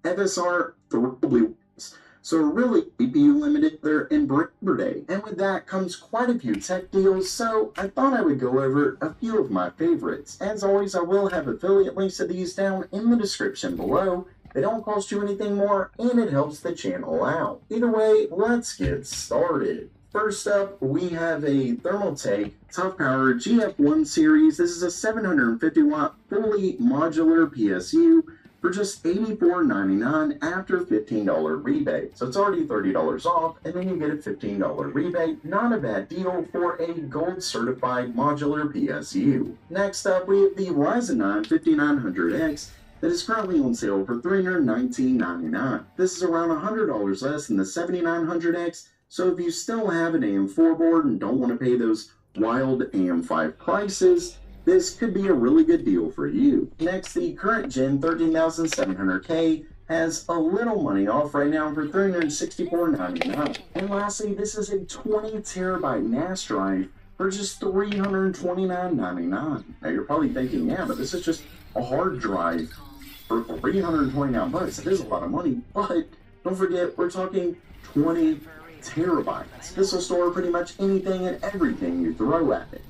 Speaker 20: FSR probably was. So really, CPU limited there in Labor Day. And with that comes quite a few tech deals, so I thought I would go over a few of my favorites. As always, I will have affiliate links to these down in the description below. They don't cost you anything more, and it helps the channel out. Either way, let's get started. First up, we have a Thermaltake Tough Power GF1 series. This is a 750 watt fully modular PSU for just $84.99 after $15 rebate. So it's already $30 off, and then you get a $15 rebate. Not a bad deal for a gold certified modular PSU. Next up, we have the Ryzen 9 5900X. That is currently on sale for $319.99. This is around $100 less than the 7900X. So if you still have an AM4 board and don't want to pay those wild AM5 prices, this could be a really good deal for you. Next, the current gen 13700K has a little money off right now for $364.99. And lastly, this is a 20 terabyte NAS drive for just $329.99. Now you're probably thinking, yeah, but this is just a hard drive for $329. It is a lot of money, but don't forget, we're talking 20 terabytes. This will store pretty much anything and everything you throw at it.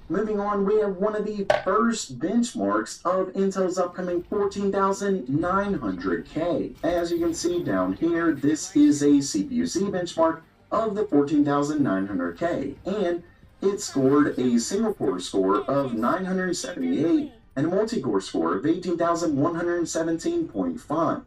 Speaker 20: Moving on, we have one of the first benchmarks of Intel's upcoming 14900K. As you can see down here, this is a CPU-Z benchmark of the 14900K, and it scored a single-core score of 978 and a multi-core score of 18,117.5.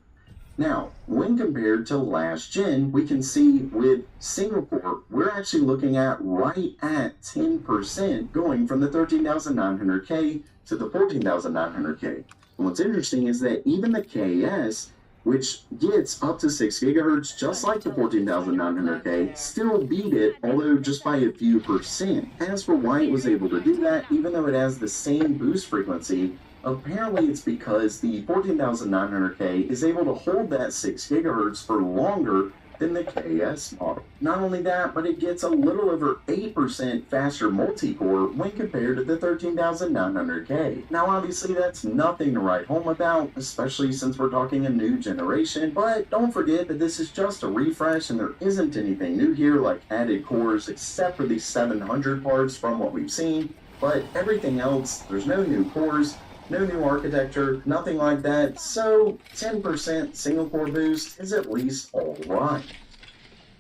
Speaker 20: Now, when compared to last gen, we can see with single core, we're actually looking at right at 10% going from the 13,900K to the 14,900K. And what's interesting is that even the KS, which gets up to 6 gigahertz just like the 14,900K, still beat it, although just by a few percent. As for why it was able to do that, even though it has the same boost frequency, apparently it's because the 14,900K is able to hold that 6 gigahertz for longer than the KS model. Not only that, but it gets a little over 8% faster multi-core when compared to the 13,900K. Now obviously that's nothing to write home about, especially since we're talking a new generation, but don't forget that this is just a refresh and there isn't anything new here like added cores except for the 700 parts from what we've seen, but everything else, there's no new cores, no new architecture, nothing like that, so 10% single core boost is at least alright.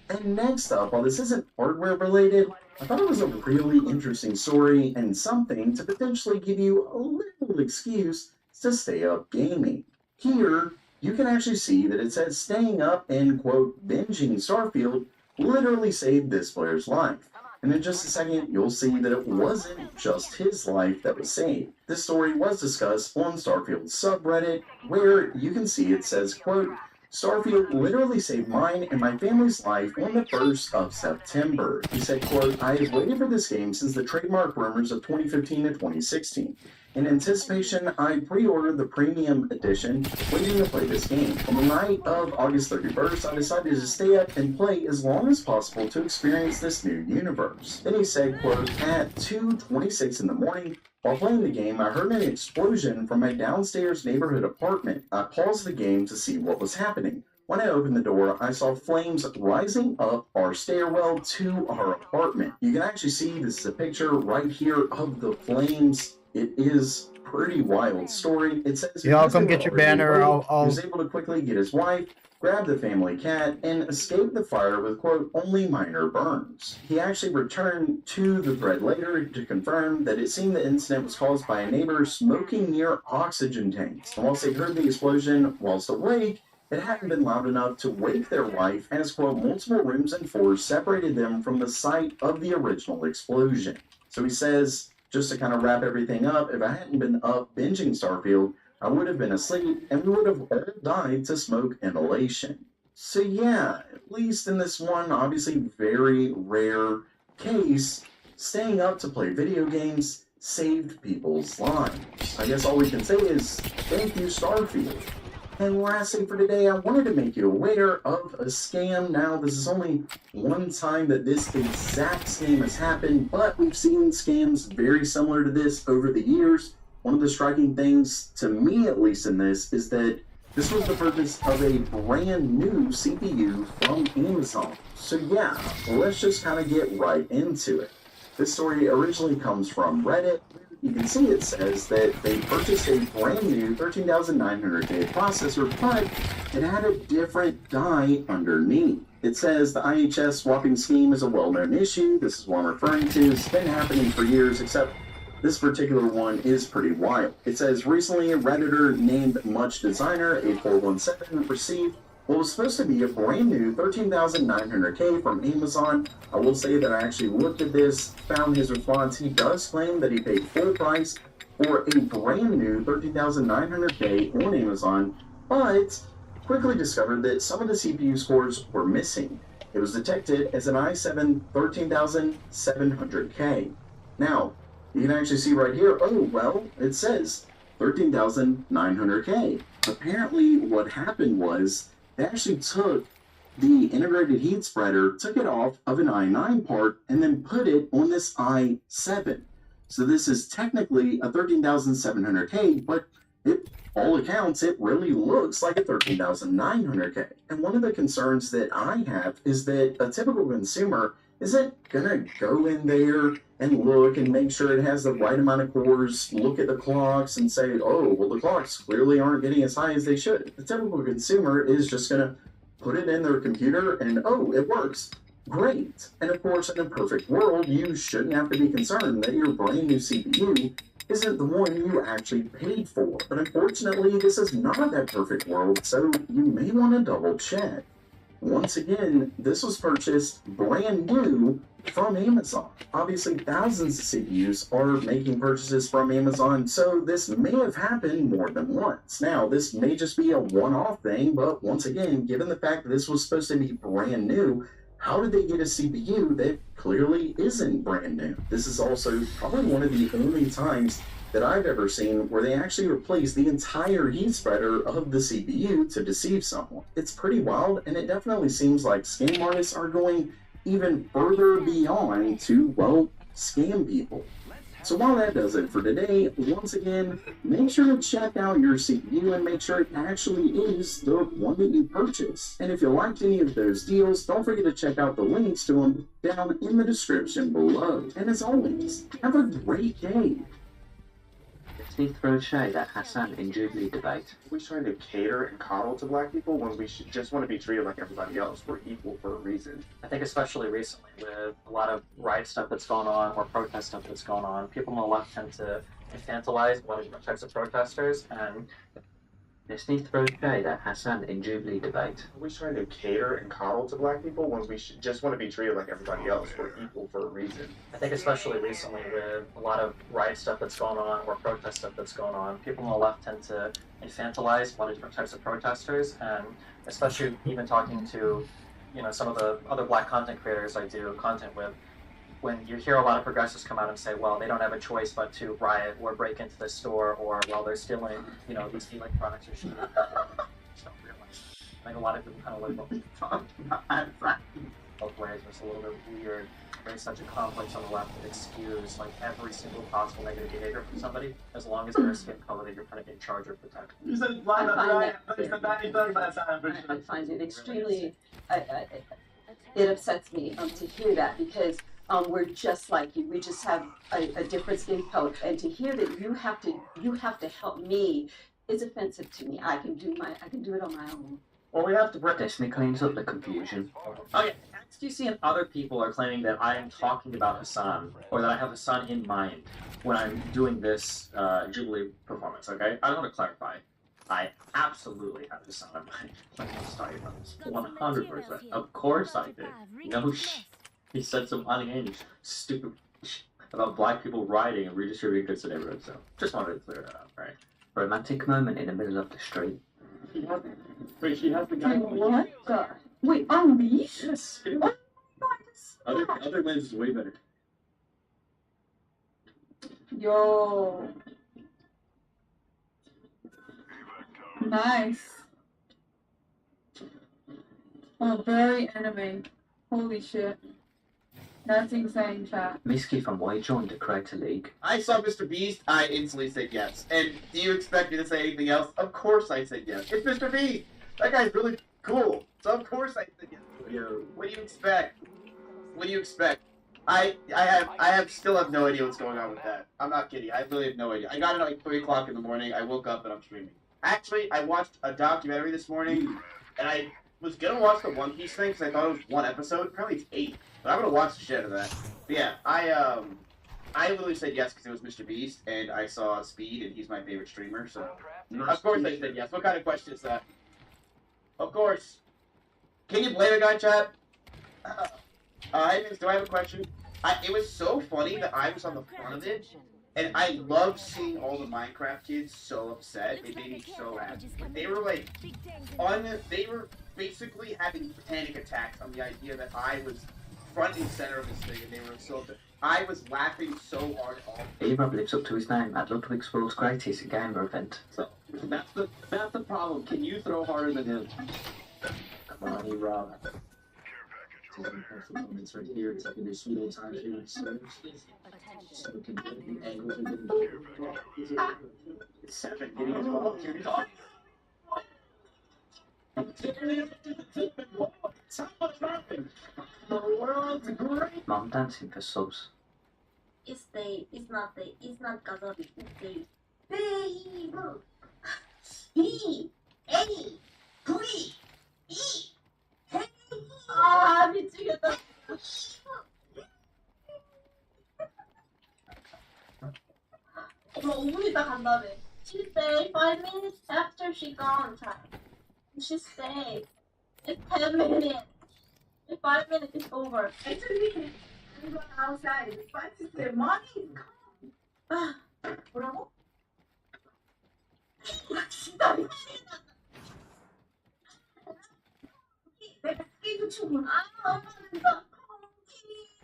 Speaker 20: And next up, while this isn't hardware related, I thought it was a really interesting story and something to potentially give you a little excuse to stay up gaming. Here, you can actually see that it says staying up and quote, binging Starfield literally saved this player's life. And in just a second, you'll see that it wasn't just his life that was saved. This story was discussed on Starfield's subreddit, where you can see it says, quote, Starfield literally saved mine and my family's life on the 1st of September. He said, quote, I have waited for this game since the trademark rumors of 2015 to 2016. In anticipation, I pre-ordered the premium edition, waiting to play this game. On the night of August 31st, I decided to stay up and play as long as possible to experience this new universe. Then he said, quote, at 2:26 in the morning, while playing the game, I heard an explosion from my downstairs neighborhood apartment. I paused the game to see what was happening. When I opened the door, I saw flames rising up our stairwell to our apartment. You can actually see this is a picture right here of the flames. It is a pretty wild story. It says
Speaker 2: Y'all come get your banner.
Speaker 20: He was able to quickly get his wife, grab the family cat, and escape the fire with, quote, only minor burns. He actually returned to the thread later to confirm that it seemed the incident was caused by a neighbor smoking near oxygen tanks. And whilst they heard the explosion whilst awake, it hadn't been loud enough to wake their wife, as, quote, multiple rooms and floors separated them from the site of the original explosion. So he says, just to kind of wrap everything up, if I hadn't been up binging Starfield, I would have been asleep and we would have all died to smoke inhalation. So yeah, at least in this one, obviously very rare case, staying up to play video games saved people's lives. I guess all we can say is, thank you, Starfield. And lastly for today, I wanted to make you aware of a scam. Now, this is only one time that this exact scam has happened, but we've seen scams very similar to this over the years. One of the striking things, to me at least in this, is that this was the purchase of a brand new CPU from Amazon. So yeah, let's just kind of get right into it. This story originally comes from Reddit. You can see it says that they purchased a brand new 13,900K processor, but it had a different die underneath. It says the IHS swapping scheme is a well-known issue. This is what I'm referring to. It's been happening for years, except this particular one is pretty wild. It says recently a Redditor named Much Designer 8417 received what was supposed to be a brand new 13,900K from Amazon. I will say that I actually looked at this, found his response. He does claim that he paid full price for a brand new 13,900K on Amazon, but quickly discovered that some of the CPU scores were missing. It was detected as an i7 13,700K. Now, you can actually see right here, oh, well, it says 13,900K. Apparently, what happened was they actually took the integrated heat spreader, took it off of an i9 part, and then put it on this i7. So this is technically a 13,700K, but all accounts, it really looks like a 13,900K. And one of the concerns that I have is that a typical consumer Is it gonna go in there and look and make sure it has the right amount of cores, look at the clocks and say, oh, well, the clocks clearly aren't getting as high as they should? The typical consumer is just gonna put it in their computer and, oh, it works. Great. And of course, in a perfect world, you shouldn't have to be concerned that your brand new CPU isn't the one you actually paid for. But unfortunately, this is not that perfect world, so you may want to double check. Once again, this was purchased brand new from Amazon. Obviously, thousands of CPUs are making purchases from Amazon, so this may have happened more than once. Now, this may just be a one-off thing, but once again, given the fact that this was supposed to be brand new, how did they get a CPU that clearly isn't brand new? This is also probably one of the only times that I've ever seen where they actually replaced the entire heat spreader of the CPU to deceive someone. It's pretty wild, and it definitely seems like scam artists are going even further beyond to, well, scam people. So while that does it for today, once again, make sure to check out your CPU and make sure it actually is the one that you purchased. And if you liked any of those deals, don't forget to check out the links to them down in the description below. And as always, have a great day.
Speaker 21: Steve throws shade at Hassan in Jubilee debate.
Speaker 22: We're trying to cater and coddle to black people when we should just want to be treated like everybody else. We're equal for a reason.
Speaker 23: I think especially recently with a lot of riot stuff that's going on or protest stuff that's going on, people on the left tend to infantilize one types of protesters, and
Speaker 21: Steve throws shade at Hassan in Jubilee debate.
Speaker 22: We're trying to cater and coddle to black people when we should just want to be treated like everybody else. We're equal for a reason.
Speaker 23: I think especially recently with a lot of riot stuff that's going on or protest stuff that's going on, people on the left tend to infantilize one of different types of protesters, and especially even talking to, you know, some of the other black content creators I do content with, when you hear a lot of progressives come out and say, well, they don't have a choice but to riot or break into the store, or, well, they're stealing, you know, these electronics or shit. Just don't realize. I think a lot of people kind of look both ways. It's a little bit weird. There's such a complex on the left that excuse like every single possible negative behavior from somebody, as long as they're a skin color that you're kind of in charge or protect.
Speaker 24: I find it extremely, it upsets me to hear that, because we're just like you. We just have a different skin color, and to hear that you have to help me is offensive to me. I can do it on my own.
Speaker 21: Well, we have to break this, and it cleans up the confusion.
Speaker 23: Okay, XQC and other people are claiming that I am talking about Hassan, or that I have Hassan in mind when I'm doing this Jubilee performance, okay? I want to clarify. I absolutely have Hassan in mind. Let me start you on this. 100%. Of course I did. No shit. He said some unhinged, stupid shit about black people rioting and redistributing goods to neighborhoods, so just wanted to clear that up, right?
Speaker 21: Romantic moment in the middle of the street.
Speaker 23: Wait, she has the guy.
Speaker 24: What? Wait, on me?
Speaker 23: Yes.
Speaker 24: Oh,
Speaker 23: Other lens is way better.
Speaker 25: Yo. Nice. Oh, very anime. Holy shit. That's insane, chat.
Speaker 21: Misky from Why joined the Creator League.
Speaker 26: I saw Mr. Beast, I instantly said yes. And do you expect me to say anything else? Of course I said yes. It's Mr. Beast! That guy's really cool. So of course I said yes. What do you expect? What do you expect? I still have no idea what's going on with that. I'm not kidding. I really have no idea. I got it at like 3 o'clock in the morning. I woke up and I'm streaming. Actually, I watched a documentary this morning, and I was gonna watch the One Piece thing because I thought it was 1 episode. Apparently it's 8. But I'm gonna watch the shit out of that. But yeah, I literally said yes because it was Mr. Beast, and I saw Speed, and he's my favorite streamer, so of course I said yes. What kind of question is that? Of course. Can you blame a guy, chat? Hey, Vince, do I have a question? It was so funny that I was on the front of it, and I loved seeing all the Minecraft kids so upset. It made me so happy. They were like, they were basically having panic attacks on the idea that I was front and center of this thing, and they were so upset. I was laughing so hard all the time.
Speaker 21: E-Rob lives up to his name at Ludwig's World's Greatest Gamer event.
Speaker 23: So, that's the problem. Can you throw harder than him? Come on, E-Rob. It's right here. It's like in this sweet old time here. So we can get the angles and get 7 getting his ball.
Speaker 21: Mom dancing for subs.
Speaker 11: It's not Gazabi, it's the baby. Eddie, Glee, 아, 미치겠다. 엄마 5분 있다 간다며. She stayed 5 minutes after she gone time. She stayed. It's 10 minutes. In 5 minutes it's over. Actually, I'm going outside. But the money is gone. 뭐라고? 진짜 미치겠다. 내가 스케이트 춤을 엄마 진짜 펑키.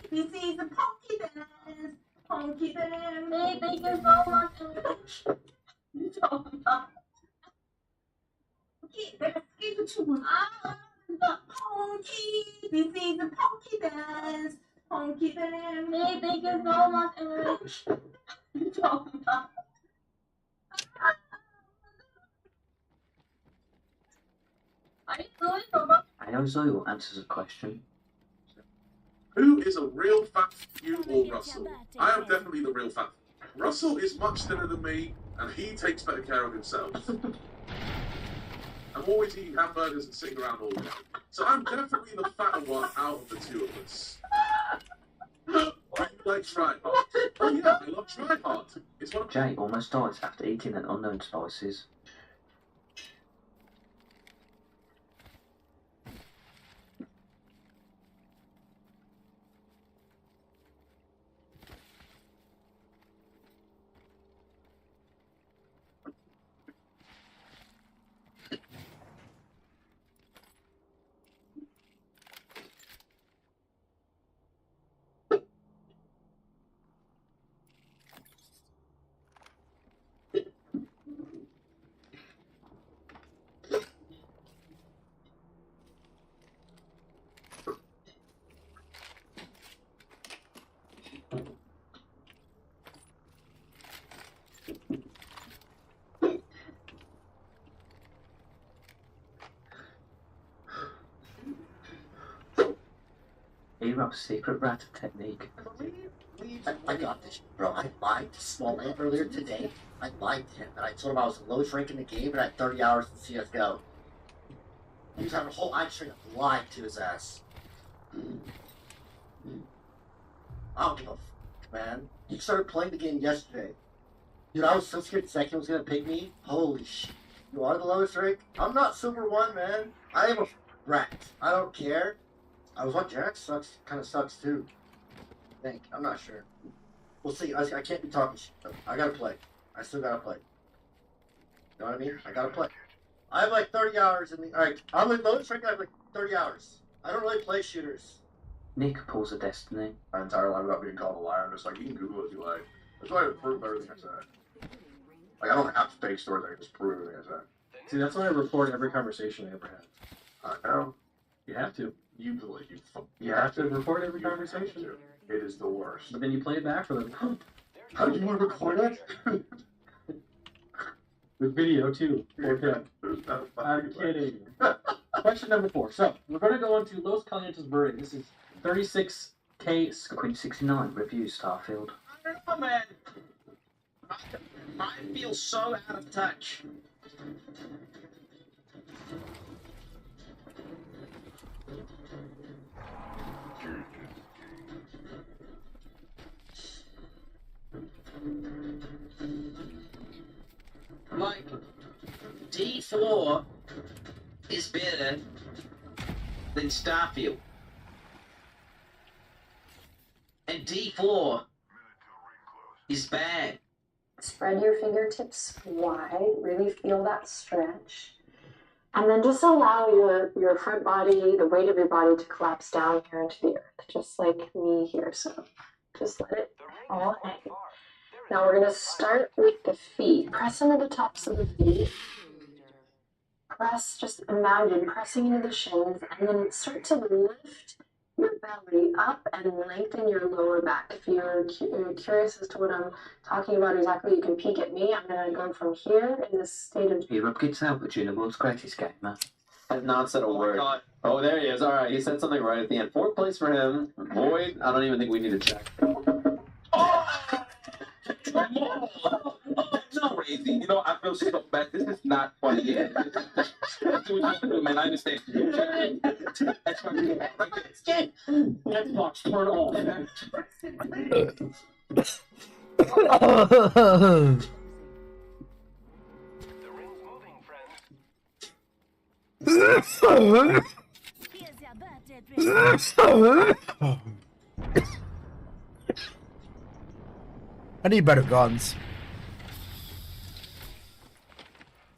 Speaker 11: This is a funky dance. Funky dance. 네, thank you so much. 진짜 엄마. 내가 스케이트 춤을 진짜 펑키. This is a funky dance. Funky dance. 네, thank you so much. 진짜 엄마.
Speaker 21: I know Zoe answers a question.
Speaker 1: Who is a real fat you or Russell? I am definitely the real fat. Russell is much thinner than me, and he takes better care of himself. I'm always eating hamburgers and sitting around all day. So I'm definitely the fatter one out of the two of us. Do you like Try Hard? Oh yeah, I love Try Hard. It's one of
Speaker 21: Jay almost dies after eating an unknown spices. A-Rob's secret rat technique.
Speaker 3: I got this, bro. I lied to Small Man earlier today. I lied to him, and I told him I was the lowest rank in the game and I had 30 hours in CSGO. He was having a whole I straight up lied to his ass. I don't give a fuck, man. He started playing the game yesterday. Dude, I was so scared Second was gonna pick me. Holy shit. You are the lowest rank? I'm not Super 1, man. I am a rat. I don't care. I was watching Jack sucks, kind of sucks too. I think. I'm not sure. We'll see. I can't be talking shit though. I gotta play. I still gotta play. You know what I mean? I gotta play. I have like 30 hours in the. Alright, I'm like lowest rank. I have like 30 hours. I don't really play shooters.
Speaker 21: Nick pulls a destiny.
Speaker 1: my entire life without being called a liar. I'm just like, you can Google it if you like. That's why I prove everything I said. Like, I don't have to fake stories. I can just prove everything I said.
Speaker 4: See, that's why I record every conversation I ever have.
Speaker 1: I know.
Speaker 4: You have to.
Speaker 1: You
Speaker 4: have to record every conversation.
Speaker 1: It is the worst.
Speaker 4: But then you play it back for them.
Speaker 1: How do you want to record it?
Speaker 4: With video too. Okay. I'm kidding. Question number 4. So we're going to go into Los Calientes Verde. This is 36K.
Speaker 21: Queen 69 reviews Starfield.
Speaker 16: I don't know, man. I feel so out of touch. Like, D4 is better than Starfield. And D4 is bad.
Speaker 6: Spread your fingertips wide, really feel that stretch. And then just allow your front body, the weight of your body to collapse down here into the earth, just like me here. So just let it all hang. Now we're going to start with the feet. Press into the tops of the feet. Press, just imagine pressing into the shins, and then start to lift your belly up and lengthen your lower back. If you're curious as to what I'm talking about exactly, you can peek at me. I'm going to go from here in this state of...
Speaker 21: A-Rob gets out, but Junior World's greatest gamer. Has not said a word. Oh, there he is. All right, he said something right at the end. 4th place for him. Void. I don't even think we need to check.
Speaker 16: No, crazy. You know, I feel so bad. This is not funny yet. Do what you do, man. I understand.
Speaker 4: Xbox, turn on.
Speaker 2: I need better guns.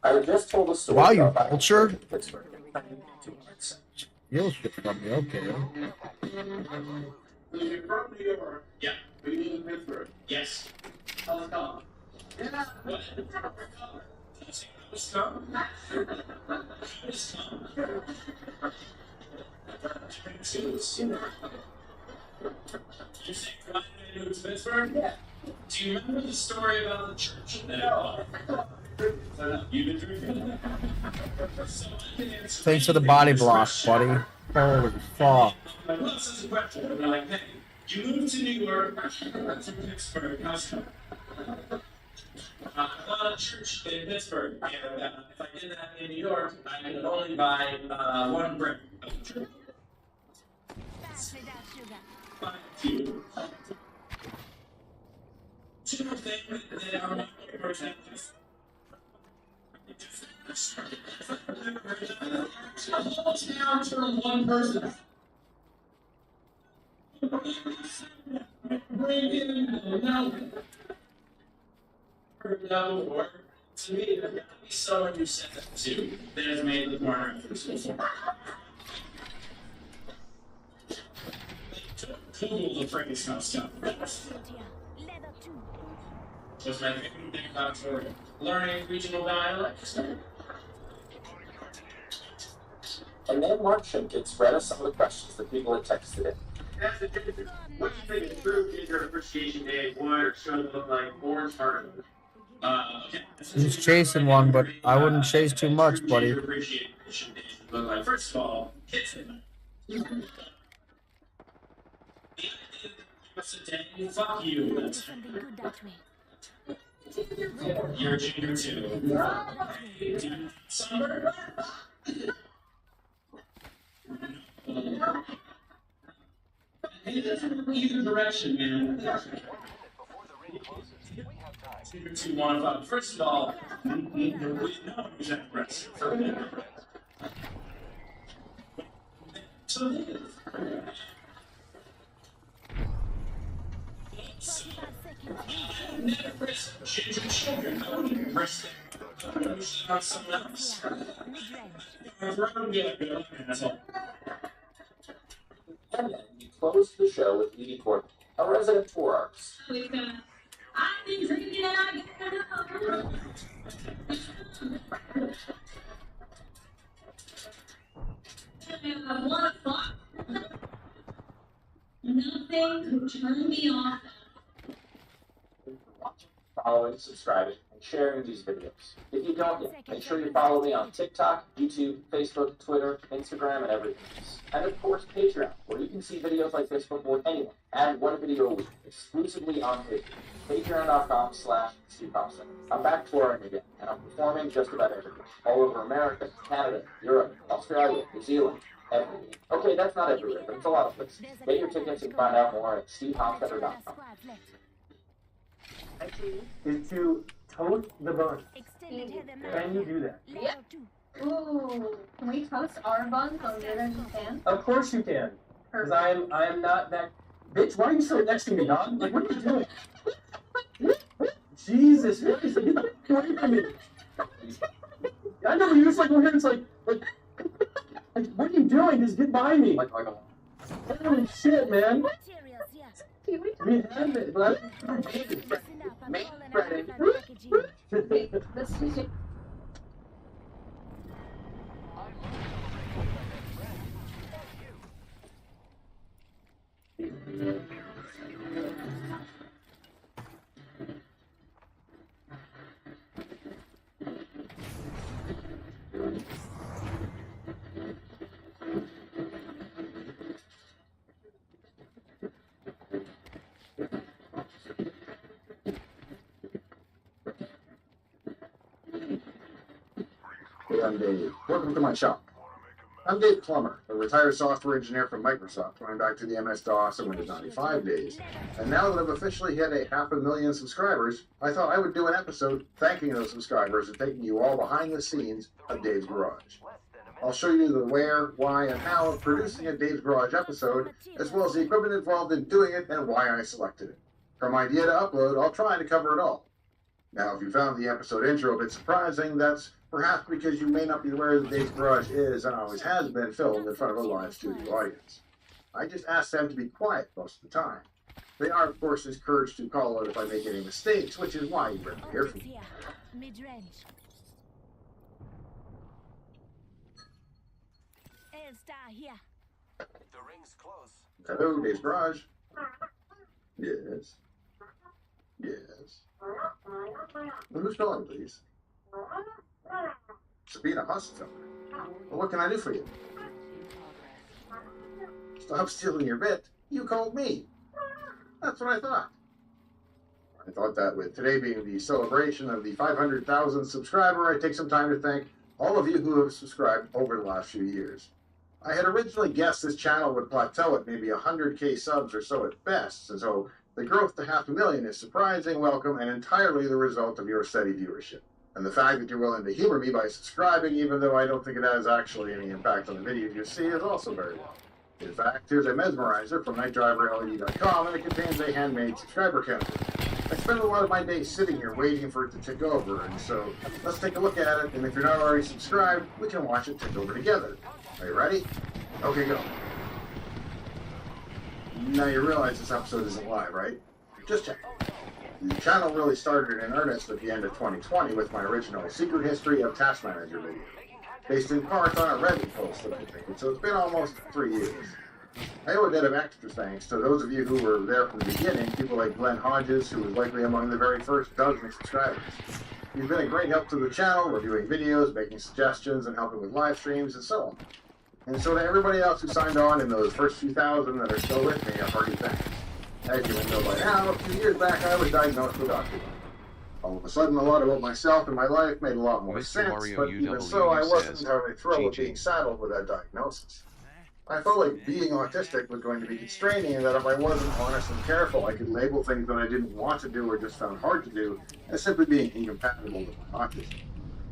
Speaker 20: I just told a story.
Speaker 2: Wow, you
Speaker 20: about
Speaker 2: vulture.
Speaker 20: Pittsburgh.
Speaker 2: Steal shit from me, okay.
Speaker 1: You're from New York.
Speaker 16: Yeah.
Speaker 1: We live in Pittsburgh.
Speaker 16: Yes.
Speaker 1: How's it going?
Speaker 16: Yeah. What? You say Ryan moved to Pittsburgh? Yeah. Do you remember the story about the church? No. You've been drinking?
Speaker 2: Thanks for the body block, buddy. Holy fuck.
Speaker 16: My boss has a question. They're like, hey, you moved to New York, to Pittsburgh, how's it? I bought a church in Pittsburgh, and if I did that in New York, I could only buy 1 brick of the church. Two things that are not percentages. A whole town for 1 person. Bring in no work. To me, there's got to be someone you said that to that has made the corner. Google the phrase now stuff. Just my favorite thing about for learning regional dialects.
Speaker 20: And then Mark Shimkins read us some of the questions that people had texted in.
Speaker 16: That's the difference. What do you think a true Ginger Appreciation Day would or should look like or harder? Okay.
Speaker 2: He's chasing one, but I wouldn't chase too much, buddy.
Speaker 16: Appreciation Day should look like. First of all, kids in fuck you. That's you're a junior too. Sunburn? Either direction, man. 2, 1, 5. First of all, we know who's at rest. So I never press ginger children. I wouldn't press them. I would push on someone else.
Speaker 20: And then we closed the show with Edie Courtney, a resident tour artist.
Speaker 11: I've been drinking and I at 1 o'clock. Nothing could turn me off.
Speaker 20: Following, subscribing, and sharing these videos. If you don't yet, make sure you follow me on TikTok, YouTube, Facebook, Twitter, Instagram, and everything else. And of course, Patreon, where you can see videos like this before anyone, and 1 video a week, exclusively on Patreon. Patreon.com/Steve Thompson. I'm back touring again, and I'm performing just about everywhere. All over America, Canada, Europe, Australia, New Zealand, everywhere. Okay, that's not everywhere, but it's a lot of places. Get your tickets and find out more at SteveHofstetter.com.
Speaker 4: Is to toast the bun. Can you do that?
Speaker 25: Yeah. Ooh, can we toast our buns on the other pan?
Speaker 4: Of course you can. Because I am not that. Bitch, why are you so next to me, dog? Like, what are you doing? Jesus, what is it? Get away from me. I know, but you're just like over here, it's like, what are you doing? Just get by me. Holy shit, man. We have it, but I don't hate it. Make bread.
Speaker 5: I'm Dave. Welcome to my shop. I'm Dave Plummer, a retired software engineer from Microsoft, going back to the MS-DOS and Windows 95 days. And now that I've officially hit 500,000 subscribers, I thought I would do an episode thanking those subscribers and taking you all behind the scenes of Dave's Garage. I'll show you the where, why, and how of producing a Dave's Garage episode, as well as the equipment involved in doing it and why I selected it. From idea to upload, I'll try to cover it all. Now, if you found the episode intro a bit surprising, that's perhaps because you may not be aware that Dave's Garage is, and always has been, filmed in front of a live studio audience. I just ask them to be quiet most of the time. They are, of course, encouraged to call out if I make any mistakes, which is why you rarely hear from me.
Speaker 7: Mid-range. Star here.
Speaker 13: The ring's close.
Speaker 5: Hello, Dave's Garage. Yes. Yes. Well, who's calling, please? Sabina Hospital. Well, what can I do for you? Stop stealing your bit. You called me. That's what I thought. I thought that with today being the celebration of the 500,000 subscriber, I'd take some time to thank all of you who have subscribed over the last few years. I had originally guessed this channel would plateau at maybe 100k subs or so at best, and so the growth to 500,000 is surprising, welcome, and entirely the result of your steady viewership. And the fact that you're willing to humor me by subscribing, even though I don't think it has actually any impact on the videos you see, is also very welcome. In fact, here's a mesmerizer from NightDriverLED.com, and it contains a handmade subscriber counter. I spend a lot of my days sitting here waiting for it to tick over, and so let's take a look at it, and if you're not already subscribed, we can watch it tick over together. Are you ready? Okay, go. Now you realize this episode isn't live, right? Just check. The channel really started in earnest at the end of 2020 with my original Secret History of Task Manager video, based in part on a Reddit post that I made, so it's been almost 3 years. I owe a debt of extra thanks to those of you who were there from the beginning, people like Glenn Hodges, who was likely among the very first dozen subscribers. You've been a great help to the channel, reviewing videos, making suggestions, and helping with live streams, and so on. And so to everybody else who signed on in those first few thousand that are still with me, a hearty thanks. As you may know by now, a few years back I was diagnosed with autism. All of a sudden, a lot about myself and my life made a lot more sense, but even so, I wasn't entirely thrilled with being saddled with that diagnosis. I felt like being autistic was going to be constraining, and that if I wasn't honest and careful, I could label things that I didn't want to do or just found hard to do as simply being incompatible with my autism.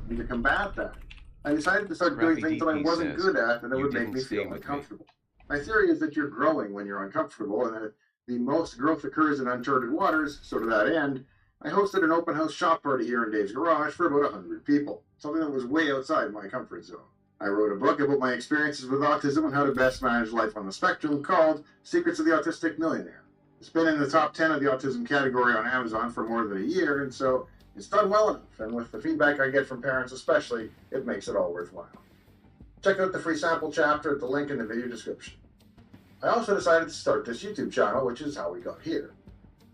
Speaker 5: And to combat that, I decided to start doing things that I wasn't good at and that would make me feel uncomfortable. My theory is that you're growing when you're uncomfortable, and that the most growth occurs in uncharted waters, so to that end, I hosted an open house shop party here in Dave's Garage for about 100 people, something that was way outside my comfort zone. I wrote a book about my experiences with autism and how to best manage life on the spectrum called Secrets of the Autistic Millionaire. It's been in the top 10 of the autism category on Amazon for more than a year, and so it's done well enough, and with the feedback I get from parents especially, it makes it all worthwhile. Check out the free sample chapter at the link in the video description. I also decided to start this YouTube channel, which is how we got here.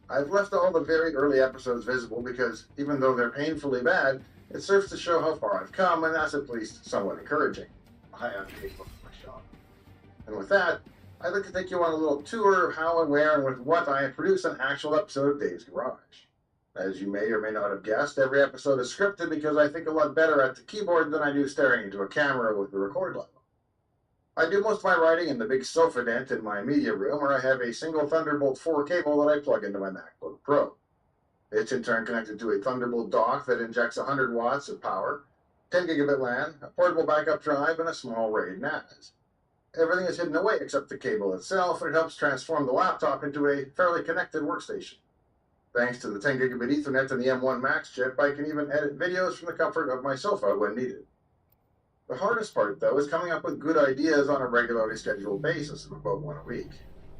Speaker 5: I've left all the very early episodes visible because, even though they're painfully bad, it serves to show how far I've come, and that's at least somewhat encouraging. Hi, I'm Dave from my shop. And with that, I'd like to take you on a little tour of how and where and with what I have produced an actual episode of Dave's Garage. As you may or may not have guessed, every episode is scripted because I think a lot better at the keyboard than I do staring into a camera with the record level. I do most of my writing in the big sofa dent in my media room, where I have a single Thunderbolt 4 cable that I plug into my MacBook Pro. It's in turn connected to a Thunderbolt dock that injects 100 watts of power, 10 gigabit LAN, a portable backup drive, and a small RAID NAS. Everything is hidden away except the cable itself, and it helps transform the laptop into a fairly connected workstation. Thanks to the 10 gigabit Ethernet and the M1 Max chip, I can even edit videos from the comfort of my sofa when needed. The hardest part, though, is coming up with good ideas on a regularly scheduled basis of about one a week.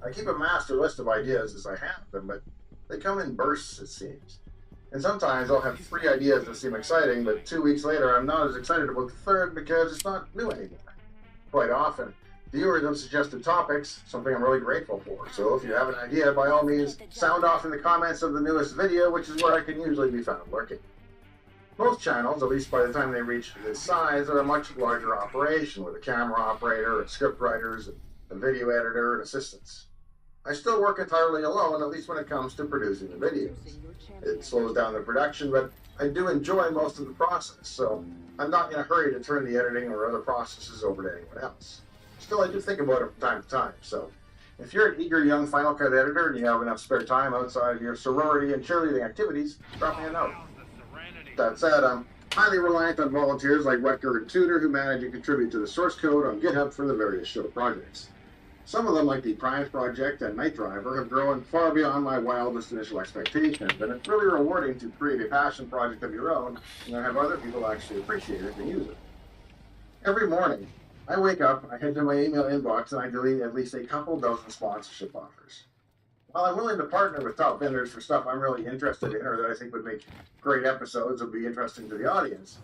Speaker 5: I keep a master list of ideas as I have them, but they come in bursts, it seems. And sometimes I'll have 3 ideas that seem exciting, but 2 weeks later I'm not as excited about the third because it's not new anymore. Quite often, viewers have suggested topics, something I'm really grateful for. So if you have an idea, by all means, sound off in the comments of the newest video, which is where I can usually be found lurking. Most channels, at least by the time they reach this size, are a much larger operation with a camera operator, and script writers, a video editor, and assistants. I still work entirely alone, at least when it comes to producing the videos. It slows down the production, but I do enjoy most of the process, so I'm not in a hurry to turn the editing or other processes over to anyone else. Still, I do think about it from time to time, so if you're an eager young Final Cut editor and you have enough spare time outside of your sorority and cheerleading activities, drop me a note. That said, I'm highly reliant on volunteers like Rutger and Tudor who manage and contribute to the source code on GitHub for the various show projects. Some of them, like the Primes Project and Night Driver, have grown far beyond my wildest initial expectations, and it's really rewarding to create a passion project of your own and then have other people actually appreciate it and use it. Every morning, I wake up, I head to my email inbox, and I delete at least a couple dozen sponsorship offers. While I'm willing to partner with top vendors for stuff I'm really interested in or that I think would make great episodes or be interesting to the audience,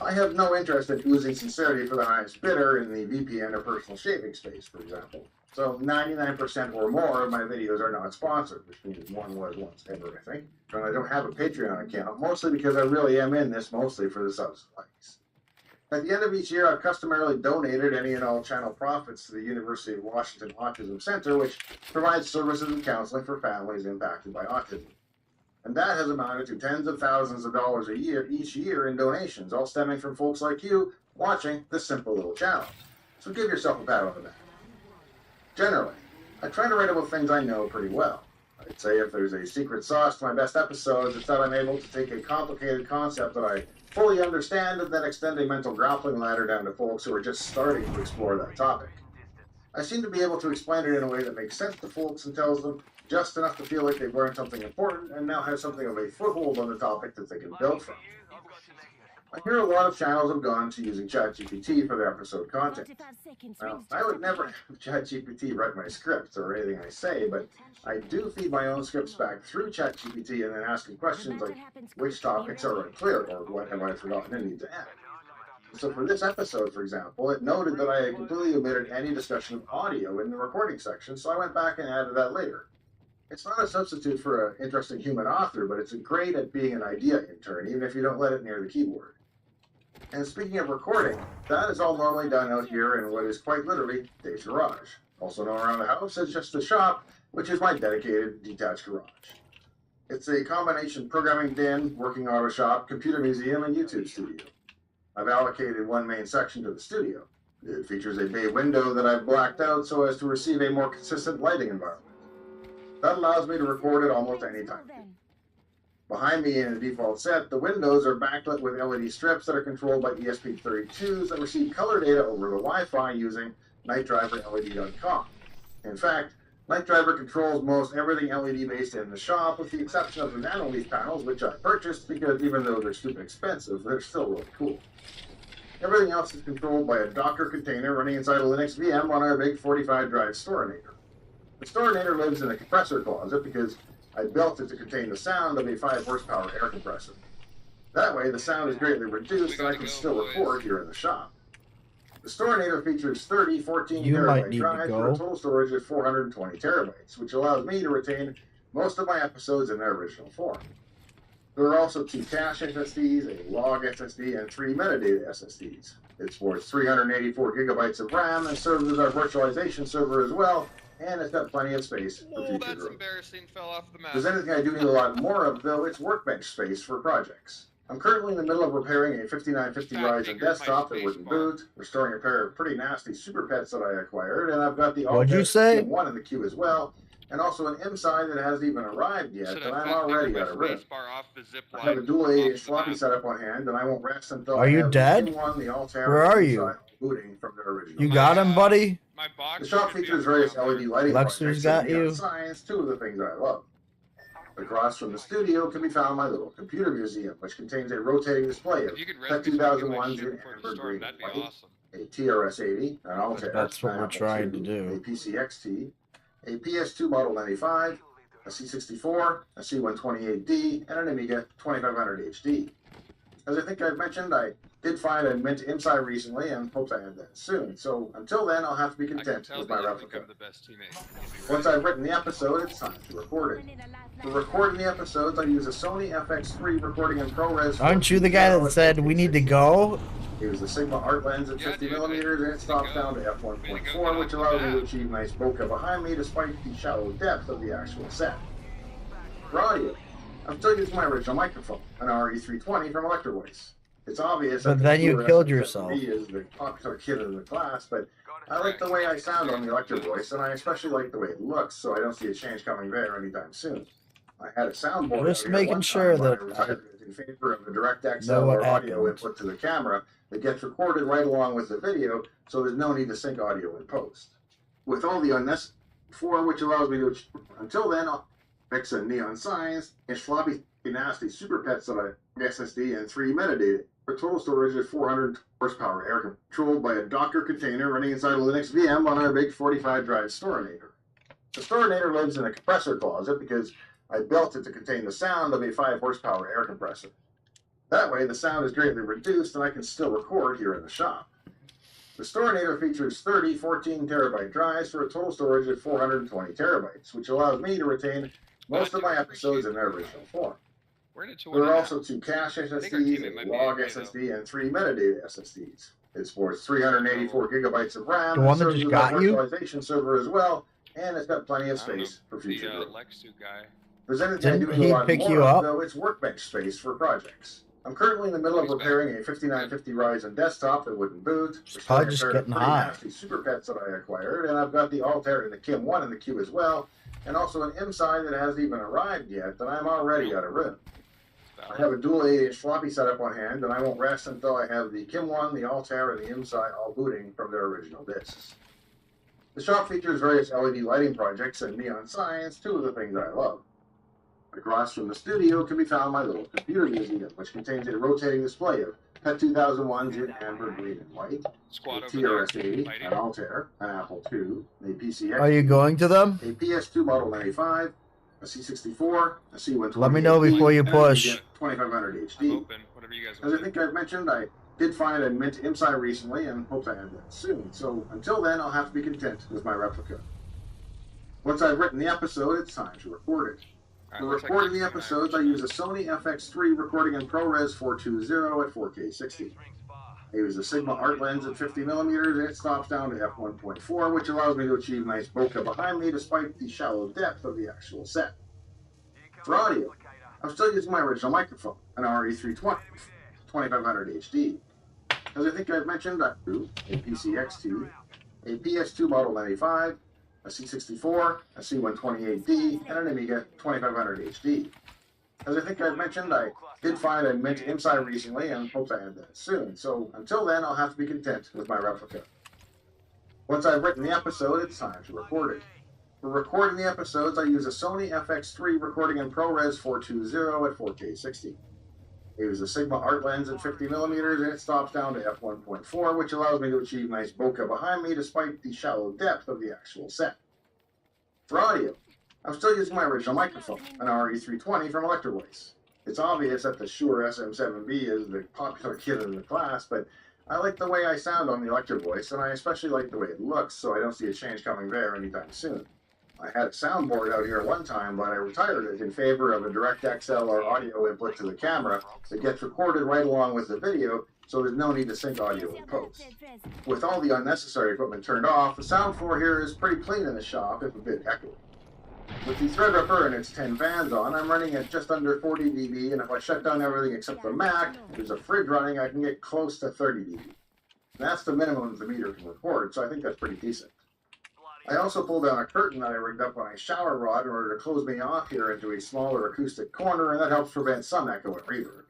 Speaker 5: I have no interest in oozing sincerity for the highest bidder in the VPN or personal shaving space, for example. So 99% or more of my videos are not sponsored, which means one was once ever, I think. And I don't have a Patreon account, mostly because I really am in this mostly for the subs and likes. At the end of each year, I've customarily donated any and all channel profits to the University of Washington Autism Center, which provides services and counseling for families impacted by autism. And that has amounted to tens of thousands of dollars a year each year in donations, all stemming from folks like you watching this simple little channel. So give yourself a pat on the back. Generally, I try to write about things I know pretty well. I'd say if there's a secret sauce to my best episodes, it's that I'm able to take a complicated concept that I fully understand and then extend a mental grappling ladder down to folks who are just starting to explore that topic. I seem to be able to explain it in a way that makes sense to folks and tells them just enough to feel like they've learned something important and now have something of a foothold on the topic that they can build from. I hear a lot of channels have gone to using ChatGPT for their episode content. Now, I would never have ChatGPT write my scripts or anything I say, but I do feed my own scripts back through ChatGPT and then ask it questions like which topics are unclear or what have I forgotten and need to add. So for this episode, for example, it noted that I had completely omitted any discussion of audio in the recording section, so I went back and added that later. It's not a substitute for an interesting human author, but it's great at being an idea intern, even if you don't let it near the keyboard. And speaking of recording, that is all normally done out here in what is quite literally Dave's garage, also known around the house as just the shop, which is my dedicated detached garage. It's a combination programming den, working auto shop, computer museum, and YouTube studio. I've allocated one main section to the studio. It features a bay window that I've blacked out so as to receive a more consistent lighting environment. That allows me to record at almost any time. Behind me in the default set, the windows are backlit with LED strips that are controlled by ESP32s that receive color data over the Wi-Fi using NightDriverLED.com. In fact, NightDriver controls most everything LED-based in the shop, with the exception of the Nanoleaf panels, which I purchased because even though they're stupid expensive, they're still really cool. Everything else is controlled by a Docker container running inside a Linux VM on our big 45-drive Storinator. The Storinator lives in a compressor closet because I built it to contain the sound of a 5-horsepower air compressor. That way, the sound is greatly reduced and I can still record here in the shop. The Storinator features 30 14-terabyte drives for a total storage of 420 terabytes, which allows me to retain most of my episodes in their original form. There are also 2 cache SSDs, a log SSD, and 3 metadata SSDs. It supports 384 gigabytes of RAM and serves as our virtualization server as well, and it's got plenty of space for future growth.
Speaker 10: Embarrassing, fell off the map.
Speaker 5: If there's anything I do need a lot more of, though, it's workbench space for projects. I'm currently in the middle of repairing a 5950 Ryzen desktop that wouldn't boot, restoring a pair of pretty nasty Super Pets that I acquired, and I've got the Alt-F one in the queue as well, and also an MSI that hasn't even arrived yet, and I'm already out of room. I have a dual 8-inch floppy setup on hand, and I won't rest until
Speaker 2: Are you dead? Where are you?
Speaker 5: Booting from the original.
Speaker 2: You got him, buddy?
Speaker 5: The shop features various LED lighting
Speaker 2: Lexer's got you.
Speaker 5: Science, 2 of the things I love. Across from the studio can be found my little computer museum, which contains a rotating display of TEC 2001s in amber green and white, a TRS-80, an Altair,
Speaker 2: That's what we're trying to do.
Speaker 5: a PCXT, a PS2 Model 95, a C64, a C128D, and an Amiga 2500 HD. As I think I've mentioned, I did find a mint inside recently and hopes I have that soon. So until then, I'll have to be content with my replica. Once I've written the episode, it's time to record it. For recording the episodes, I use a Sony FX3 recording in ProRes.
Speaker 2: Aren't you the guy that said we need to go?
Speaker 5: I use a Sigma art lens at 50mm and it stops down to f1.4, which allows me to achieve nice bokeh behind me despite the shallow depth of the actual set. For audio, I'm still using my original microphone, an RE320 from Electrovoice. It's obvious
Speaker 2: But
Speaker 5: that
Speaker 2: then you
Speaker 5: the
Speaker 2: killed yourself.
Speaker 5: SMB is the popular kid in the class, but I like the way I sound on the Electrovoice, and I especially like the way it looks, so I don't see a change coming there anytime soon. I had a soundboard
Speaker 2: Just
Speaker 5: out here
Speaker 2: making
Speaker 5: one
Speaker 2: sure
Speaker 5: time, but
Speaker 2: that
Speaker 5: I retired it in favor of the DirectX
Speaker 2: know what
Speaker 5: or audio
Speaker 2: happened.
Speaker 5: input to the camera that gets recorded right along with the video, so there's no need to sync audio in post. With all the unnecessary for which allows me to, until then, I'll mix in neon signs and floppy nasty super pets that I SSD and 3 metadata for total storage of 400 horsepower air controlled by a Docker container running inside a Linux VM on our big 45 drive Storinator. The Storinator lives in a compressor closet because I built it to contain the sound of a 5 horsepower air compressor. That way the sound is greatly reduced and I can still record here in the shop. The Storinator features 30 14 terabyte drives for a total storage of 420 terabytes, which allows me to retain most of my episodes in their original form. There are also 2 cache SSDs, a log SSD, and 3 metadata SSDs. It supports 384 gigabytes of RAM,
Speaker 2: The one that
Speaker 5: serves
Speaker 2: just
Speaker 5: as a
Speaker 2: got you?
Speaker 5: virtualization server as well, and it's got plenty of space for future growth.
Speaker 9: Lexu guy.
Speaker 5: If there's anything I
Speaker 2: Didn't
Speaker 5: do
Speaker 2: he
Speaker 5: a lot
Speaker 2: pick
Speaker 5: more
Speaker 2: you
Speaker 5: of,
Speaker 2: up?
Speaker 5: though, it's workbench space for projects. I'm currently in the middle of repairing a 5950 Ryzen desktop that wouldn't boot.
Speaker 2: Probably just getting high.
Speaker 5: Nasty super pets that I acquired, and I've got the Altair and the Kim 1 in the queue as well, and also an MSI that hasn't even arrived yet, that I'm already out of room. I have a dual 8-inch floppy setup on hand, and I won't rest until I have the Kim 1, the Altair, and the MSI all booting from their original discs. The shop features various LED lighting projects and neon signs, 2 of the things I love. Across from the studio can be found my little computer museum, which contains a rotating display of PET 2001s in amber, green, and white, a TRS-80, an Altair, an Apple II, a PCX,
Speaker 2: Are you going to them?
Speaker 5: a PS2 Model 95, a C64, a C120.
Speaker 2: Let me know before you push.
Speaker 5: 2500 HD. As I think I've mentioned, I did find a mint IMSI recently and hope I have that soon. So until then, I'll have to be content with my replica. Once I've written the episode, it's time to record it. For recording the episodes, I use a Sony FX3 recording in ProRes 420 at 4K 60. I use a Sigma art lens at 50mm and it stops down to f1.4, which allows me to achieve nice bokeh behind me despite the shallow depth of the actual set. For audio, I'm still using my original microphone, an RE320, 2500 HD. As I think I've mentioned, I do a PCXT, a PS2 Model 95, a C64, a C128D, and an Amiga 2500 HD. As I think I've mentioned, I did find a mint IMSI recently and hope I have that soon. So until then, I'll have to be content with my replica. Once I've written the episode, it's time to record it. For recording the episodes, I use a Sony FX3 recording in ProRes 420 at 4K 60. I use a Sigma art lens at 50mm and it stops down to f1.4, which allows me to achieve nice bokeh behind me despite the shallow depth of the actual set. For audio, I'm still using my original microphone, an RE320 from Electrovoice. It's obvious that the Shure SM7B is the popular kid in the class, but I like the way I sound on the Electrovoice, and I especially like the way it looks, so I don't see a change coming there anytime soon. I had a soundboard out here one time, but I retired it in favor of a DirectX or audio input to the camera that gets recorded right along with the video, so there's no need to sync audio in post. With all the unnecessary equipment turned off, the sound floor here is pretty clean in the shop, if a bit echoey. With the Threadripper and its 10 fans on, I'm running at just under 40 dB, and if I shut down everything except the Mac, there's a fridge running, I can get close to 30 dB. That's the minimum the meter can record, so I think that's pretty decent. I also pulled down a curtain that I rigged up on a shower rod in order to close me off here into a smaller acoustic corner, and that helps prevent some echo and reverb.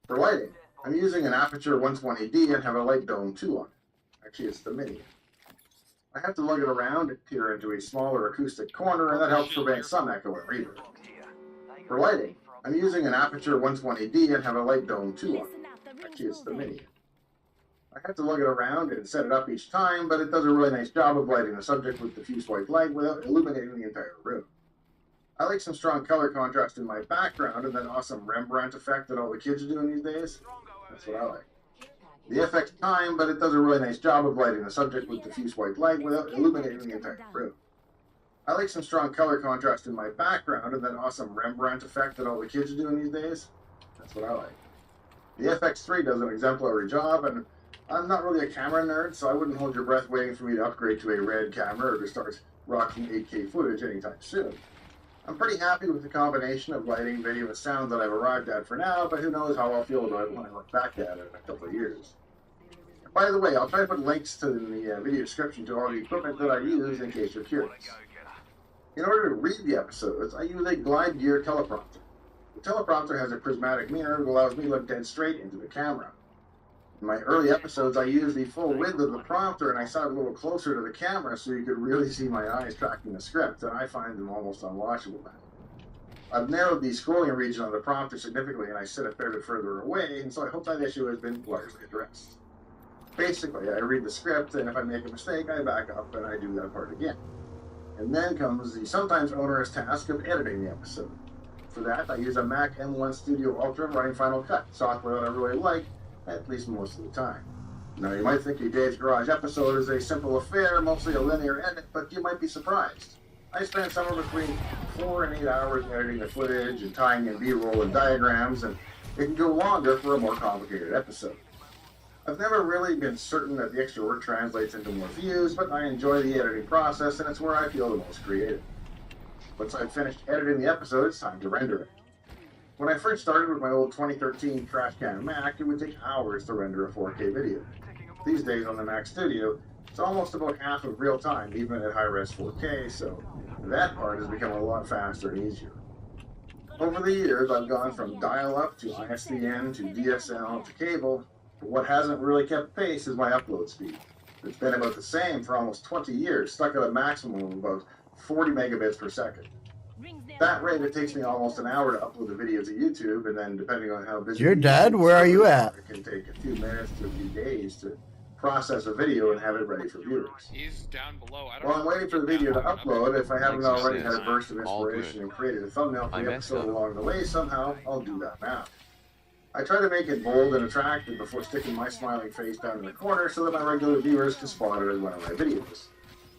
Speaker 5: For lighting, I'm using an Aperture 120D and have a light dome 2 on it. Actually, it's the Mini. I have to lug it around here into a smaller acoustic corner, and that helps prevent some echo and reverb. For lighting, I'm using an Aperture 120D and have a light dome 2 on it. Actually, it's the Mini. I have to lug it around and set it up each time, but it does a really nice job of lighting the subject with diffuse white light without illuminating the entire room. I like some strong color contrast in my background and that awesome Rembrandt effect that all the kids are doing these days. That's what I like. The FX time, but it does a really nice job of lighting the subject with diffuse white light without illuminating the entire room. I like some strong color contrast in my background and that awesome Rembrandt effect that all the kids are doing these days. That's what I like. The FX3 does an exemplary job, and I'm not really a camera nerd, so I wouldn't hold your breath waiting for me to upgrade to a red camera or to start rocking 8K footage anytime soon. I'm pretty happy with the combination of lighting, video, and sound that I've arrived at for now, but who knows how I'll feel about it when I look back at it in a couple of years. And by the way, I'll try to put links to in the video description to all the equipment that I use in case you're curious. In order to read the episodes, I use a Glide Gear teleprompter. The teleprompter has a prismatic mirror that allows me to look dead straight into the camera. In my early episodes, I used the full width of the prompter and I sat a little closer to the camera so you could really see my eyes tracking the script, and I find them almost unwatchable now. I've narrowed the scrolling region on the prompter significantly and I sit a fair bit further away, and so I hope that issue has been largely addressed. Basically, I read the script, and if I make a mistake, I back up and I do that part again. And then comes the sometimes onerous task of editing the episode. For that, I use a Mac M1 Studio Ultra running Final Cut, software that I really like, at least most of the time. Now, you might think a Dave's Garage episode is a simple affair, mostly a linear edit, but you might be surprised. I spend somewhere between 4 and 8 hours editing the footage and tying in B-roll and diagrams, and it can go longer for a more complicated episode. I've never really been certain that the extra work translates into more views, but I enjoy the editing process, and it's where I feel the most creative. Once I've finished editing the episode, it's time to render it. When I first started with my old 2013 trash can Mac, it would take hours to render a 4K video. These days on the Mac Studio, it's almost about half of real time, even at high-res 4K, so that part has become a lot faster and easier. Over the years, I've gone from dial-up to ISDN to DSL to cable, but what hasn't really kept pace is my upload speed. It's been about the same for almost 20 years, stuck at a maximum of about 40 megabits per second. That rate, it takes me almost an hour to upload the video to YouTube, and then depending on how busy
Speaker 2: You're dead? Where are you at?
Speaker 5: It can take a few minutes to a few days to process a video and have it ready for viewers.
Speaker 10: He's down below. I don't
Speaker 5: While I'm
Speaker 10: know
Speaker 5: waiting for the video to upload, if I haven't already had a
Speaker 9: says,
Speaker 5: burst of
Speaker 9: all
Speaker 5: inspiration
Speaker 9: good.
Speaker 5: and created a thumbnail for
Speaker 9: I
Speaker 5: the
Speaker 9: messed
Speaker 5: episode
Speaker 9: up.
Speaker 5: along the way somehow, I'll do that now. I try to make it bold and attractive before sticking my smiling face down in the corner so that my regular viewers can spot it as one of my videos.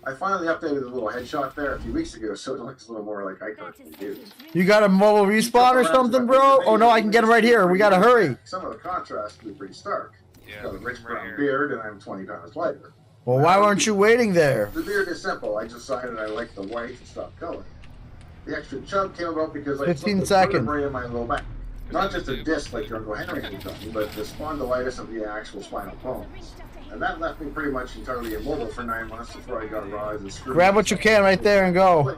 Speaker 5: I finally updated the little headshot there a few weeks ago so it looks a little more like iCartoon videos.
Speaker 2: You got a mobile respawn or something, bro? Oh no, I can get him right here. We gotta hurry.
Speaker 5: Some of the contrast can be pretty stark.
Speaker 10: Yeah,
Speaker 5: I've got a rich brown beard and I'm 20 pounds lighter.
Speaker 2: Well, why weren't you waiting there?
Speaker 5: The beard is simple. I decided I liked the white and stopped coloring. The extra chub came about because I
Speaker 2: 15
Speaker 5: took the
Speaker 2: seconds.
Speaker 5: vertebrae in my low back. Not just a disc like your Uncle Henry had done, but the spondylitis of the actual spinal bones. And that left me pretty much entirely immobile for 9 months before I got rise and screwed.
Speaker 2: Grab what you can right there and go.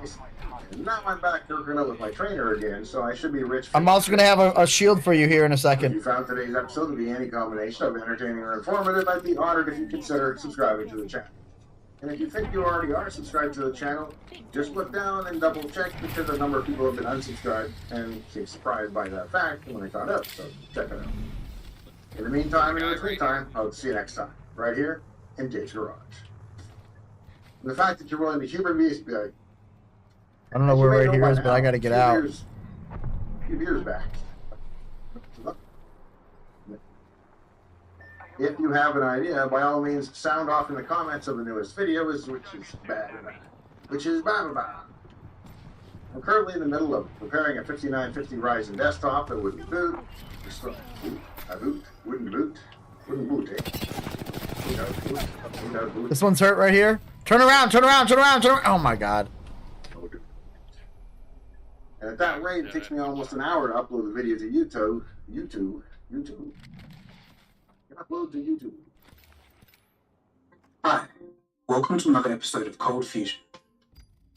Speaker 5: And now I'm back working out with my trainer again, so I should be rich.
Speaker 2: I'm also gonna have a shield for you here in a
Speaker 5: If
Speaker 2: second.
Speaker 5: you found today's episode to be any combination of entertaining or informative, I'd be honored if you consider subscribing to the channel. And if you think you already are subscribed to the channel, just look down and double check because a number of people have been unsubscribed and seem surprised by that fact when they found out, so check it out. In the meantime, and in between time, I'll see you next time, right here in Dave's Garage. And the fact that you're willing to humor me is like,
Speaker 2: I don't know where right here is, but I gotta get out.
Speaker 5: A few years back. If you have an idea, by all means, sound off in the comments of the newest video, which is bad. I'm currently in the middle of preparing a 5950 Ryzen desktop that wouldn't boot. Wouldn't boot, eh?
Speaker 2: This one's hurt right here. Turn around, turn around, turn around, turn around. Oh my god.
Speaker 5: And at that rate, it takes me almost an hour to upload the video to YouTube. Upload to YouTube.
Speaker 12: Hi, welcome to another episode of Cold Fusion.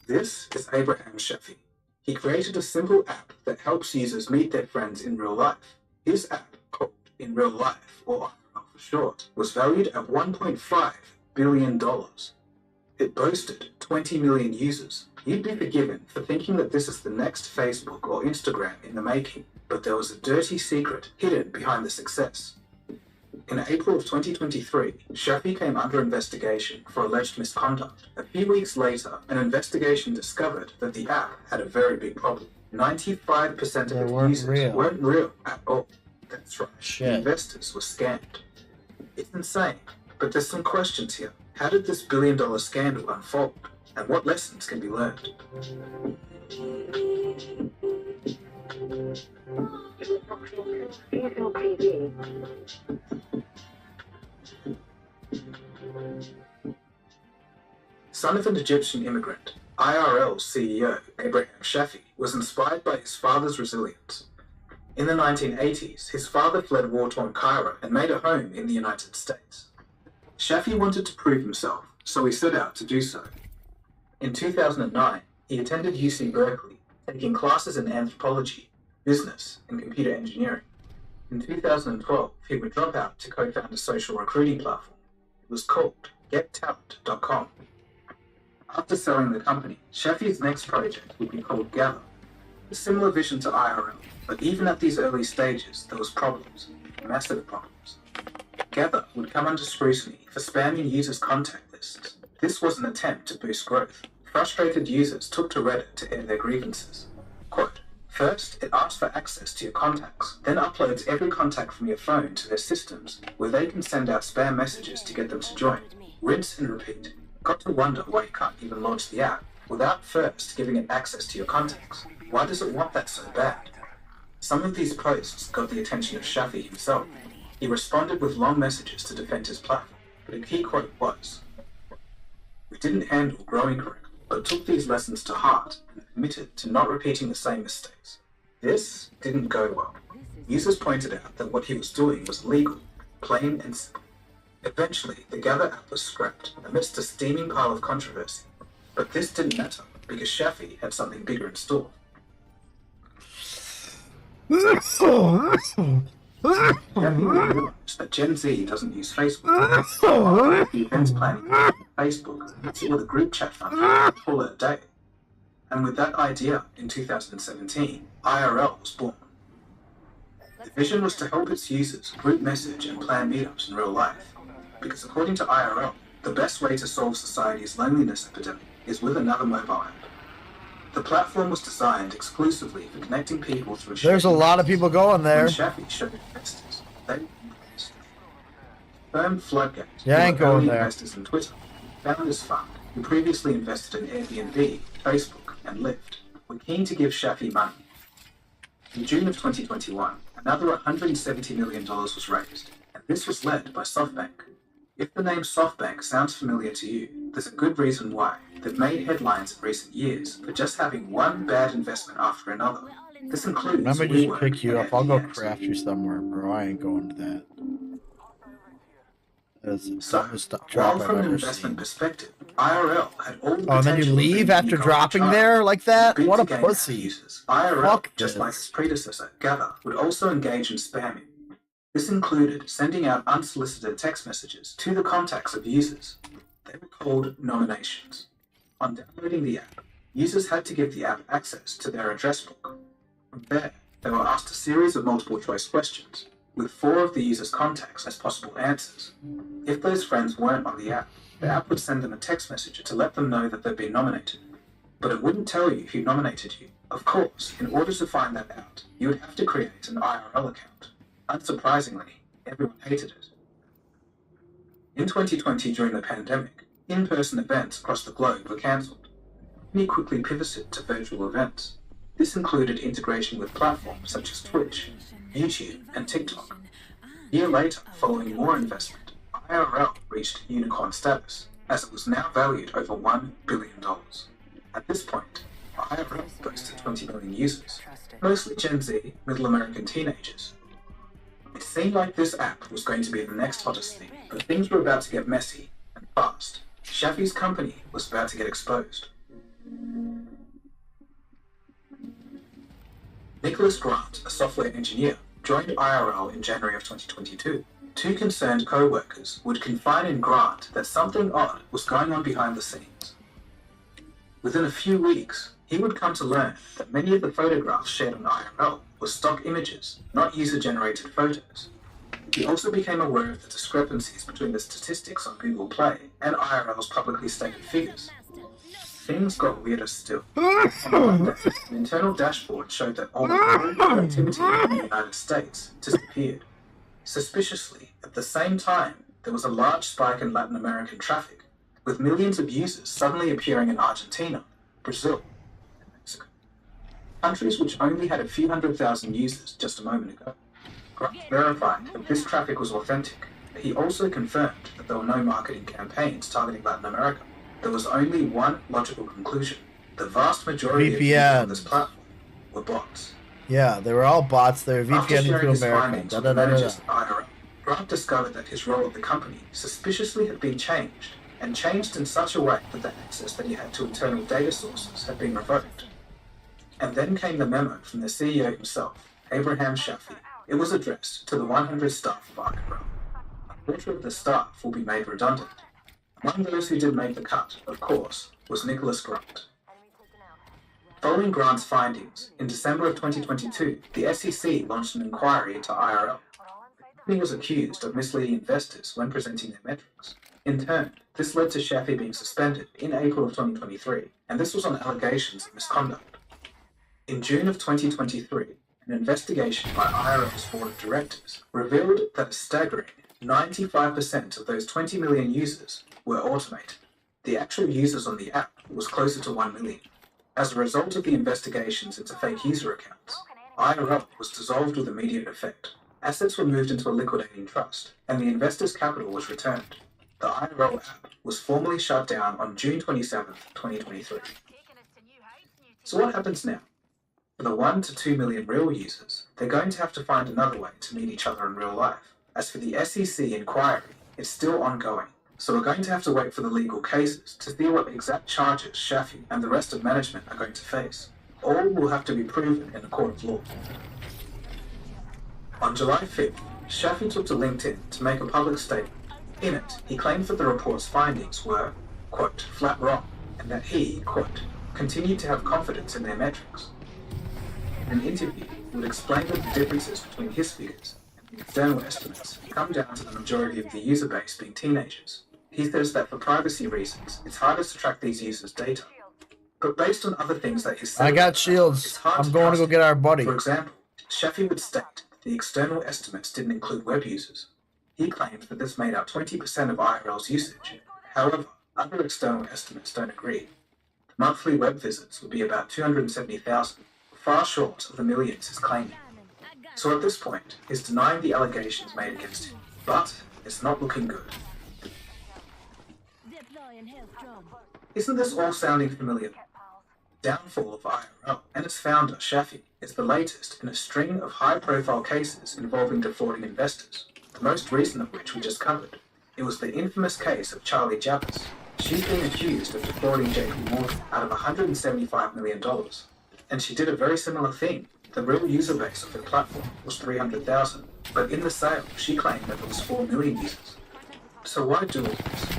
Speaker 12: This is Abraham Shafi. He created a simple app that helps users meet their friends in real life. His app, called In Real Life, or for short, was valued at $1.5 billion. It boasted 20 million users. You'd be forgiven for thinking that this is the next Facebook or Instagram in the making, but there was a dirty secret hidden behind the success. In April of 2023, Shafi came under investigation for alleged misconduct. A few weeks later, an investigation discovered that the app had a very big problem. 95% of its users weren't real at all. That's right. The investors were scammed. It's insane, but there's some questions here. How did this billion-dollar scandal unfold? And what lessons can be learned? Son of an Egyptian immigrant, IRL's CEO, Abraham Shafi, was inspired by his father's resilience. In the 1980s, his father fled war-torn Cairo and made a home in the United States. Shafi wanted to prove himself, so he set out to do so. In 2009, he attended UC Berkeley, taking classes in anthropology, business, and computer engineering. In 2012, he would drop out to co-found a social recruiting platform. It was called GetTalent.com. After selling the company, Shafi's next project would be called Gather. A similar vision to IRL, but even at these early stages, there was problems, massive problems. Gather would come under scrutiny for spamming users' contact lists. This was an attempt to boost growth. Frustrated users took to Reddit to air their grievances. Quote, first, it asks for access to your contacts, then uploads every contact from your phone to their systems, where they can send out spam messages to get them to join. Rinse and repeat. Got to wonder why you can't even launch the app without first giving it access to your contacts. Why does it want that so bad? Some of these posts got the attention of Shafi himself. He responded with long messages to defend his platform, but a key quote was, "We didn't handle growing correctly, but took these lessons to heart and committed to not repeating the same mistakes." This didn't go well. Users pointed out that what he was doing was illegal, plain and simple. Eventually, the Gather app was scrapped amidst a steaming pile of controversy. But this didn't matter, because Shafi had something bigger in store. Shafi realized that Gen Z doesn't use Facebook. The events planning on Facebook, it's with a group chat function, call it a day. And with that idea, in 2017, IRL was born. The vision was to help its users group message and plan meetups in real life. Because according to IRL, the best way to solve society's loneliness epidemic is with another mobile app. The platform was designed exclusively for connecting people through.
Speaker 2: There's a lot of people going there.
Speaker 12: When Shafi showed investors, they were impressed. Firm Floodgate,
Speaker 2: Yeah, I ain't
Speaker 12: who were
Speaker 2: going
Speaker 12: early
Speaker 2: there.
Speaker 12: investors in Twitter, Founders Fund, who previously invested in Airbnb, Facebook, and Lyft, were keen to give Shafi money. In June of 2021, another $170 million was raised, and this was led by SoftBank. If the name SoftBank sounds familiar to you, there's a good reason why. They've made headlines in recent years for just having one bad investment after another. This includes
Speaker 2: Let me just
Speaker 12: WeWork
Speaker 2: pick you
Speaker 12: and
Speaker 2: up. I'll go
Speaker 12: FTX.
Speaker 2: craft you somewhere, bro. I ain't going to that. That's the dumbest
Speaker 12: While
Speaker 2: drop I've
Speaker 12: from an
Speaker 2: ever
Speaker 12: investment
Speaker 2: seen.
Speaker 12: perspective, IRL had all the
Speaker 2: Oh, and then you
Speaker 12: potential of being
Speaker 2: leave
Speaker 12: the
Speaker 2: after
Speaker 12: new
Speaker 2: dropping
Speaker 12: Donald
Speaker 2: there
Speaker 12: Trump.
Speaker 2: like that?
Speaker 12: Big
Speaker 2: What a
Speaker 12: to gain
Speaker 2: pussy.
Speaker 12: users. IRL,
Speaker 2: Fuck
Speaker 12: just
Speaker 2: this.
Speaker 12: like its predecessor, Gather, would also engage in spamming. This included sending out unsolicited text messages to the contacts of users. They were called nominations. On downloading the app, users had to give the app access to their address book. From there, they were asked a series of multiple-choice questions, with 4 of the user's contacts as possible answers. If those friends weren't on the app would send them a text message to let them know that they'd been nominated. But it wouldn't tell you who nominated you. Of course, in order to find that out, you would have to create an IRL account. Unsurprisingly, everyone hated it. In 2020, during the pandemic, in-person events across the globe were cancelled. The company quickly pivoted to virtual events. This included integration with platforms such as Twitch, YouTube, and TikTok. A year later, following more investment, IRL reached unicorn status, as it was now valued over $1 billion. At this point, IRL boasted 20 million users, mostly Gen Z, middle American teenagers. It seemed like this app was going to be the next hottest thing, but things were about to get messy and fast. Shafi's company was about to get exposed. Nicholas Grant, a software engineer, joined IRL in January of 2022. 2 concerned co-workers would confide in Grant that something odd was going on behind the scenes. Within a few weeks, he would come to learn that many of the photographs shared on IRL were stock images, not user-generated photos. He also became aware of the discrepancies between the statistics on Google Play and IRL's publicly stated figures. Things got weirder still. On Monday, an internal dashboard showed that all the productivity in the United States disappeared. Suspiciously, at the same time, there was a large spike in Latin American traffic, with millions of users suddenly appearing in Argentina, Brazil, and Mexico. Countries which only had a few 100,000 users just a moment ago. Grant verified that this traffic was authentic, but he also confirmed that there were no marketing campaigns targeting Latin America. There was only one logical conclusion. The vast majority of users on this platform were bots.
Speaker 2: Yeah, they were all bots. They were
Speaker 12: After
Speaker 2: VPNing
Speaker 12: sharing
Speaker 2: to
Speaker 12: his
Speaker 2: America.
Speaker 12: findings with the managers of IRL, Grant discovered that his role at the company suspiciously had been changed, and changed in such a way that the access that he had to internal data sources had been revoked. And then came the memo from the CEO himself, Abraham Shafi. It was addressed to the 100 staff of IRL. A quarter of the staff will be made redundant. Among those who did make the cut, of course, was Nicholas Grant. Following Grant's findings, in December of 2022, the SEC launched an inquiry into IRL. The company was accused of misleading investors when presenting their metrics. In turn, this led to Shafi being suspended in April of 2023, and this was on allegations of misconduct. In June of 2023, an investigation by IRL's board of directors revealed that a staggering 95% of those 20 million users were automated. The actual users on the app was closer to 1 million. As a result of the investigations into fake user accounts, IRL was dissolved with immediate effect. Assets were moved into a liquidating trust, and the investors' capital was returned. The IRL app was formally shut down on June 27, 2023. So what happens now? For the 1 to 2 million real users, they're going to have to find another way to meet each other in real life. As for the SEC inquiry, it's still ongoing. So we're going to have to wait for the legal cases to see what exact charges Shafi and the rest of management are going to face. All will have to be proven in a court of law. On July 5th, Shafi took to LinkedIn to make a public statement. In it, he claimed that the report's findings were, quote, flat wrong, and that he, quote, continued to have confidence in their metrics. In an interview, he would explain that the differences between his figures and the external estimates come down to the majority of the user base being teenagers. He says that for privacy reasons, it's harder to track these users' data. But based on other things that he said,
Speaker 2: I got shields. I'm going to go get our buddy.
Speaker 12: For example, Shafi would state that the external estimates didn't include web users. He claimed that this made up 20% of IRL's usage. However, other external estimates don't agree. The monthly web visits would be about 270,000, far short of the millions he's claiming. So at this point, he's denying the allegations made against him. But it's not looking good. Isn't this all sounding familiar? Downfall of IRL and its founder, Shafi, is the latest in a string of high-profile cases involving defrauding investors, the most recent of which we just covered. It was the infamous case of Charlie Jabbas. She's been accused of defrauding JP Morgan out of $175 million. And she did a very similar thing. The real user base of her platform was 300,000, but in the sale, she claimed that there was 4 million users. So why do all this?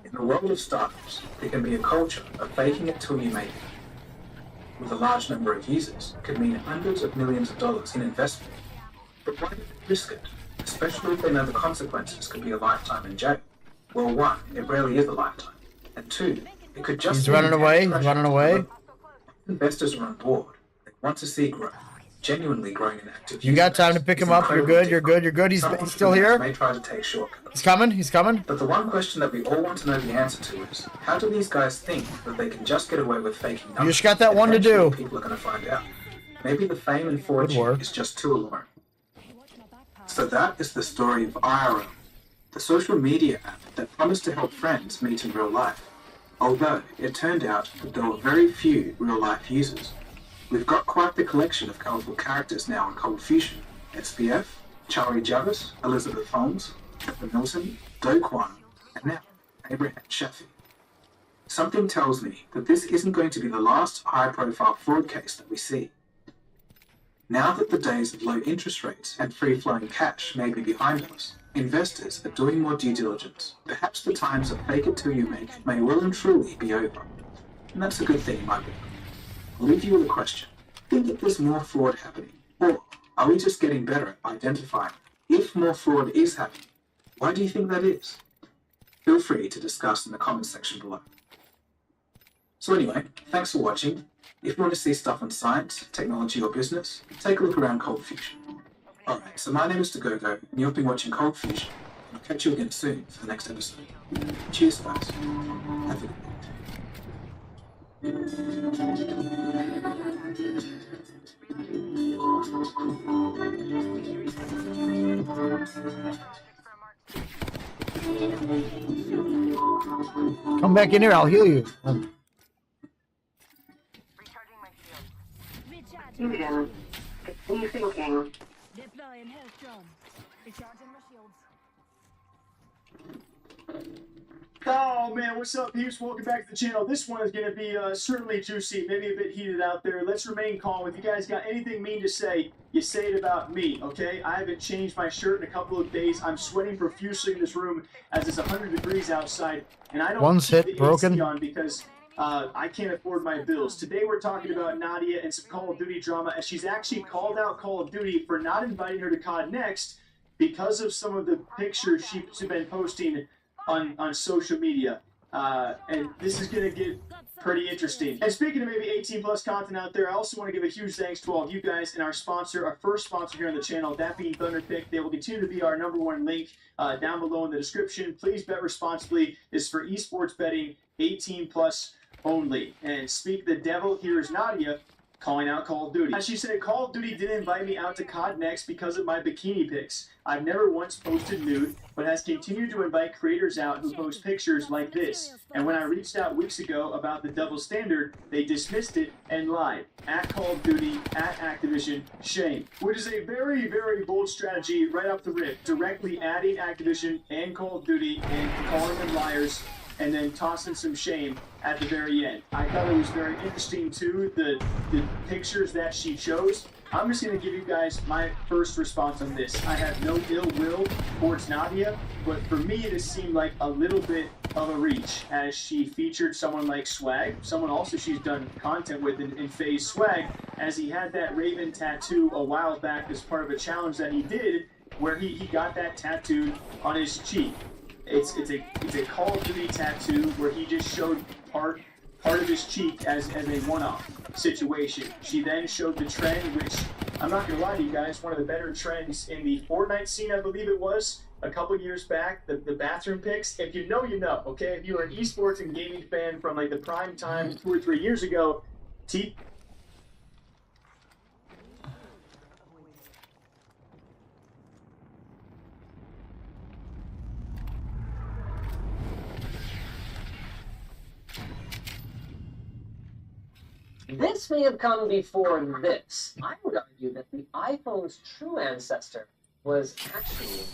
Speaker 12: In the world of startups, there can be a culture of faking it till you make it. With a large number of users, it could mean hundreds of millions of dollars in investment. But why do they risk it? Especially if they know the consequences could be a lifetime in jail. Well, 1, it rarely is a lifetime. And 2, it could just...
Speaker 2: He's running away. He's running away.
Speaker 12: Investors are on board. They want to see growth. Genuinely growing an active.
Speaker 2: You got time to pick him up. You're good. You're good. You're good. He's still here.
Speaker 12: May try to take shortcuts.
Speaker 2: He's coming. He's coming.
Speaker 12: But the one question that we all want to know the answer to is, how do these guys think that they can just get away with faking numbers?
Speaker 2: You just got that one to do.
Speaker 12: People are going to find out. Maybe the fame and fortune is just too alluring. So that is the story of IRL, the social media app that promised to help friends meet in real life. Although it turned out that there were very few real-life users. We've got quite the collection of colourful characters now in Cold Fusion. SBF, Charlie Jabbas, Elizabeth Holmes, Pepper Milton, Do Kwon, and now Abraham Shafi. Something tells me that this isn't going to be the last high-profile fraud case that we see. Now that the days of low interest rates and free-flowing cash may be behind us, investors are doing more due diligence. Perhaps the times of fake it till you make it may well and truly be over. And that's a good thing in my book. I'll leave you with a question. Think that there's more fraud happening? Or are we just getting better at identifying if more fraud is happening? Why do you think that is? Feel free to discuss in the comments section below. So anyway, thanks for watching. If you want to see stuff on science, technology or business, take a look around Cold Fusion. Alright, so my name is Dagogo, and you've been watching Cold Fusion. I'll catch you again soon for the next episode. Cheers, guys. Have a good night.
Speaker 2: Come back in here, I'll heal you.
Speaker 6: Fusion, continue thinking.
Speaker 7: Deploying health drone. Recharging my shields.
Speaker 4: Oh man, what's up peeps? Welcome back to the channel. This one is going to be certainly juicy, maybe a bit heated out there. Let's remain calm. If you guys got anything mean to say, you say it about me, okay? I haven't changed my shirt in a couple of days. I'm sweating profusely in this room as it's 100 degrees outside, and I don't
Speaker 2: One's
Speaker 4: keep
Speaker 2: hit,
Speaker 4: the
Speaker 2: broken.
Speaker 4: AC on because I can't afford my bills. Today we're talking about Nadia and some Call of Duty drama, as she's actually called out Call of Duty for not inviting her to COD Next because of some of the pictures she's been posting on social media, and this is going to get pretty interesting. And speaking of maybe 18 plus content out there, I also want to give a huge thanks to all of you guys and our sponsor, our first sponsor here on the channel, that being Thunderpick. They will continue to be our #1 link down below in the description. Please bet responsibly. This is for esports betting, 18 plus only. And speak the devil, here is Nadia calling out Call of Duty. As she said, Call of Duty didn't invite me out to COD Next because of my bikini pics. I've never once posted nude, but has continued to invite creators out who post pictures like this. And when I reached out weeks ago about the double standard, they dismissed it and lied. At Call of Duty, at Activision, shame. Which is a very, very bold strategy right off the rip, directly adding Activision and Call of Duty and calling them liars, and then tossing some shame at the very end. I thought it was very interesting too, the pictures that she chose. I'm just going to give you guys my first response on this. I have no ill will towards Nadia, but for me it seemed like a little bit of a reach, as she featured someone like Swag, someone also she's done content with in FaZe Swag, as he had that Raven tattoo a while back as part of a challenge that he did, where he got that tattooed on his cheek. It's a Call of Duty tattoo where he just showed part of his cheek as a one-off situation. She then showed the trend, which I'm not gonna lie to you guys, one of the better trends in the Fortnite scene, I believe it was, a couple years back, the bathroom pics. If you know, you know, okay? If you're an esports and gaming fan from like the prime time 2 or 3 years ago,
Speaker 8: This may have come before this. I would argue that the iPhone's true ancestor was actually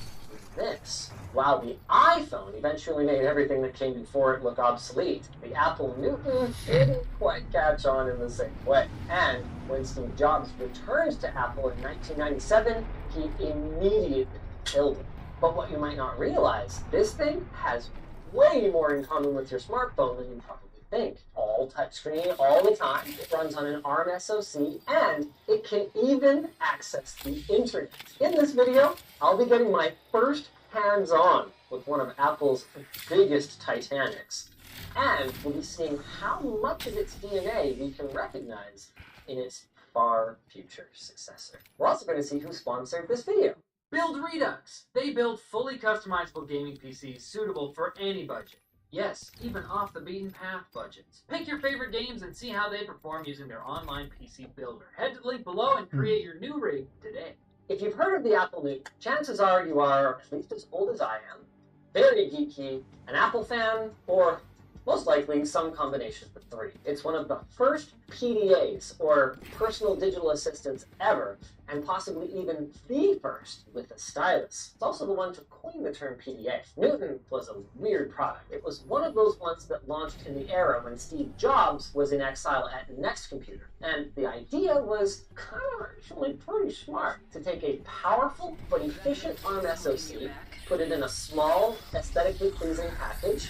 Speaker 8: this. While the iPhone eventually made everything that came before it look obsolete, the Apple Newton didn't quite catch on in the same way. And when Steve Jobs returned to Apple in 1997, he immediately killed it. But what you might not realize, this thing has way more in common with your smartphone than you probably think. All touchscreen, all the time. It runs on an ARM SoC, and it can even access the internet. In this video, I'll be getting my first hands-on with one of Apple's biggest Titanics. And we'll be seeing how much of its DNA we can recognize in its far future successor. We're also going to see who sponsored this video.
Speaker 10: Build Redux. They build fully customizable gaming PCs suitable for any budget. Yes, even off the beaten path budgets. Pick your favorite games and see how they perform using their online PC builder. Head to the link below and create your new rig today.
Speaker 8: If you've heard of the Apple Newton, chances are you are at least as old as I am, very geeky, an Apple fan, or most likely some combination of the three. It's one of the first PDAs, or personal digital assistants, ever, and possibly even the first with a stylus. It's also the one to coin the term PDA. Newton was a weird product. It was one of those ones that launched in the era when Steve Jobs was in exile at Next Computer. And the idea was kind of actually pretty smart, to take a powerful but efficient ARM SoC, put it in a small, aesthetically pleasing package,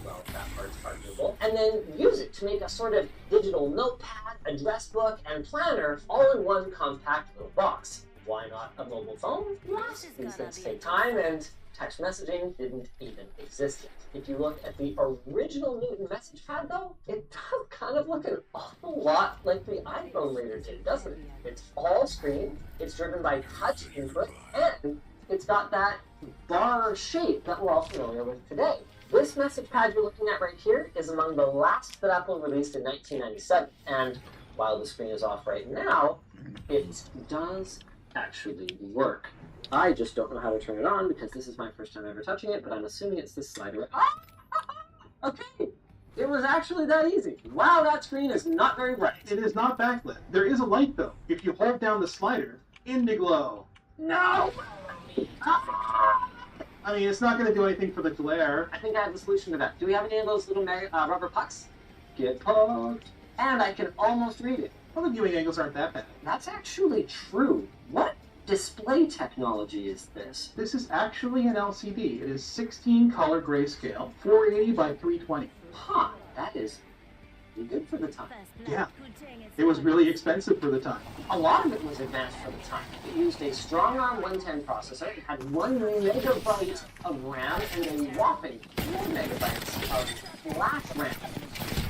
Speaker 8: well, that part's arguable, and then use it to make a sort of digital notepad, address book, and planner all in one compact little box. Why not a mobile phone? Yes, these things take time and text messaging didn't even exist yet. If you look at the original Newton message pad, though, it does kind of look an awful lot like the iPhone later did, doesn't it? It's all screen, it's driven by touch input, and it's got that bar shape that we're all familiar with today. This message pad you're looking at right here is among the last that Apple released in 1997, and while the screen is off right now, it does actually work. I just don't know how to turn it on because this is my first time ever touching it, but I'm assuming it's this slider. Okay, it was actually that easy. Wow, that screen is not very bright.
Speaker 4: It is not backlit. There is a light though. If you hold down the slider, Indiglow.
Speaker 8: No!
Speaker 4: I mean, it's not going to do anything for the glare.
Speaker 8: I think I have the solution to that. Do we have any of those little rubber pucks? Get pucked. And I can almost read it.
Speaker 4: Well, the viewing angles aren't that bad.
Speaker 8: That's actually true. What display technology is this?
Speaker 4: This is actually an LCD. It is 16 color grayscale, 480 by 320.
Speaker 8: Huh, that is pretty good for the time.
Speaker 4: Yeah, it was really expensive for the time.
Speaker 8: A lot of it was advanced for the time. It used a Strongarm 110 processor. It had 1 megabyte of RAM and a whopping 4 megabytes of flash RAM.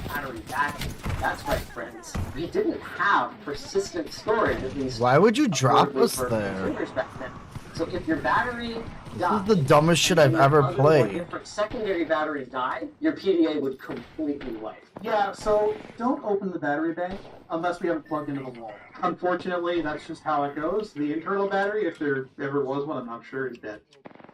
Speaker 8: Battery backup. That's right, friends. We didn't have persistent storage, at least.
Speaker 2: Why would you drop
Speaker 8: affordably
Speaker 2: us
Speaker 8: for
Speaker 2: there?
Speaker 8: computers back then. So if your battery
Speaker 2: This is the dumbest shit I've ever played.
Speaker 8: If your secondary battery died, your PDA would completely wipe.
Speaker 4: Yeah, so don't open the battery bank unless we have it plugged into the wall. Unfortunately, that's just how it goes. The internal battery, if there ever was one, I'm not sure, is dead.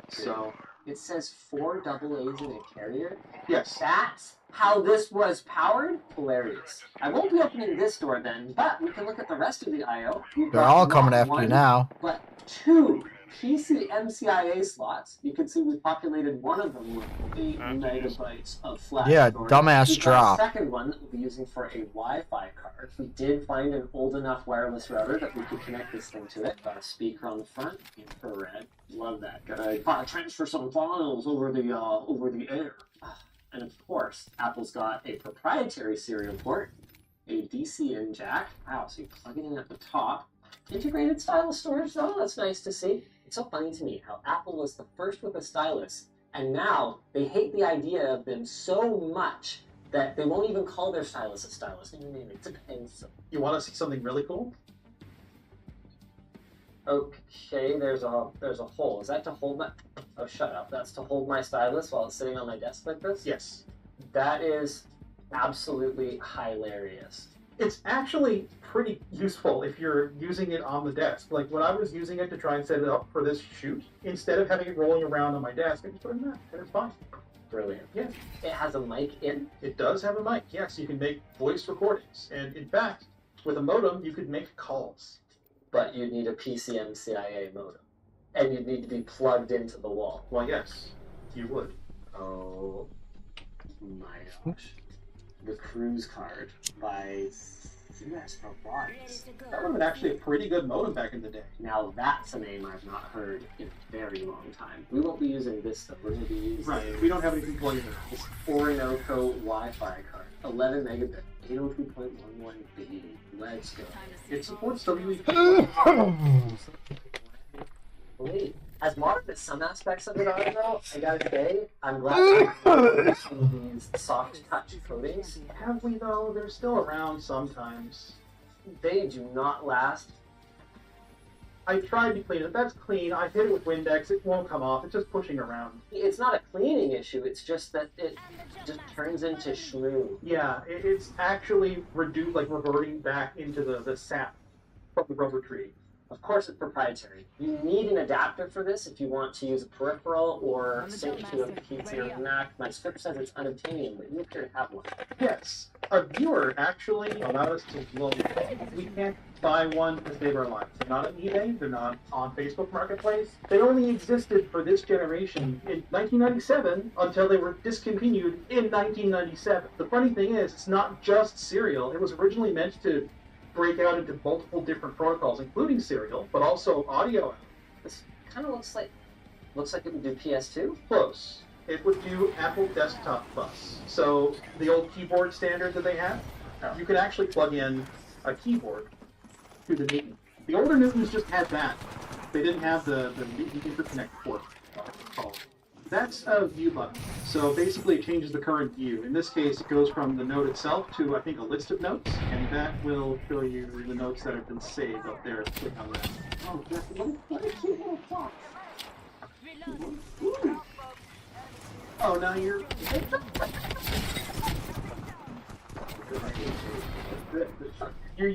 Speaker 4: So
Speaker 8: it says 4 AA's in a carrier.
Speaker 4: Yes.
Speaker 8: That's how this was powered? Hilarious. I won't be opening this door then, but we can look at the rest of the I.O.
Speaker 2: They're all coming after you now.
Speaker 8: But 2 PC MCIA slots. You can see we populated one of them with 8 megabytes of flash
Speaker 2: Yeah,
Speaker 8: storage.
Speaker 2: dumbass
Speaker 8: We've got
Speaker 2: drop.
Speaker 8: a second one that we'll be using for a Wi-Fi card. We did find an old enough wireless router that we could connect this thing to it. Got a speaker on the front, infrared. Love that. Gotta transfer some files over the air. And of course, Apple's got a proprietary serial port, a DC-in jack. Wow, so you plug it in at the top. Integrated stylus storage, though, that's nice to see. It's so funny to me how Apple was the first with a stylus, and now they hate the idea of them so much that they won't even call their stylus a stylus. It's a pencil.
Speaker 4: you want to see something really cool?
Speaker 8: Okay, there's a hole. Is that to hold my... Oh, shut up. That's to hold my stylus while it's sitting on my desk like this?
Speaker 4: Yes.
Speaker 8: That is absolutely hilarious.
Speaker 4: It's actually pretty useful if you're using it on the desk. Like when I was using it to try and set it up for this shoot, instead of having it rolling around on my desk, I just put it in that, and it's fine.
Speaker 8: Brilliant.
Speaker 4: Yeah.
Speaker 8: It has a mic in?
Speaker 4: It does have a mic, yes. You can make voice recordings. And in fact, with a modem, you could make calls.
Speaker 8: But you'd need a PCMCIA modem. And you'd need to be plugged into the wall.
Speaker 4: Well, yes, you would.
Speaker 8: Oh my gosh. The Cruise Card by CS Robotics.
Speaker 4: That would have been actually a pretty good modem back in the day.
Speaker 8: Now that's a name I've not heard in a very long time. We won't be using this stuff. We're going to be using...
Speaker 4: Right, we don't have anything plugged in.
Speaker 8: This Orinoco Wi-Fi card. 11 megabit. 802.11b. Let's go.
Speaker 4: It supports WEP.
Speaker 8: Wait, as modern as some aspects of it are, though, I gotta say, I'm glad that some of these soft touch coatings.
Speaker 4: Have we, though? They're still around sometimes.
Speaker 8: They do not last.
Speaker 4: I tried to clean it. That's clean. I hit it with Windex. It won't come off. It's just pushing around.
Speaker 8: It's not a cleaning issue. It's just that it just turns into shrew.
Speaker 4: Yeah, it's actually reverting back into the sap from the rubber tree.
Speaker 8: Of course, it's proprietary. You need an adapter for this if you want to use a peripheral or sync to a PC or Mac. My script says it's unobtainium, but you appear to have one.
Speaker 4: Yes. A viewer actually allowed us to look. We can't buy one to save our lives. They're not on eBay. They're not on Facebook Marketplace. They only existed for this generation in 1997 until they were discontinued in 1997. The funny thing is, it's not just serial. It was originally meant to break out into multiple different protocols, including serial, but also audio.
Speaker 8: This kind of looks like it would do PS2.
Speaker 4: Close. It would do Apple Desktop Bus. So the old keyboard standard that they have, you could actually plug in a keyboard to the Newton. The older Newtons just had that. They didn't have the Newton Interconnect port called. That's a view button. So basically it changes the current view. In this case, it goes from the note itself to, I think, a list of notes, and that will show you the notes that have been saved up there. Click on that.
Speaker 8: Oh, what a cute little fox.
Speaker 4: Oh, now you're...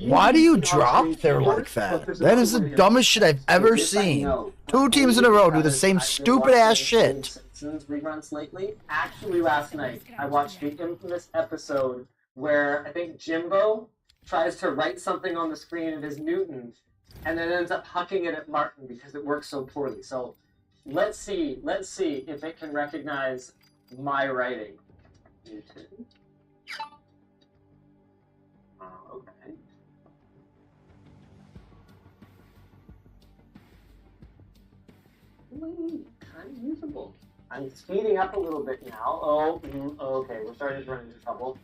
Speaker 2: Why do you drop there like that? That is the dumbest shit I've ever seen. 2 teams in a row do the same stupid ass shit.
Speaker 8: Simpsons reruns lately. Actually, last night I watched the infamous episode where I think Jimbo tries to write something on the screen of his Newton, and then ends up hucking it at Martin because it works so poorly. So let's see if it can recognize my writing. Newton. Okay. Kind of usable. I'm speeding up a little bit now. Okay, we're starting to run into trouble.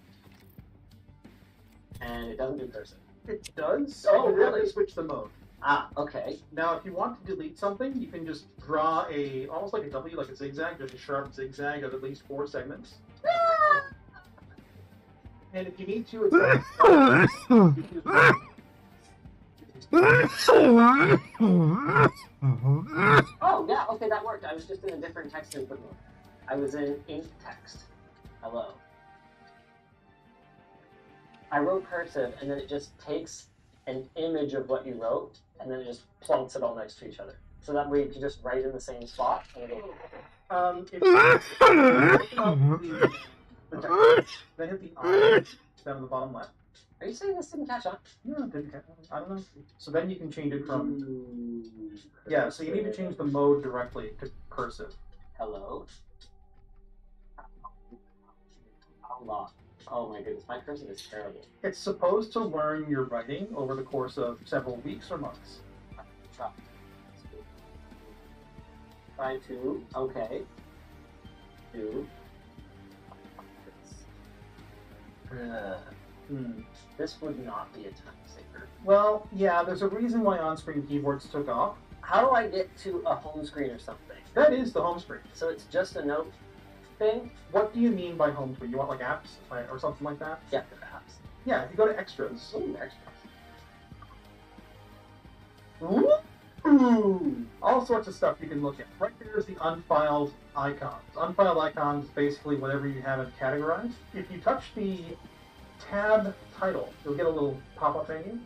Speaker 8: And it doesn't do cursive.
Speaker 4: It does.
Speaker 8: Oh,
Speaker 4: You have to
Speaker 8: really?
Speaker 4: switch the mode.
Speaker 8: Ah, okay.
Speaker 4: Now, if you want to delete something, you can just draw almost like a W, like a zigzag, just a sharp zigzag of at least 4 segments. And if you need to, it's
Speaker 8: Oh, yeah, okay, that worked. I was just in a different text input mode. I was in ink text. Hello. I wrote cursive, and then it just takes an image of what you wrote, and then it just plunks it all next to each other. So that way you can just write in the same spot. And it'll...
Speaker 4: Then hit the I down on the bottom left.
Speaker 8: Are you saying this didn't catch on?
Speaker 4: No, it didn't catch on. I don't know. So then you can change it from... Yeah, so you need to change the mode directly to cursive.
Speaker 8: Hello? Allah. Oh my goodness, my cursive is terrible.
Speaker 4: It's supposed to learn your writing over the course of several weeks or months.
Speaker 8: Try to, okay. 2. This would not be a time saver.
Speaker 4: Well, yeah, there's a reason why on-screen keyboards took off.
Speaker 8: How do I get to a home screen or something?
Speaker 4: That is the home screen.
Speaker 8: So it's just a note thing?
Speaker 4: What do you mean by home screen? You want like apps or something like that?
Speaker 8: Yeah, the apps.
Speaker 4: Yeah, if you go to extras.
Speaker 8: Ooh, extras.
Speaker 4: Ooh, all sorts of stuff you can look at. Right there is the unfiled icons. Unfiled icons is basically whatever you haven't categorized. If you touch the tab title, you'll get a little pop-up menu.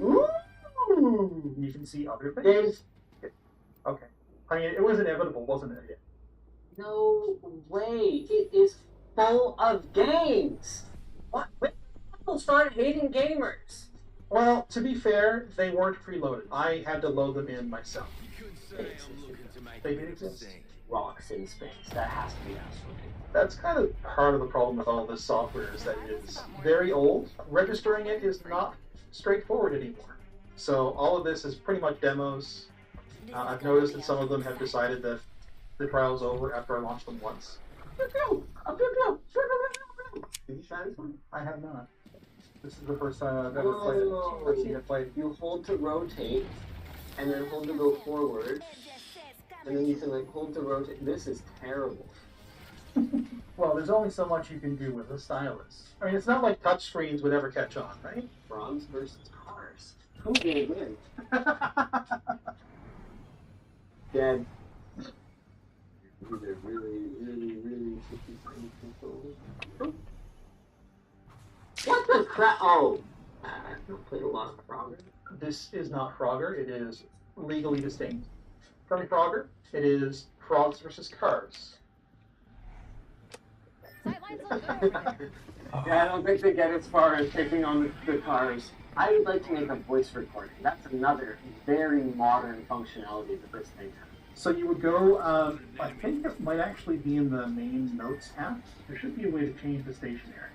Speaker 4: Ooh, you can see other things. Okay. I mean, it was inevitable, wasn't it?
Speaker 8: No way. It is full of games. What? When did people start hating gamers?
Speaker 4: Well, to be fair, they weren't preloaded. I had to load them in myself. They did exist.
Speaker 8: Rocks in space. That has to be absolutely.
Speaker 4: That's kind of part of the problem with all this software is that it is very old. Registering it is not straightforward anymore. So all of this is pretty much demos. I've noticed that some of them have decided that the trial's over after I launched them once. Did you try this one? I have not. This is the first time I've ever played it. I've seen it played.
Speaker 8: You hold to rotate, and then hold to go forward, and then you can like hold to rotate. This is terrible.
Speaker 4: Well, there's only so much you can do with a stylus. I mean, it's not like touch screens would ever catch on, right?
Speaker 8: Bronze versus cars. Who will win? Dead. They're really What the crap? Oh, I've played a lot of Frogger.
Speaker 4: This is not Frogger. It is legally distinct from Frogger. It is Frogs versus Cars.
Speaker 8: Yeah, I don't think they get as far as taking on the cars. I would like to make a voice recording. That's another very modern functionality that this thing has.
Speaker 4: So you would go, I think it might actually be in the main notes app. There should be a way to change the stationery.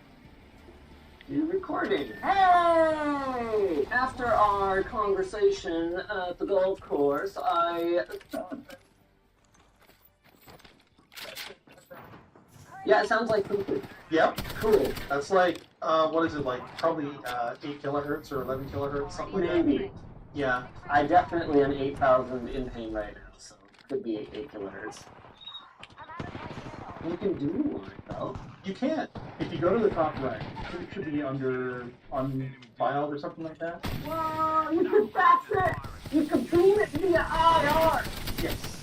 Speaker 8: You're recording. Hey! After our conversation at the golf course, Yeah, it sounds like poo-poo.
Speaker 4: Yep, cool. That's like, what is it, like probably 8 kilohertz or 11 kilohertz, something like that?
Speaker 8: Maybe.
Speaker 4: Yeah.
Speaker 8: I definitely am 8,000 in pain right now, so it could be 8 kilohertz. You can do one, though.
Speaker 4: You can't. If you go to the top right, it should be under unfiled or something like that.
Speaker 8: Whoa, you can fax it! You can beam it via IR!
Speaker 4: Yes.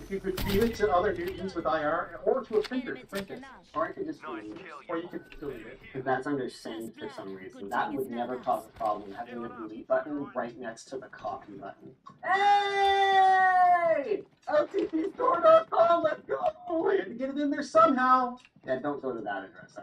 Speaker 4: You could feed it to other Newtons with IR, or to a printer to print it.
Speaker 8: Or I could just delete it.
Speaker 4: Or you could delete it.
Speaker 8: Because that's under send for some reason. That would never cause a problem, having the delete button right next to the copy button. Hey! OTPstore.com, let's go!
Speaker 4: I had to get it in there somehow.
Speaker 8: Yeah, don't go to that address.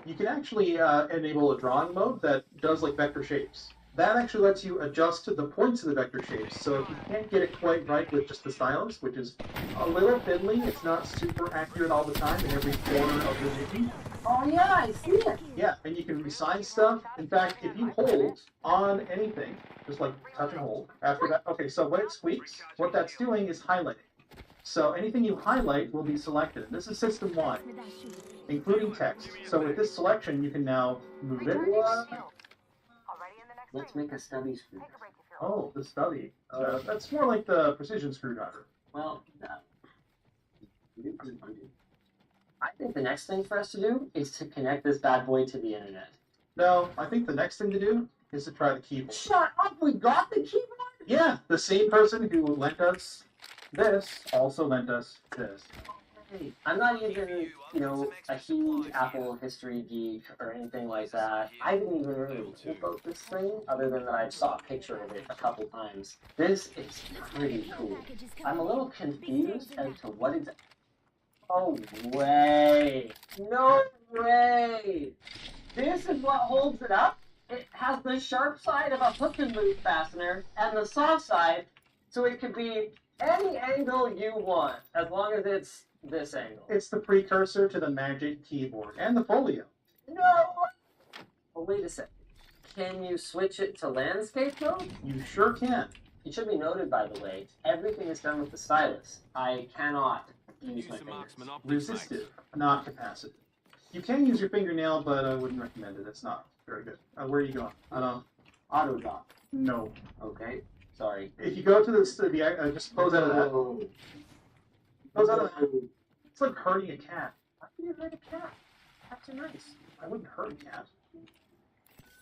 Speaker 4: You can actually enable a drawing mode that does like vector shapes. That actually lets you adjust to the points of the vector shapes. So if you can't get it quite right with just the stylus, which is a little fiddly, it's not super accurate all the time in every corner of the Newton.
Speaker 8: Oh yeah, I see it.
Speaker 4: Yeah, and you can resize stuff. In fact, if you hold on anything, just like touch and hold, after that, okay, so when it squeaks, what that's doing is highlighting. So anything you highlight will be selected. This is system-wide, including text. So with this selection, you can now move it.
Speaker 8: Let's make a stubby screw.
Speaker 4: Oh, the stubby. That's more like the precision screwdriver.
Speaker 8: Well, I think the next thing for us to do is to connect this bad boy to the internet.
Speaker 4: No, I think the next thing to do is to try the keyboard.
Speaker 8: Shut up! We got the keyboard?
Speaker 4: Yeah, the same person who lent us this also lent us this.
Speaker 8: Hey, I'm not even, a huge Apple history geek or anything like that. I didn't even really know about this thing, other than that I saw a picture of it a couple times. This is pretty cool. I'm a little confused as to what exactly. Oh, way! No way! This is what holds it up? It has the sharp side of a hook and loop fastener, and the soft side, so it could be any angle you want, as long as it's this angle.
Speaker 4: It's the precursor to the Magic Keyboard and the Folio.
Speaker 8: No! Oh, wait a sec. Can you switch it to landscape mode?
Speaker 4: You sure can.
Speaker 8: It should be noted, by the way, everything is done with the stylus. I cannot use my fingers.
Speaker 4: Resistive, not capacitive. You can use your fingernail, but I wouldn't recommend it. It's not very good. Where are you going?
Speaker 8: Auto dock.
Speaker 4: No.
Speaker 8: Okay. Sorry.
Speaker 4: If you go to the just close out of that. Close out of that. It's like hurting a cat. How can you hurt a cat? Cats are nice. I wouldn't hurt a cat.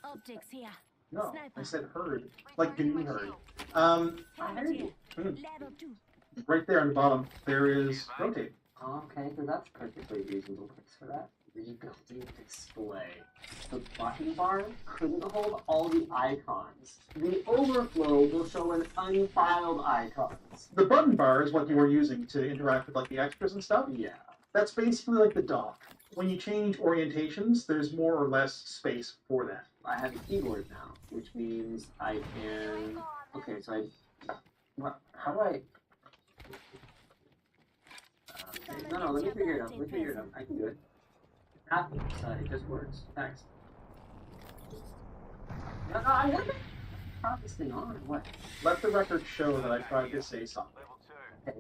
Speaker 7: Optics here.
Speaker 4: No, I said herd. Like gnu herd.
Speaker 8: I heard you.
Speaker 7: Level 2.
Speaker 4: Right there on the bottom, there is rotate.
Speaker 8: Okay, so that's perfectly reasonable place for that. Rebuilding display. The button bar couldn't hold all the icons. The overflow will show an unfiled icons.
Speaker 4: The button bar is what you were using to interact with like the extras and stuff?
Speaker 8: Yeah.
Speaker 4: That's basically like the dock. When you change orientations, there's more or less space for that.
Speaker 8: I have a keyboard now, which means I can... Okay, so how do I... No, let me figure it out. I can do it. Happens. It just works. Thanks. No, I want to turn this thing on. What?
Speaker 4: Let the record show that I tried to say something.
Speaker 8: Okay.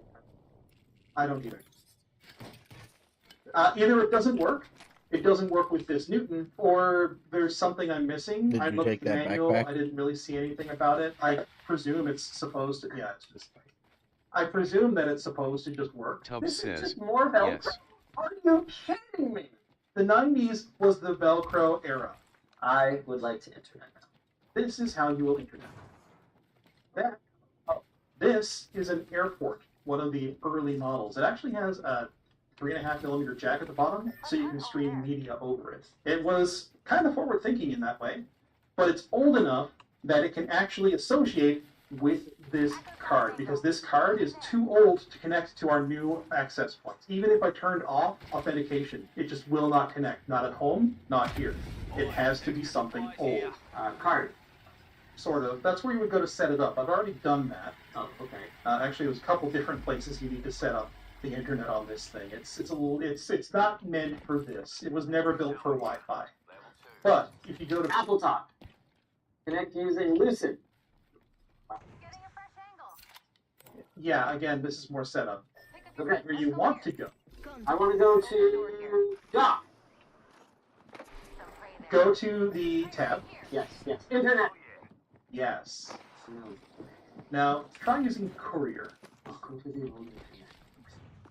Speaker 4: I don't either. Either it doesn't work with this Newton, or there's something I'm missing.
Speaker 2: Did
Speaker 4: I
Speaker 2: you
Speaker 4: looked
Speaker 2: take
Speaker 4: at the
Speaker 2: that
Speaker 4: manual,
Speaker 2: backpack?
Speaker 4: I didn't really see anything about it. I presume it's supposed to, yeah, it's just, I presume that it's supposed to just work.
Speaker 9: Tubbs says,
Speaker 8: Just more Velcro?
Speaker 9: yes.
Speaker 8: Are you kidding me?
Speaker 4: The 90s was the Velcro era.
Speaker 8: I would like to internet now.
Speaker 4: This is how you will internet. This is an airport, one of the early models. It actually has a 3.5mm jack at the bottom, so you can stream media over it. It was kind of forward-thinking in that way, but it's old enough that it can actually associate with this card, because this card is too old to connect to our new access points. Even if I turned off authentication, it just will not connect. Not at home, not here. It has to be something old.
Speaker 8: Card.
Speaker 4: Sort of. That's where you would go to set it up. I've already done that.
Speaker 8: Oh, okay.
Speaker 4: Actually, there's a couple different places you need to set up the internet on this thing. It's not meant for this. It was never built for Wi-Fi. But if you go to
Speaker 8: Apple Talk, connect using Lucid.
Speaker 4: Yeah, again, this is more setup.
Speaker 8: Okay.
Speaker 4: Where you want to go.
Speaker 8: I want to go to Dock.
Speaker 4: Go to the tab.
Speaker 8: Yes. Internet.
Speaker 4: Yes.
Speaker 8: No.
Speaker 4: Now, try using Courier.
Speaker 8: Welcome to the old internet.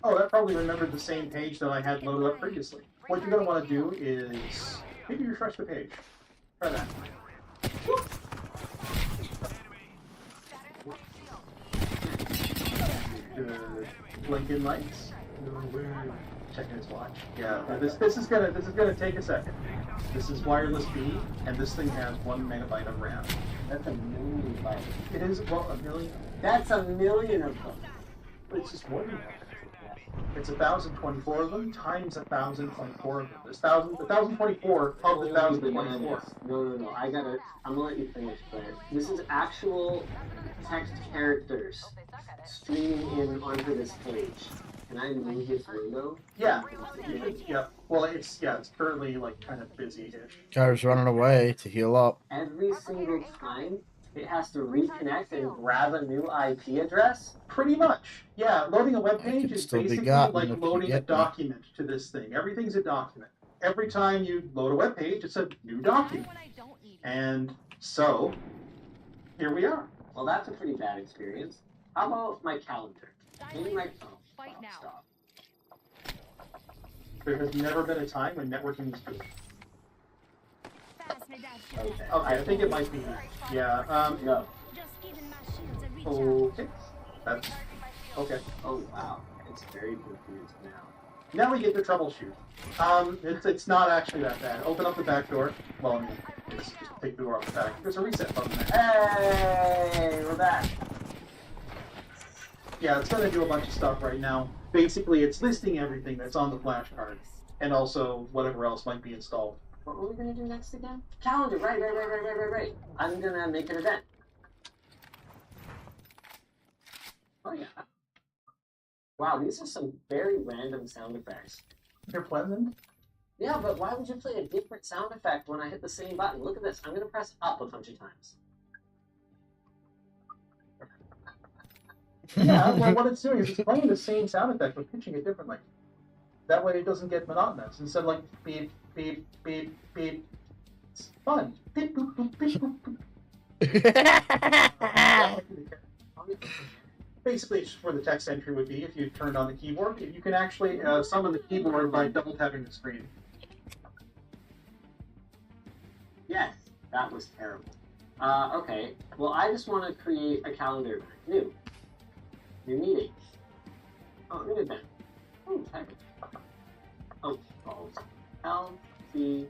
Speaker 4: Oh, that probably remembered the same page that I had loaded up previously. What you're going to want to do is maybe refresh the page. Try that. Blinking lights. Checking his watch. Yeah, this is gonna take a second. This is wireless B, and this thing has 1 megabyte of RAM.
Speaker 8: That's a million bytes.
Speaker 4: It is, well, a million.
Speaker 8: That's a million of them.
Speaker 4: But it's just more than that. It's 1,024 of them times 1,024 of them. There's 1,024 of the 1,024.
Speaker 8: No. I'm gonna let you finish, but this is actual text characters streaming in onto this page. Can I move this window?
Speaker 4: Yeah. Yeah. Well, it's currently like kind of busy-ish.
Speaker 2: Guy's running away to heal up.
Speaker 8: Every single time it has to reconnect and grab a new IP address?
Speaker 4: Pretty much. Yeah, loading a web page is
Speaker 2: still be
Speaker 4: basically
Speaker 2: gotten
Speaker 4: like
Speaker 2: if you
Speaker 4: loading a
Speaker 2: get me.
Speaker 4: document to this thing. Everything's a document. Every time you load a web page, it's a new document. And so, here we are.
Speaker 8: Well, that's a pretty bad experience. How about my calendar? Maybe my phone. Stop.
Speaker 4: There has never been a time when networking was good. Okay, I think it might be. Yeah,
Speaker 8: no.
Speaker 4: Okay. That's okay.
Speaker 8: Oh wow, it's very confused now.
Speaker 4: Now we get to troubleshoot. It's not actually that bad. Open up the back door. Well, I mean, it's just take the door off the back. There's a reset button there.
Speaker 8: Hey, we're back.
Speaker 4: Yeah, it's gonna do a bunch of stuff right now. Basically, it's listing everything that's on the flash card, and also whatever else might be installed.
Speaker 8: What were we gonna do next again? Calendar, right. I'm gonna make an event. Oh yeah. Wow, these are some very random sound effects.
Speaker 4: They're pleasant.
Speaker 8: Yeah, but why would you play a different sound effect when I hit the same button? Look at this. I'm gonna press up a bunch of times.
Speaker 4: Yeah, well, what it's doing is it's playing the same sound effect but pitching it differently. That way it doesn't get monotonous. Instead of like beep, beep, beep, beep. It's fun. Beep, boop, boop, beep, boop, boop. Basically, it's just where the text entry would be if you turned on the keyboard. You can actually summon the keyboard by double tapping the screen.
Speaker 8: Yes, that was terrible. Okay, well I just want to create a calendar event. New meeting. Oh, new event. Oh, heck. Oh, LCX.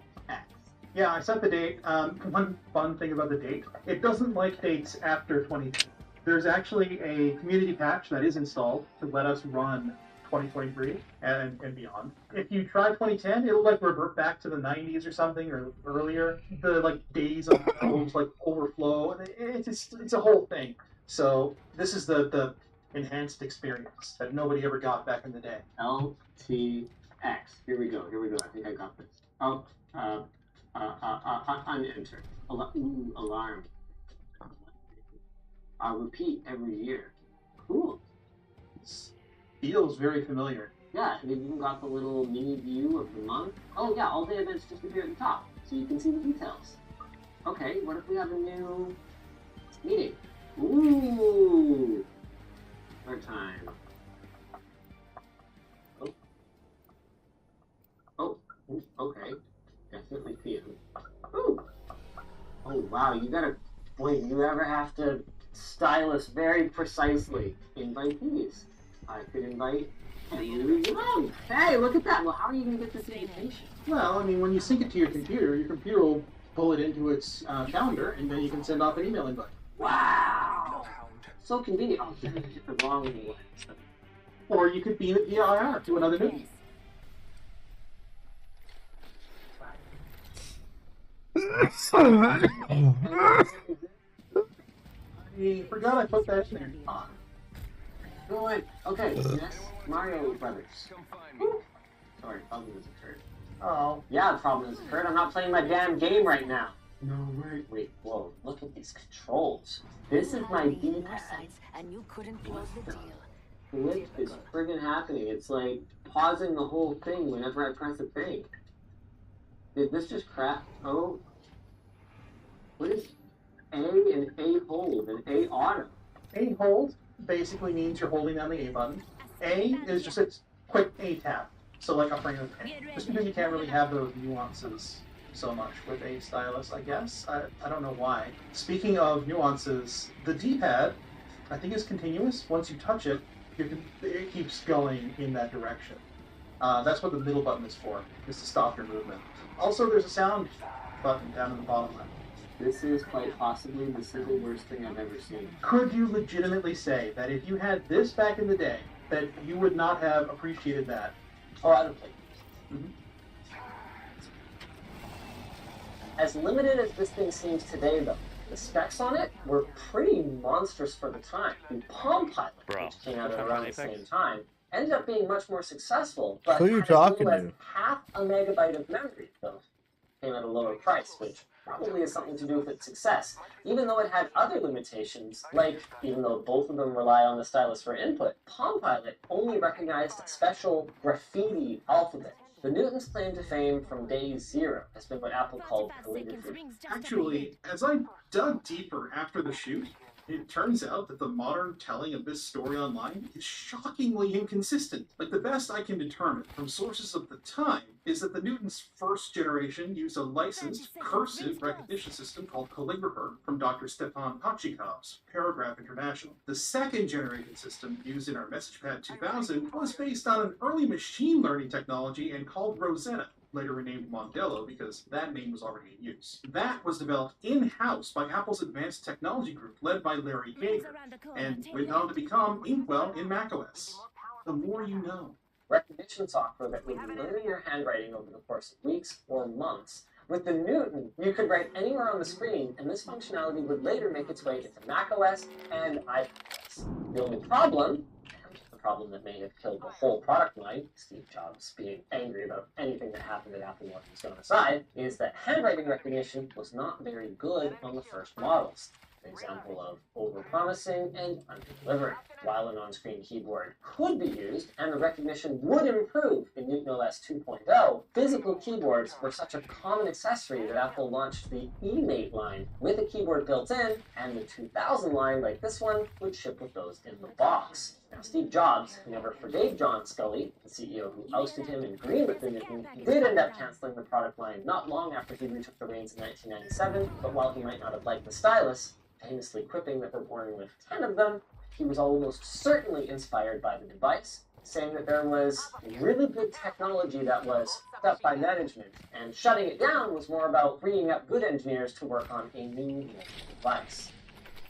Speaker 4: Yeah, I set the date. One fun thing about the date, it doesn't like dates after 2020. There's actually a community patch that is installed to let us run 2023 and beyond. If you try 2010, it'll like revert back to the 90s or something or earlier. The like days of homes like overflow, and it's a whole thing. So this is the enhanced experience that nobody ever got back in the day.
Speaker 8: LTX. Here we go. I think I got this. Oh, unenter. Alarm. I'll repeat every year. Cool.
Speaker 4: Feels very familiar.
Speaker 8: Yeah, and they've even got the little mini view of the month. Oh yeah, all day events just appear at the top, so you can see the details. Okay, what if we have a new meeting? Ooh! Our time. Oh, okay. Definitely PM. Ooh! Oh wow, you gotta... Boy, do you ever have to style us very precisely. Invitees. I could invite Henry Young. Hey, look at that. Well, how are you going to get this invitation?
Speaker 4: Well, I mean, when you sync it to your computer will pull it into its calendar, and then you can send off an email invite.
Speaker 8: Wow! So convenient. Oh, I hit the wrong one.
Speaker 4: Or you could beam it via IR to another news. I forgot I put that in there.
Speaker 8: No, wait. Okay, next, Mario Brothers. Sorry, problem has occurred.
Speaker 4: Oh.
Speaker 8: Yeah, the problem has occurred. I'm not playing my damn game right now.
Speaker 4: No, right.
Speaker 8: Wait, whoa, look at these controls. This is my D-pad.
Speaker 7: And you couldn't close the deal.
Speaker 8: What is friggin' happening? It's like pausing the whole thing whenever I press a thing. Did this just crap? Oh. What is A and A hold and A auto?
Speaker 4: A hold basically means you're holding down the A button. A is just quick A tap. So like a frame of paint. Just because you can't really have those nuances so much with a stylus, I guess. I don't know why. Speaking of nuances, the D-pad, I think is continuous. Once you touch it, it keeps going in that direction. That's what the middle button is for, is to stop your movement. Also, there's a sound button down in the bottom left.
Speaker 8: This is quite possibly the single worst thing I've ever seen.
Speaker 4: Could you legitimately say that if you had this back in the day, that you would not have appreciated that?
Speaker 8: Oh, I don't think. As limited as this thing seems today, though, the specs on it were pretty monstrous for the time. The Palm Pilot, which came out at around the same time, ended up being much more successful, but
Speaker 2: Who are you
Speaker 8: had
Speaker 2: talking
Speaker 8: as little
Speaker 2: to?
Speaker 8: as half a megabyte of memory, though, came at a lower price, which probably has something to do with its success. Even though it had other limitations, like even though both of them rely on the stylus for input, Palm Pilot only recognized a special graffiti alphabet. The Newton's claim to fame from day zero has been what Apple called calligraphy.
Speaker 5: Actually, as I dug deeper after the shoot, it turns out that the modern telling of this story online is shockingly inconsistent. Like, the best I can determine from sources of the time is that the Newton's first generation used a licensed cursive recognition system called Calligrapher from Dr. Stepan Pachikov's Paragraph International. The second generation system used in our MessagePad 2000 was based on an early machine learning technology and called Rosetta, later renamed Mondello because that name was already in use. That was developed in-house by Apple's Advanced Technology Group, led by Larry Gager, and went on to become Inkwell in macOS. The more you know.
Speaker 8: Recognition software that would learn your handwriting over the course of weeks or months. With the Newton, you could write anywhere on the screen, and this functionality would later make its way into macOS and iPadOS. The only problem, the problem that may have killed the whole product line, Steve Jobs being angry about anything that happened at Apple while he was gone aside, is that handwriting recognition was not very good on the first models. An example of over-promising and under-delivering. While an on-screen keyboard could be used and the recognition would improve in Newton OS 2.0, physical keyboards were such a common accessory that Apple launched the eMate line with a keyboard built in, and the 2000 line, like this one, would ship with those in the box. Now, Steve Jobs, who never forgave John Scully, the CEO who ousted him and greenlit the Newton, did end up canceling the product line not long after he retook the reins in 1997, but while he might not have liked the stylus, famously quipping that we're born with 10 of them, he was almost certainly inspired by the device, saying that there was really good technology that was fucked up by management, and shutting it down was more about freeing up good engineers to work on a new device.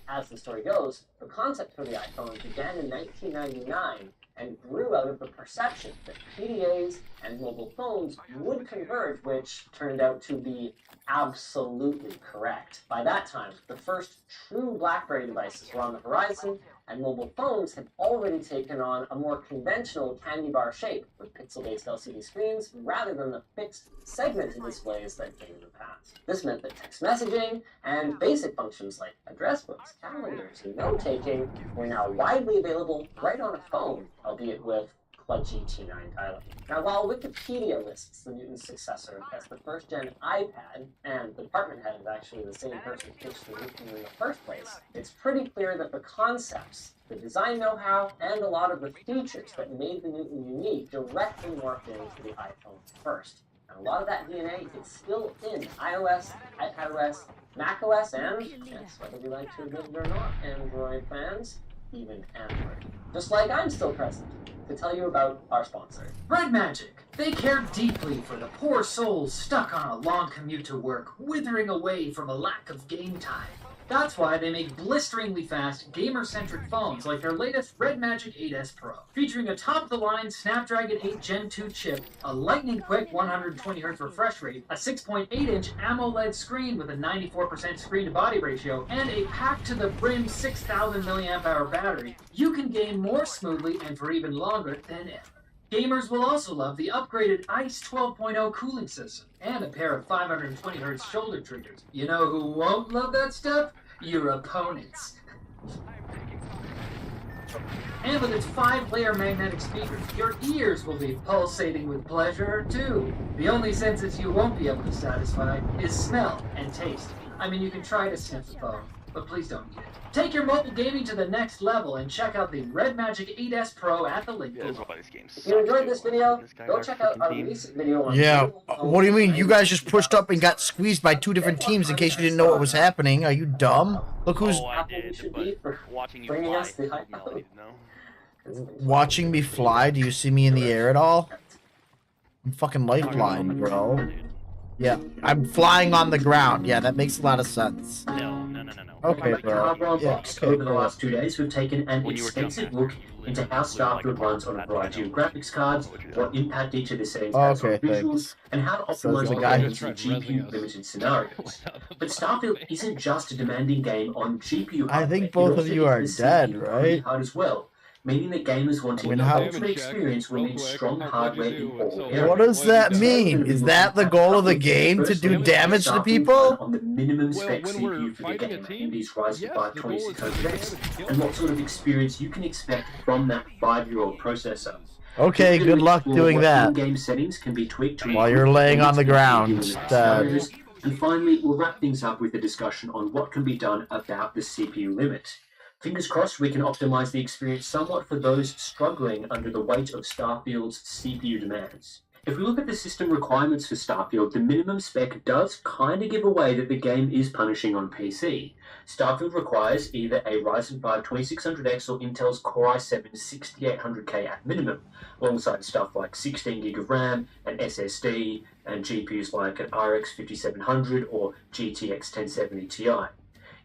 Speaker 8: As the story goes, the concept for the iPhone began in 1999 and grew out of the perception that PDAs and mobile phones would converge, which turned out to be absolutely correct. By that time, the first true BlackBerry devices were on the horizon, and mobile phones had already taken on a more conventional candy bar shape with pixel-based LCD screens rather than the fixed segmented displays that came in the past. This meant that text messaging and basic functions like address books, calendars, and note-taking were now widely available right on a phone, albeit with kludgy T9 dialing. Now, while Wikipedia lists the Newton's successor as the first-gen iPad, and the department head is actually the same person who pitched the Newton in the first place, it's pretty clear that the concepts, the design know-how, and a lot of the features that made the Newton unique directly morphed into the iPhone first. And a lot of that DNA is still in iOS, iPadOS, macOS, and, yes, whether we like to admit it or not, Android fans, even Android. Just like I'm still present to tell you about our sponsor.
Speaker 10: Red Magic. They care deeply for the poor souls stuck on a long commute to work, withering away from a lack of game time. That's why they make blisteringly fast, gamer-centric phones like their latest Red Magic 8S Pro, featuring a top-of-the-line Snapdragon 8 Gen 2 chip, a lightning-quick 120Hz refresh rate, a 6.8-inch AMOLED screen with a 94% screen-to-body ratio, and a packed-to-the-brim 6,000 mAh battery. You can game more smoothly and for even longer than ever. Gamers will also love the upgraded ICE 12.0 cooling system and a pair of 520Hz shoulder triggers. You know who won't love that stuff? Your opponents. And with its 5-layer magnetic speakers, your ears will be pulsating with pleasure too. The only senses you won't be able to satisfy is smell and taste. I mean, you can try to sniff the phone, but please don't get it. Take your mobile gaming to the next level and check out the Red Magic 8S Pro at the link below.
Speaker 8: If you enjoyed this video, go check out our recent video on
Speaker 2: Yeah. What do you mean? You guys just pushed up and got squeezed by 2 different teams in case you didn't know what was happening. Are you dumb? Look who's
Speaker 8: bringing us the hype.
Speaker 2: watching me fly. Do you see me in the air at all? I'm fucking lifeline, bro. Yeah, I'm flying on the ground. Yeah, that makes a lot of sense. Okay, bro. Yeah,
Speaker 4: Over the last 2 days, we've taken an extensive look into how Starfield runs on a variety of graphics cards, what impact each of the settings has on visuals, and how to optimize the game into GPU-limited scenarios. But Starfield isn't just a demanding game on GPU hardware.
Speaker 2: I think both of you are dead, right?
Speaker 4: Hard as well, meaning that gamers wanting an ultimate experience will need strong hardware in all areas.
Speaker 2: What does that mean? Is that the goal of the game, to do damage to people?
Speaker 4: On the minimum spec CPU for the game, AMD's Ryzen 5 2600X, and what sort of experience you can expect from that 5-year-old processor.
Speaker 2: Okay, good luck doing that.
Speaker 4: Game settings can be tweaked to
Speaker 2: While you're laying on the ground.
Speaker 4: And finally, we'll wrap things up with a discussion on what can be done about the CPU limit. Fingers crossed we can optimize the experience somewhat for those struggling under the weight of Starfield's CPU demands. If we look at the system requirements for Starfield, the minimum spec does kind of give away that the game is punishing on PC. Starfield requires either a Ryzen 5 2600X or Intel's Core i7 6800K at minimum, alongside stuff like 16GB of RAM, an SSD, and GPUs like an RX 5700 or GTX 1070 Ti.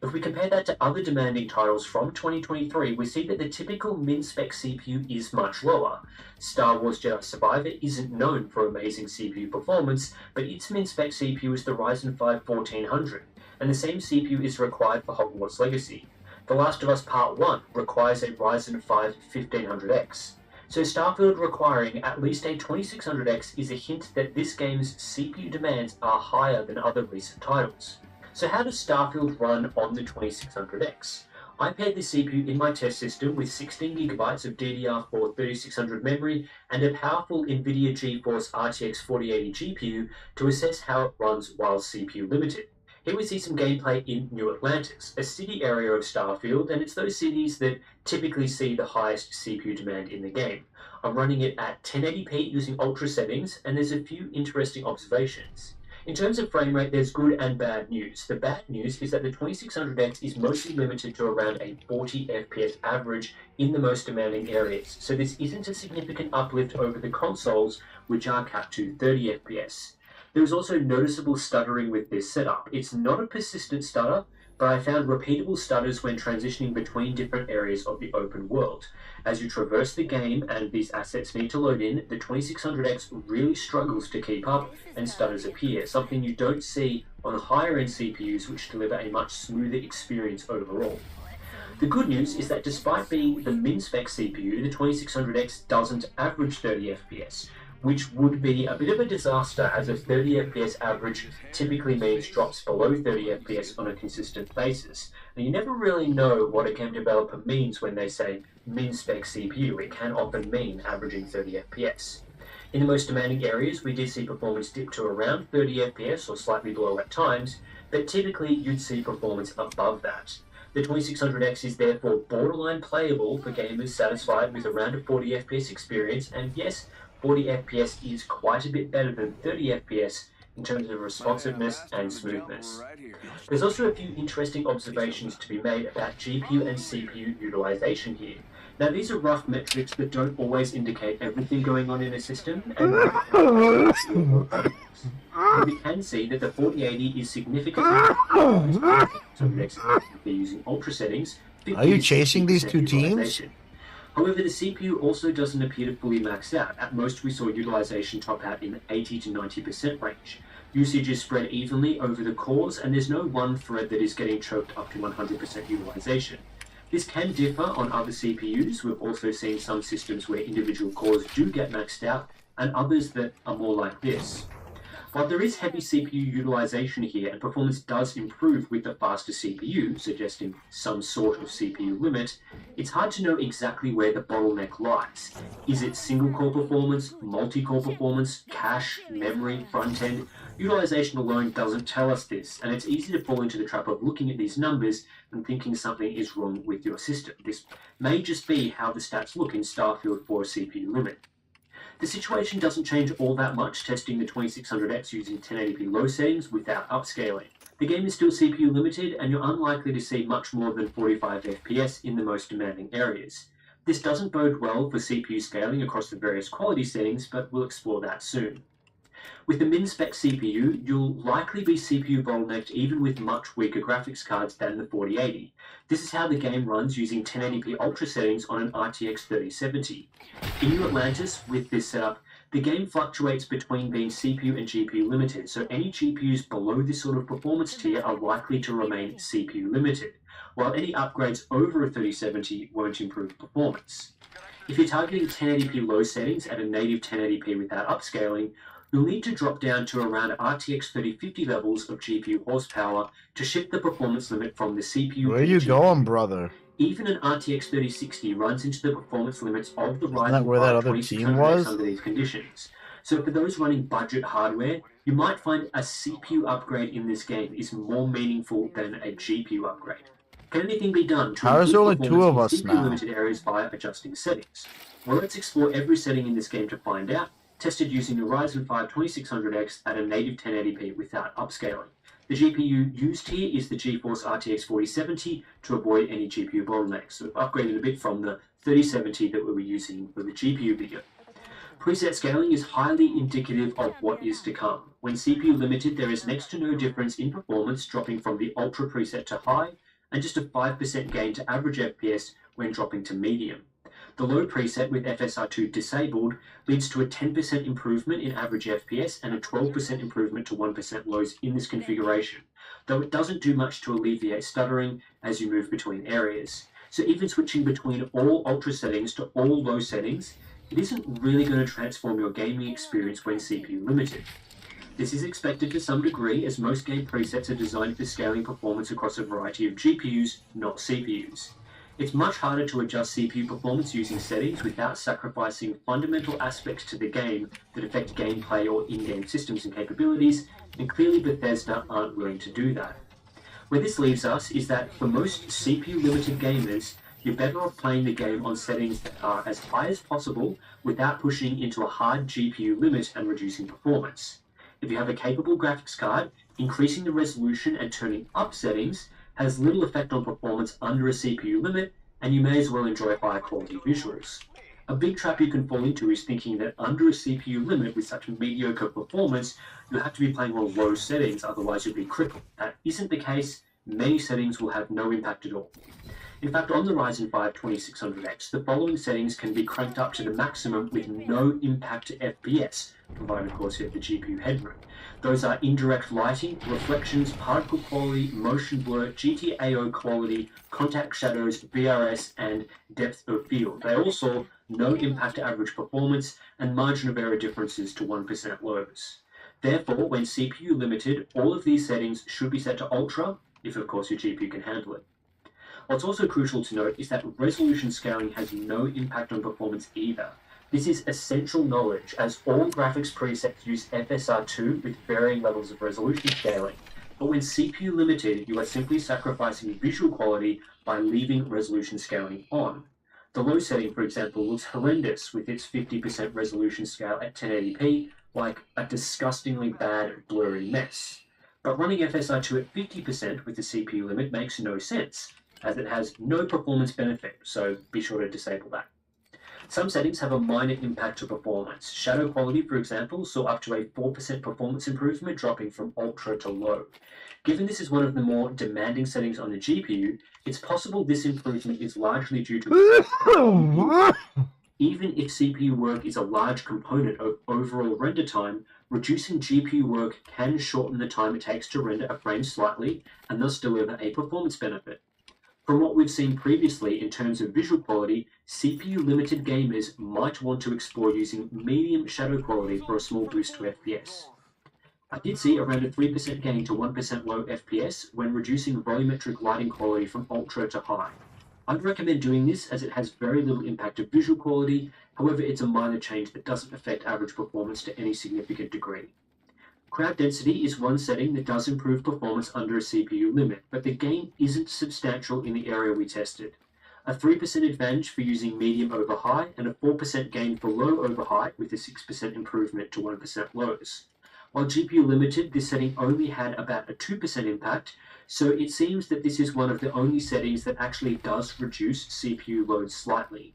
Speaker 4: If we compare that to other demanding titles from 2023, we see that the typical min-spec CPU is much lower. Star Wars Jedi Survivor isn't known for amazing CPU performance, but its min-spec CPU is the Ryzen 5 1400, and the same CPU is required for Hogwarts Legacy. The Last of Us Part 1 requires a Ryzen 5 1500X. So Starfield requiring at least a 2600X is a hint that this game's CPU demands are higher than other recent titles. So how does Starfield run on the 2600X? I paired the CPU in my test system with 16GB of DDR4 3600 memory and a powerful NVIDIA GeForce RTX 4080 GPU to assess how it runs while CPU limited. Here we see some gameplay in New Atlantis, a city area of Starfield, and it's those cities that typically see the highest CPU demand in the game. I'm running it at 1080p using ultra settings, and there's a few interesting observations. In terms of frame rate, there's good and bad news. The bad news is that the 2600X is mostly limited to around a 40 FPS average in the most demanding areas, so this isn't a significant uplift over the consoles, which are capped to 30 FPS. There is also noticeable stuttering with this setup. It's not a persistent stutter, but I found repeatable stutters when transitioning between different areas of the open world. As you traverse the game and these assets need to load in, the 2600X really struggles to keep up and stutters appear, something you don't see on higher-end CPUs which deliver a much smoother experience overall. The good news is that despite being the min-spec CPU, the 2600X doesn't average 30 FPS, which would be a bit of a disaster as a 30 FPS average typically means drops below 30 FPS on a consistent basis. And you never really know what a game developer means when they say min-spec CPU. It can often mean averaging 30 FPS. In the most demanding areas, we did see performance dip to around 30 FPS or slightly below at times, but typically you'd see performance above that. The 2600X is therefore borderline playable for gamers satisfied with around a 40 FPS experience, and yes, 40 FPS is quite a bit better than 30 FPS in terms of responsiveness and smoothness. There's also a few interesting observations to be made about GPU and CPU utilization here. Now these are rough metrics that don't always indicate everything going on in a system, and we can see that the 4080 is significantly using ultra settings.
Speaker 2: Are you chasing these 2 teams?
Speaker 4: However, the CPU also doesn't appear to fully max out. At most, we saw utilization top out in the 80 to 90% range. Usage is spread evenly over the cores, and there's no one thread that is getting choked up to 100% utilization. This can differ on other CPUs. We've also seen some systems where individual cores do get maxed out, and others that are more like this. While there is heavy CPU utilization here and performance does improve with the faster CPU, suggesting some sort of CPU limit, it's hard to know exactly where the bottleneck lies. Is it single-core performance, multi-core performance, cache, memory, front-end? Utilization alone doesn't tell us this, and it's easy to fall into the trap of looking at these numbers and thinking something is wrong with your system. This may just be how the stats look in Starfield for a CPU limit. The situation doesn't change all that much testing the 2600X using 1080p low settings without upscaling. The game is still CPU limited and you're unlikely to see much more than 45 FPS in the most demanding areas. This doesn't bode well for CPU scaling across the various quality settings, but we'll explore that soon. With the min-spec CPU, you'll likely be CPU bottlenecked even with much weaker graphics cards than the 4080. This is how the game runs using 1080p Ultra settings on an RTX 3070. In New Atlantis, with this setup, the game fluctuates between being CPU and GPU limited, so any GPUs below this sort of performance tier are likely to remain CPU limited, while any upgrades over a 3070 won't improve performance. If you're targeting 1080p low settings at a native 1080p without upscaling, you'll need to drop down to around RTX 3050 levels of GPU horsepower to shift the performance limit from the CPU.
Speaker 2: Where you going, brother?
Speaker 4: Even an RTX 3060 runs into the performance limits of the
Speaker 2: Isn't that where that other team was?
Speaker 4: under these conditions. So for those running budget hardware, you might find a CPU upgrade in this game is more meaningful than a GPU upgrade. Can anything be done to
Speaker 2: How is there only
Speaker 4: improve
Speaker 2: two of
Speaker 4: performance
Speaker 2: us
Speaker 4: in
Speaker 2: now?
Speaker 4: CPU-limited areas via adjusting settings? Well, let's explore every setting in this game to find out, tested using the Ryzen 5 2600X at a native 1080p without upscaling. The GPU used here is the GeForce RTX 4070 to avoid any GPU bottlenecks. So we've upgraded a bit from the 3070 that we were using for the GPU video. Preset scaling is highly indicative of what is to come. When CPU limited, there is next to no difference in performance dropping from the Ultra preset to high, and just a 5% gain to average FPS when dropping to medium. The low preset with FSR2 disabled leads to a 10% improvement in average FPS and a 12% improvement to 1% lows in this configuration, though it doesn't do much to alleviate stuttering as you move between areas. So even switching between all ultra settings to all low settings, it isn't really going to transform your gaming experience when CPU limited. This is expected to some degree as most game presets are designed for scaling performance across a variety of GPUs, not CPUs. It's much harder to adjust CPU performance using settings without sacrificing fundamental aspects to the game that affect gameplay or in-game systems and capabilities, and clearly Bethesda aren't willing to do that. Where this leaves us is that for most CPU-limited gamers, you're better off playing the game on settings that are as high as possible without pushing into a hard GPU limit and reducing performance. If you have a capable graphics card, increasing the resolution and turning up settings has little effect on performance under a CPU limit, and you may as well enjoy higher quality visuals. A big trap you can fall into is thinking that under a CPU limit with such mediocre performance, you'll have to be playing on low settings, otherwise you'll be crippled. That isn't the case. Many settings will have no impact at all. In fact, on the Ryzen 5 2600X, the following settings can be cranked up to the maximum with no impact to FPS, provided of course you have the GPU headroom. Those are indirect lighting, reflections, particle quality, motion blur, GTAO quality, contact shadows, BRS, and depth of field. They all saw no impact to average performance and margin of error differences to 1% lows. Therefore, when CPU limited, all of these settings should be set to Ultra, if of course your GPU can handle it. What's also crucial to note is that resolution scaling has no impact on performance either. This is essential knowledge, as all graphics presets use FSR2 with varying levels of resolution scaling. But when CPU limited, you are simply sacrificing visual quality by leaving resolution scaling on. The low setting, for example, looks horrendous with its 50% resolution scale at 1080p, like a disgustingly bad blurry mess. But running FSR2 at 50% with the CPU limit makes no sense, as it has no performance benefit, so be sure to disable that. Some settings have a minor impact to performance. Shadow quality, for example, saw up to a 4% performance improvement, dropping from ultra to low. Given this is one of the more demanding settings on the GPU, it's possible this improvement is largely due to even if CPU work is a large component of overall render time, reducing GPU work can shorten the time it takes to render a frame slightly and thus deliver a performance benefit. From what we've seen previously in terms of visual quality, CPU-limited gamers might want to explore using medium shadow quality for a small boost to FPS. I did see around a 3% gain to 1% low FPS when reducing volumetric lighting quality from ultra to high. I'd recommend doing this as it has very little impact of visual quality, however it's a minor change that doesn't affect average performance to any significant degree. Crowd density is one setting that does improve performance under a CPU limit, but the gain isn't substantial in the area we tested. A 3% advantage for using medium over high, and a 4% gain for low over high with a 6% improvement to 1% lows. While GPU limited, this setting only had about a 2% impact, so it seems that this is one of the only settings that actually does reduce CPU load slightly.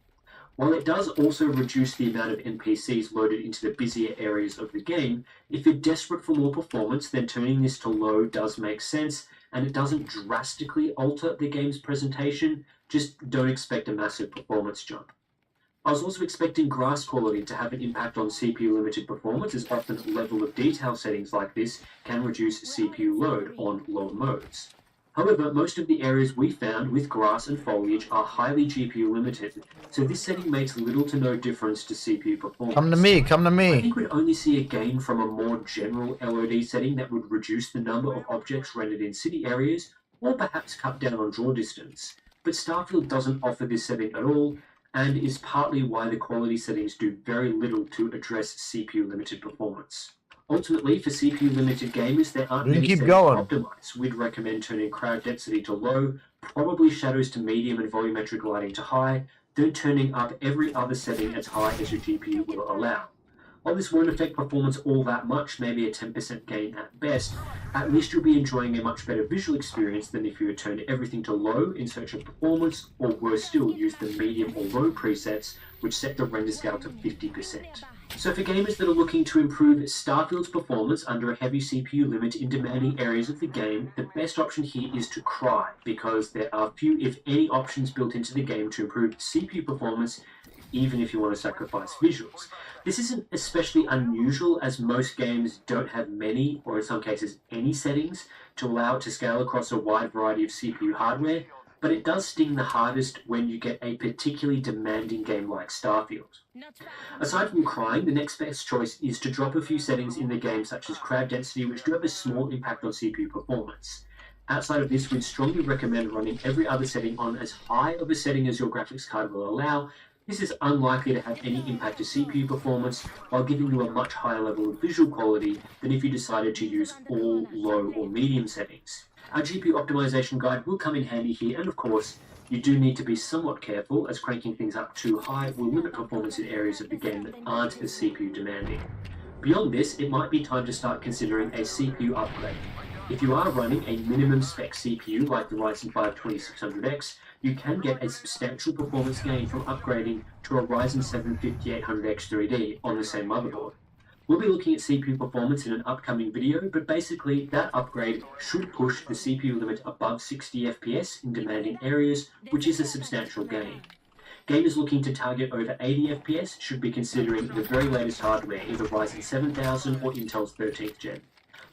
Speaker 4: While it does also reduce the amount of NPCs loaded into the busier areas of the game, if you're desperate for more performance, then turning this to low does make sense, and it doesn't drastically alter the game's presentation, just don't expect a massive performance jump. I was also expecting grass quality to have an impact on CPU limited performance, as often level of detail settings like this can reduce CPU load on low modes. However, most of the areas we found with grass and foliage are highly GPU limited, so this setting makes little to no difference to CPU performance.
Speaker 2: Come to me, come to me.
Speaker 4: I think we'd only see a gain from a more general LOD setting that would reduce the number of objects rendered in city areas, or perhaps cut down on draw distance. But Starfield doesn't offer this setting at all, and is partly why the quality settings do very little to address CPU limited performance. Ultimately, for CPU-limited gamers, there aren't many settings to optimize. We'd recommend turning crowd density to low, probably shadows to medium and volumetric lighting to high, then turning up every other setting as high as your GPU will allow. While this won't affect performance all that much, maybe a 10% gain at best, at least you'll be enjoying a much better visual experience than if you had turned everything to low in search of performance, or worse still, used the medium or low presets, which set the render scale to 50%. So for gamers that are looking to improve Starfield's performance under a heavy CPU limit in demanding areas of the game, the best option here is to Cry, because there are few, if any, options built into the game to improve CPU performance, even if you want to sacrifice visuals. This isn't especially unusual, as most games don't have many, or in some cases any, settings to allow it to scale across a wide variety of CPU hardware, but it does sting the hardest when you get a particularly demanding game like Starfield. Aside from crying, the next best choice is to drop a few settings in the game, such as crowd density, which do have a small impact on CPU performance. Outside of this, we'd strongly recommend running every other setting on as high of a setting as your graphics card will allow. This is unlikely to have any impact to CPU performance, while giving you a much higher level of visual quality than if you decided to use all low or medium settings. Our GPU optimization guide will come in handy here, and of course, you do need to be somewhat careful, as cranking things up too high will limit performance in areas of the game that aren't as CPU demanding. Beyond this, it might be time to start considering a CPU upgrade. If you are running a minimum spec CPU like the Ryzen 5 2600X, you can get a substantial performance gain from upgrading to a Ryzen 7 5800X 3D on the same motherboard. We'll be looking at CPU performance in an upcoming video, but basically that upgrade should push the CPU limit above 60 FPS in demanding areas, which is a substantial gain. Gamers looking to target over 80 FPS should be considering the very latest hardware, either Ryzen 7000 or Intel's 13th gen.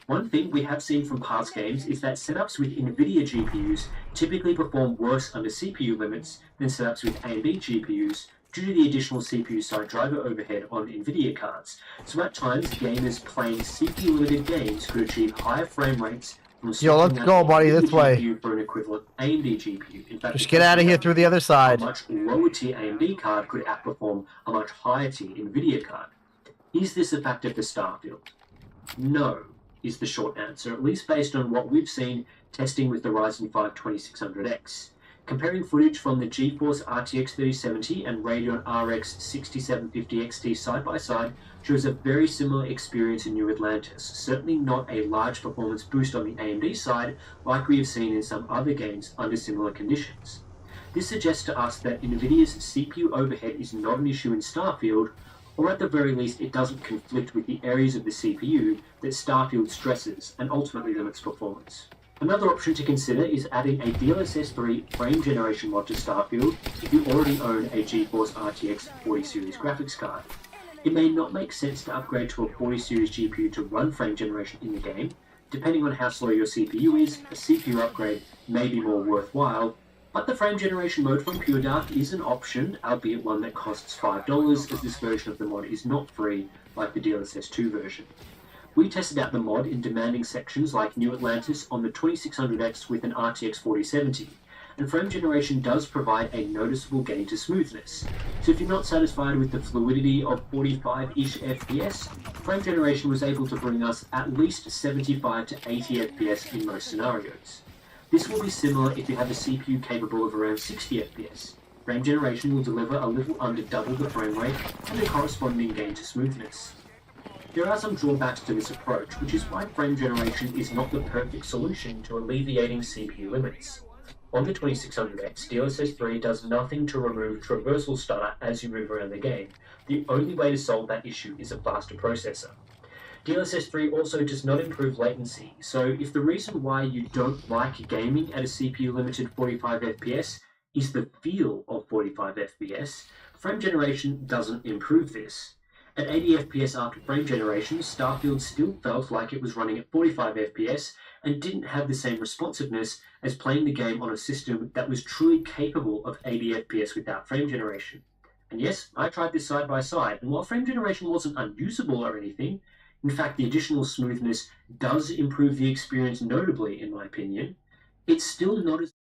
Speaker 4: One thing we have seen from past games is that setups with NVIDIA GPUs typically perform worse under CPU limits than setups with AMD GPUs, due to the additional CPU side driver overhead on NVIDIA cards. So at times, gamers playing CPU-limited games could achieve higher frame rates from
Speaker 2: let's go, buddy, this way.
Speaker 4: GPU for an equivalent AMD GPU. In fact,
Speaker 2: just get out of here through the other side.
Speaker 4: A much lower tier AMD card could outperform a much higher tier NVIDIA card. Is this a factor for Starfield? No, is the short answer, at least based on what we've seen testing with the Ryzen 5 2600X. Comparing footage from the GeForce RTX 3070 and Radeon RX 6750 XT side by side shows a very similar experience in New Atlantis, certainly not a large performance boost on the AMD side like we have seen in some other games under similar conditions. This suggests to us that NVIDIA's CPU overhead is not an issue in Starfield, or at the very least it doesn't conflict with the areas of the CPU that Starfield stresses and ultimately limits performance. Another option to consider is adding a DLSS 3 frame generation mod to Starfield if you already own a GeForce RTX 40 series graphics card. It may not make sense to upgrade to a 40 series GPU to run frame generation in the game. Depending on how slow your CPU is, a CPU upgrade may be more worthwhile, but the frame generation mode from PureDark is an option, albeit one that costs $5, as this version of the mod is not free like the DLSS 2 version. We tested out the mod in demanding sections like New Atlantis on the 2600X with an RTX 4070, and frame generation does provide a noticeable gain to smoothness. So if you're not satisfied with the fluidity of 45-ish FPS, frame generation was able to bring us at least 75 to 80 FPS in most scenarios. This will be similar if you have a CPU capable of around 60 FPS. Frame generation will deliver a little under double the frame rate and a corresponding gain to smoothness. There are some drawbacks to this approach, which is why frame generation is not the perfect solution to alleviating CPU limits. On the 2600X, DLSS 3 does nothing to remove traversal stutter as you move around the game. The only way to solve that issue is a faster processor. DLSS 3 also does not improve latency, so if the reason why you don't like gaming at a CPU-limited 45 FPS is the feel of 45 FPS, frame generation doesn't improve this. At 80 FPS after frame generation, Starfield still felt like it was running at 45 FPS and didn't have the same responsiveness as playing the game on a system that was truly capable of 80 FPS without frame generation. And yes, I tried this side by side, and while frame generation wasn't unusable or anything, in fact the additional smoothness does improve the experience notably in my opinion, it's still not as